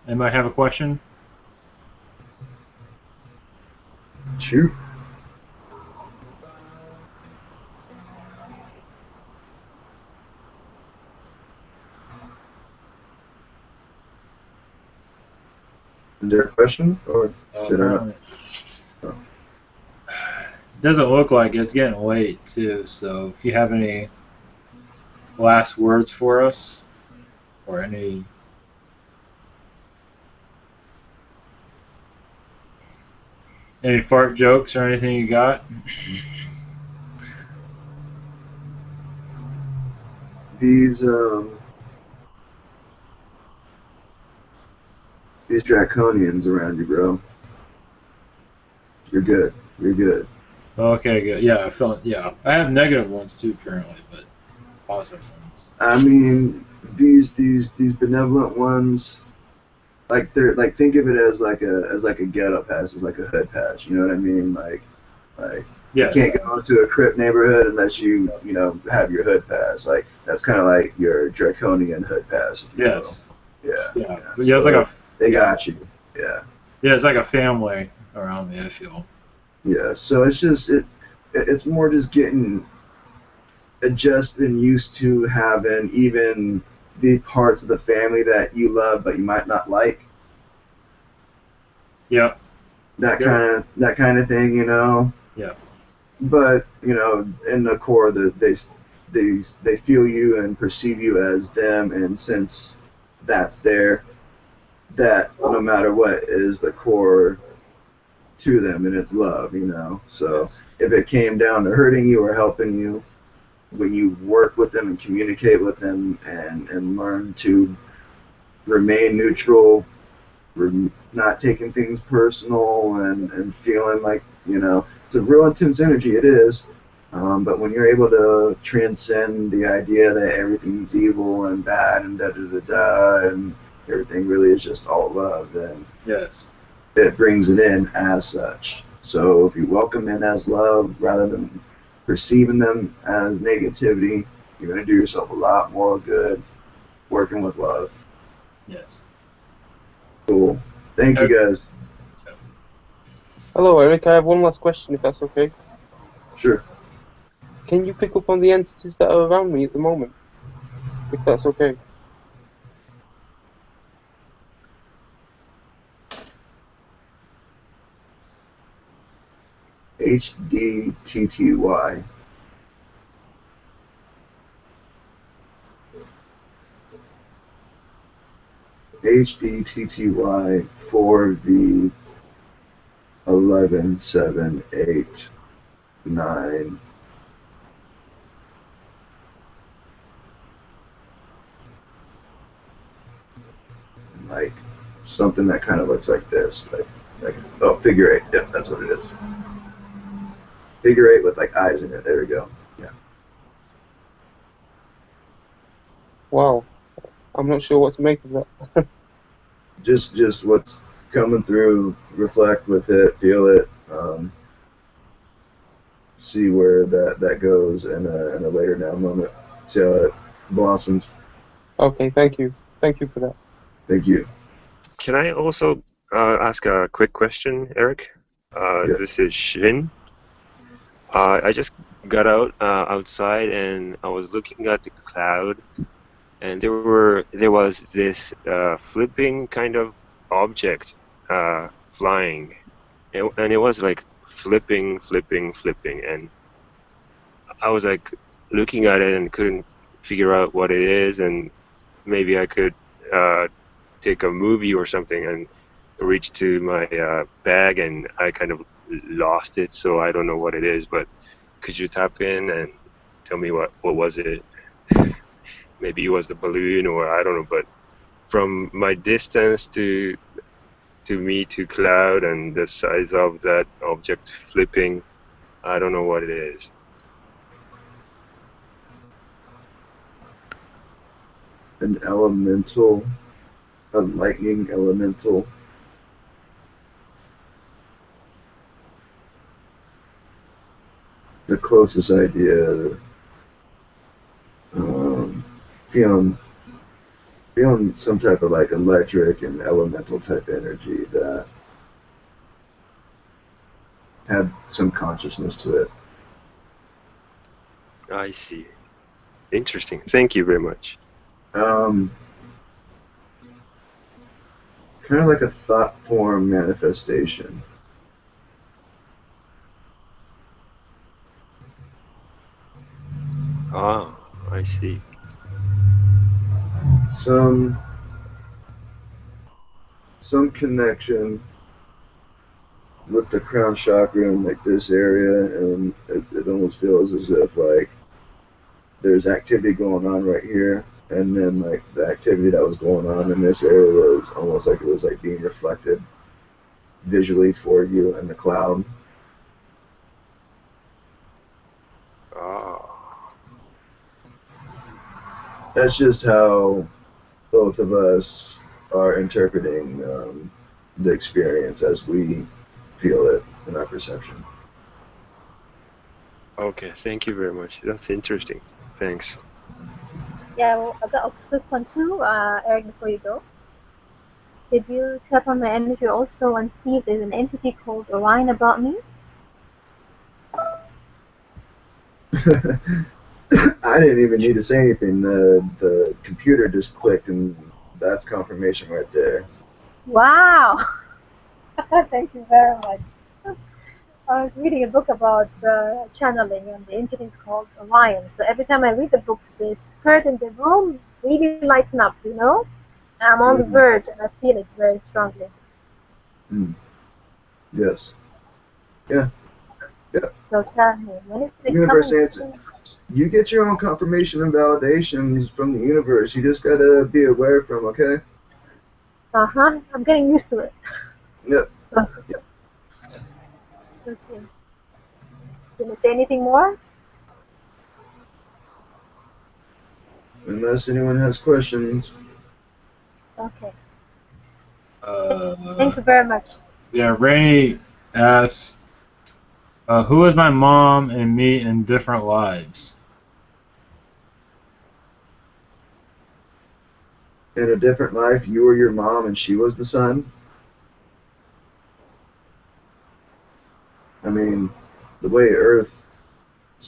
Anybody have a question? Shoot. Is there a question, or should I? It doesn't look like it's getting late too. So if you have any last words for us, or any fart jokes or anything you got? These draconians around you, bro. You're good. You're good. Okay, good. Yeah, I felt. Yeah, I have negative ones too, apparently, but positive ones. I mean, these benevolent ones, like they're like, think of it as like a ghetto pass, as like a hood pass. You know what I mean? Like Yes. you can't go into a crip neighborhood unless you have your hood pass. Like that's kind of like your draconian hood pass. If you Yes. will. Yeah. Yeah. But yeah, it's like a. They got you. Yeah. Yeah, it's like a family around me, I feel. Yeah. So it's just it's more just getting adjusted and used to having even the parts of the family that you love but you might not like. Yeah. That kind of thing, you know. Yeah. But in the core, they feel you and perceive you as them, and since that's there, that no matter what is the core to them, and it's love, you know. So if it came down to hurting you or helping you, when you work with them and communicate with them and learn to remain neutral, not taking things personal, and feeling like, it's a real intense energy, it is. But when you're able to transcend the idea that everything's evil and bad and da-da-da-da, and everything really is just all love, then yes, it brings it in as such. So if you welcome in as love rather than perceiving them as negativity, you're going to do yourself a lot more good working with love. Yes. Cool. Thank you, guys. Hello, Eric. I have one last question, if that's okay. Sure. Can you pick up on the entities that are around me at the moment? If that's okay. HDTTY. HDTTY 4V 11789. Like something that kind of looks like this, like figure eight. Yep, that's what it is. Figure eight with like eyes in it. There we go. Yeah. Wow. I'm not sure what to make of that. Just what's coming through. Reflect with it. Feel it. See where that goes in a later down moment. See how it blossoms. Okay, thank you. Thank you for that. Thank you. Can I also ask a quick question, Eric? This is Shin. I just got outside and I was looking at the cloud, and there was this flipping kind of object flying, and it was like flipping, and I was like looking at it and couldn't figure out what it is, and maybe I could take a movie or something and reached to my bag and I kind of lost it, so I don't know what it is. But could you tap in and tell me what was it? Maybe it was the balloon, or I don't know. But from my distance to me to cloud and the size of that object flipping, I don't know what it is. An elemental, a lightning elemental. The closest idea, feeling some type of like electric and elemental type energy that had some consciousness to it. I see. Interesting. Thank you very much. Kind of like a thought form manifestation. Ah, I see. Some connection with the crown chakra in like this area, and it almost feels as if like there's activity going on right here, and then like the activity that was going on in this area was almost like it was like being reflected visually for you in the cloud. That's just how both of us are interpreting the experience as we feel it in our perception. Okay, thank you very much. That's interesting. Thanks. Yeah, well, I've got a quick one too, Eric, before you go. Did you tap on my energy also and see if there's an entity called Orion about me? I didn't even need to say anything. The computer just clicked, and that's confirmation right there. Wow! Thank you very much. I was reading a book about channeling, and the entity is called Orion. So every time I read the book, the spirit in the room really lights up, you know? I'm on the verge, and I feel it very strongly. Yes. Yeah. Yeah. So tell me, when is it Universe coming? answer. You get your own confirmation and validations from the universe. You just gotta be aware from, okay? Uh-huh. I'm getting used to it. Yep. Okay. Can you say anything more? Unless anyone has questions. Okay. Thank you very much. Yeah, Ray asks, who is my mom and me in different lives? In a different life, you were your mom and she was the son? I mean, the way Earth's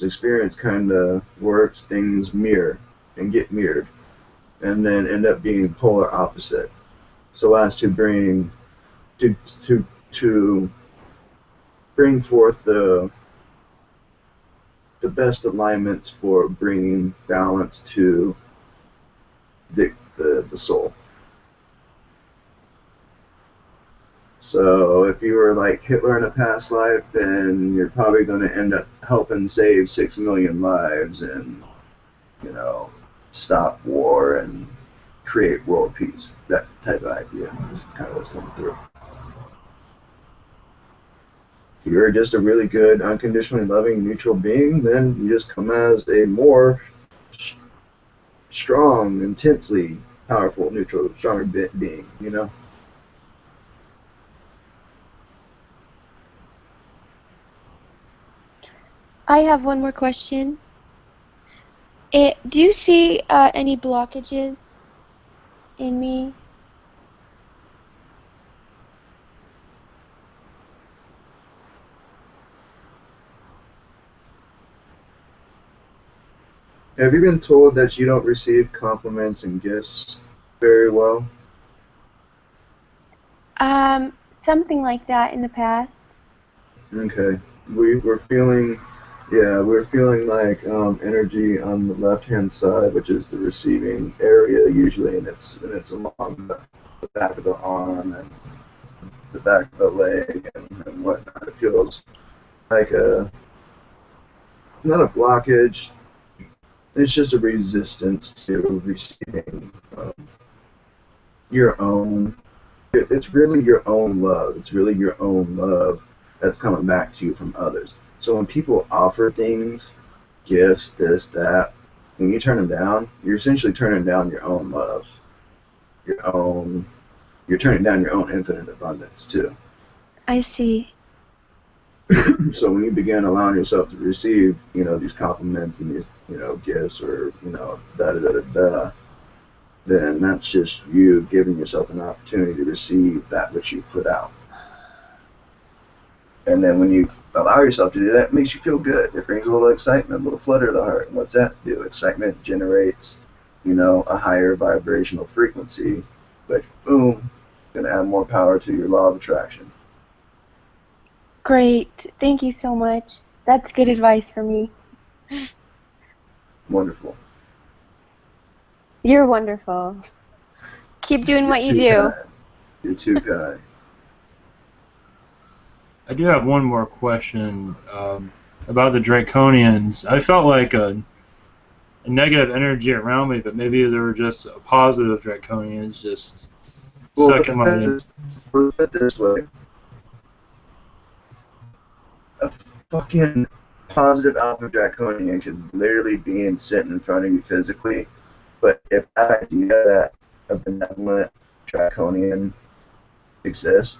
experience kind of works, things mirror and get mirrored, and then end up being polar opposite, so as to bring to bring forth the best alignments for bringing balance to the soul. So if you were like Hitler in a past life, then you're probably going to end up helping save 6 million lives and, you know, stop war and create world peace. That type of idea is kind of what's coming through. If you're just a really good, unconditionally loving, neutral being, then you just come as a more strong, intensely powerful, neutral, stronger being, you know? I have one more question. Do you see any blockages in me? Have you been told that you don't receive compliments and gifts very well? Something like that in the past. Okay. We're feeling, yeah, we're feeling like energy on the left-hand side, which is the receiving area usually, and it's along the back of the arm and the back of the leg and whatnot. It feels like not a blockage. It's just a resistance to receiving your own. It's really your own love. It's really your own love that's coming back to you from others. So when people offer things, gifts, this, that, when you turn them down, you're essentially turning down your own love. You're turning down your own infinite abundance too. I see. So when you begin allowing yourself to receive, these compliments and these, gifts or, da da da da da, then that's just you giving yourself an opportunity to receive that which you put out. And then when you allow yourself to do that, it makes you feel good. It brings a little excitement, a little flutter to the heart. And what's that do? Excitement generates, a higher vibrational frequency, but boom, going to add more power to your law of attraction. Great. Thank you so much. That's good advice for me. Wonderful. You're wonderful. Keep doing what you do. You're too kind. I do have one more question about the Draconians. I felt like a negative energy around me, but maybe there were just positive Draconians just sucking my in. Look at it this way. A fucking positive alpha Draconian could literally be sitting in front of you physically, but if that idea that a benevolent Draconian exists,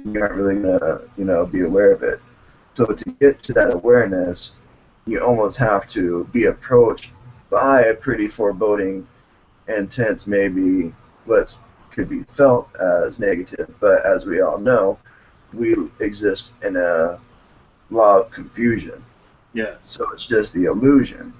you aren't really gonna, be aware of it. So to get to that awareness, you almost have to be approached by a pretty foreboding, intense, maybe what could be felt as negative. But as we all know, we exist in a law of confusion. Yes. So it's just the illusion.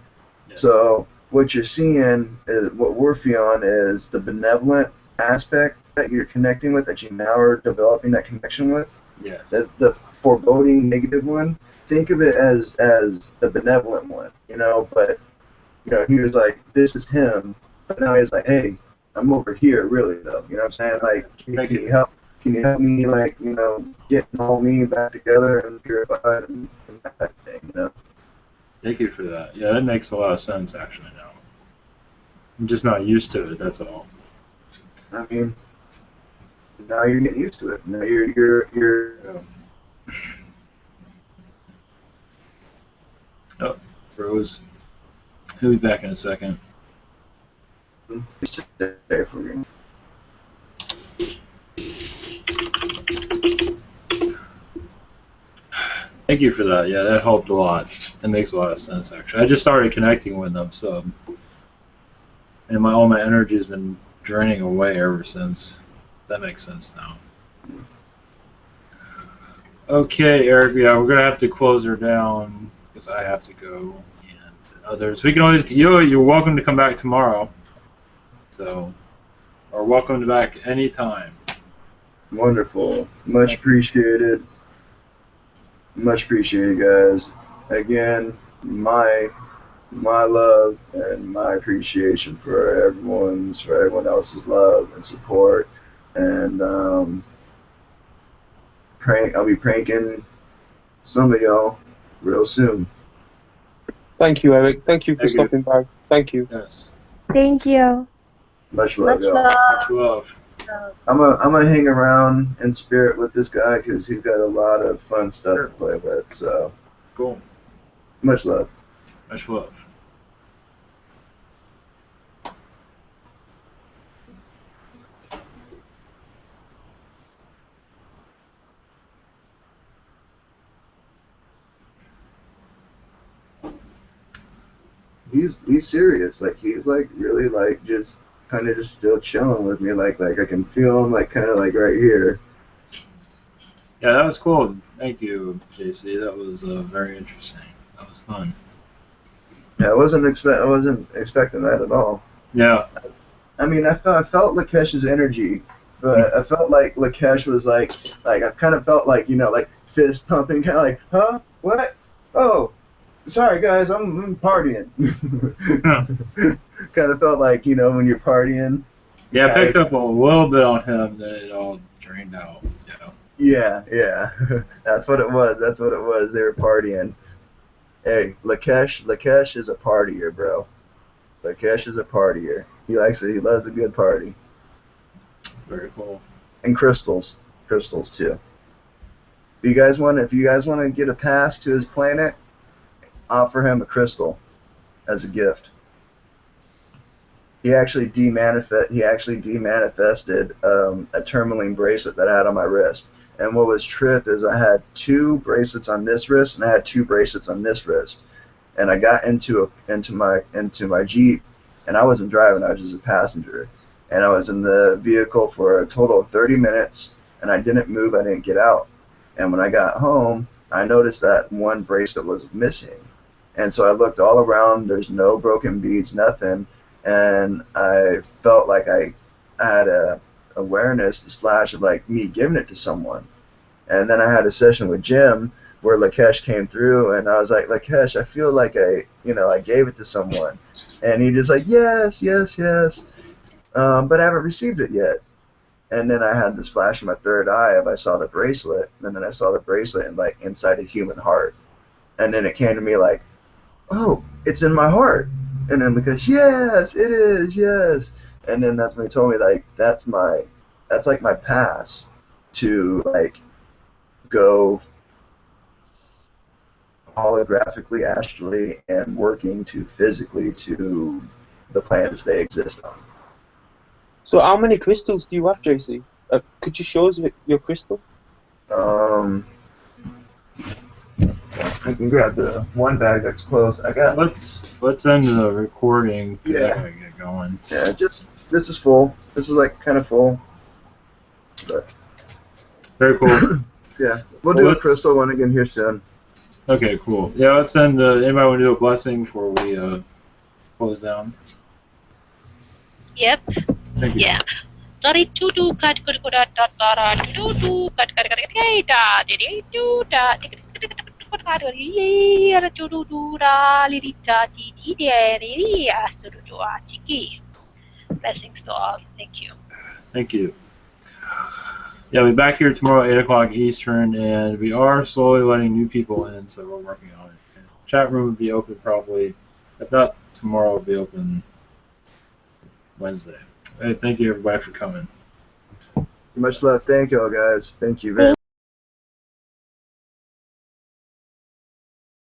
Yes. So what you're seeing, what we're feeling, is the benevolent aspect that you're connecting with, that you now are developing that connection with. Yes. The foreboding negative one, think of it as the benevolent one, but he was like, this is him, but now he's like, hey, I'm over here really though, you know what I'm saying? Like, can you help me, like, getting all me back together and purified and that type of thing, Thank you for that. Yeah, that makes a lot of sense actually now. I'm just not used to it, that's all. I mean, now you're getting used to it. Now you're Oh, froze. He'll be back in a second. It's there for you. Thank you for that. Yeah, that helped a lot. That makes a lot of sense actually. I just started connecting with them, so and all my energy has been draining away ever since. That makes sense now. Okay, Eric. Yeah, we're gonna have to close her down because I have to go, and others. We can always. You're welcome to come back tomorrow. So, or welcome back anytime. Wonderful. Much appreciated. Much appreciated, guys. Again, my love and my appreciation for everyone else's love and support. And I'll be pranking some of y'all real soon. Thank you, Eric. Thank you for stopping by. Thank you. Yes. Thank you. Much love, y'all. Much love. I'm gonna hang around in spirit with this guy because he's got a lot of fun stuff to play with. So cool. Much love. Much love. He's serious. Like he's like really like just kind of just still chilling with me. Like I can feel him like kind of like right here. Yeah, that was cool. Thank you, JC. That was very interesting. That was fun. Yeah, I wasn't expecting that at all. Yeah. I mean, I felt Lakesh's energy, but I felt like Lakesh was like I kind of felt like like fist pumping, kind of like, huh, what? Oh, sorry guys, I'm partying. Kind of felt like when you're partying. Yeah, I picked up a little bit on him, then it all drained out. Yeah. That's what it was. That's what it was. They were partying. Hey, Lakesh is a partier, bro. Lakesh is a partier. He likes it. He loves a good party. Very cool. And crystals too. If you guys want to get a pass to his planet, offer him a crystal as a gift. He actually demanifested a tourmaline bracelet that I had on my wrist. And what was trip is I had 2 bracelets on this wrist and I had 2 bracelets on this wrist. And I got into my Jeep, and I wasn't driving, I was just a passenger. And I was in the vehicle for a total of 30 minutes, and I didn't move, I didn't get out. And when I got home, I noticed that one bracelet was missing. And so I looked all around, there's no broken beads, nothing. And I felt like I had a awareness, this flash of like me giving it to someone. And then I had a session with Jim where Lakesh came through, and I was like, Lakesh, I feel like I gave it to someone. And he just like, yes, but I haven't received it yet. And then I had this flash in my third eye of I saw the bracelet, and then I saw the bracelet and like inside a human heart. And then it came to me like, oh, it's in my heart. And then Lakesh, yes, it is, yes. And then that's when he told me like that's like my pass to like go holographically, astrally, and working to physically to the planets they exist on. So how many crystals do you have, JC? Could you show us your crystal? I can grab the one bag that's close. I got. Let's end the recording. Yeah. I gotta get going. Yeah, this is full. This is like kind of full. But very cool. Yeah, we'll do a crystal one again here soon. Okay, cool. Yeah, let's end. Anybody want to do a blessing before we close down? Yep. Thank you. Yeah. Dari tudu kat kuda tatara tudu kat kat kat da di tu da blessings to all. Thank you. Thank you. Yeah, we'll be back here tomorrow at 8 o'clock Eastern, and we are slowly letting new people in, so we're working on it. And chat room will be open probably, if not tomorrow, it'll be open Wednesday. Hey, thank you everybody for coming. Much love. Thank you all guys. Thank you very much.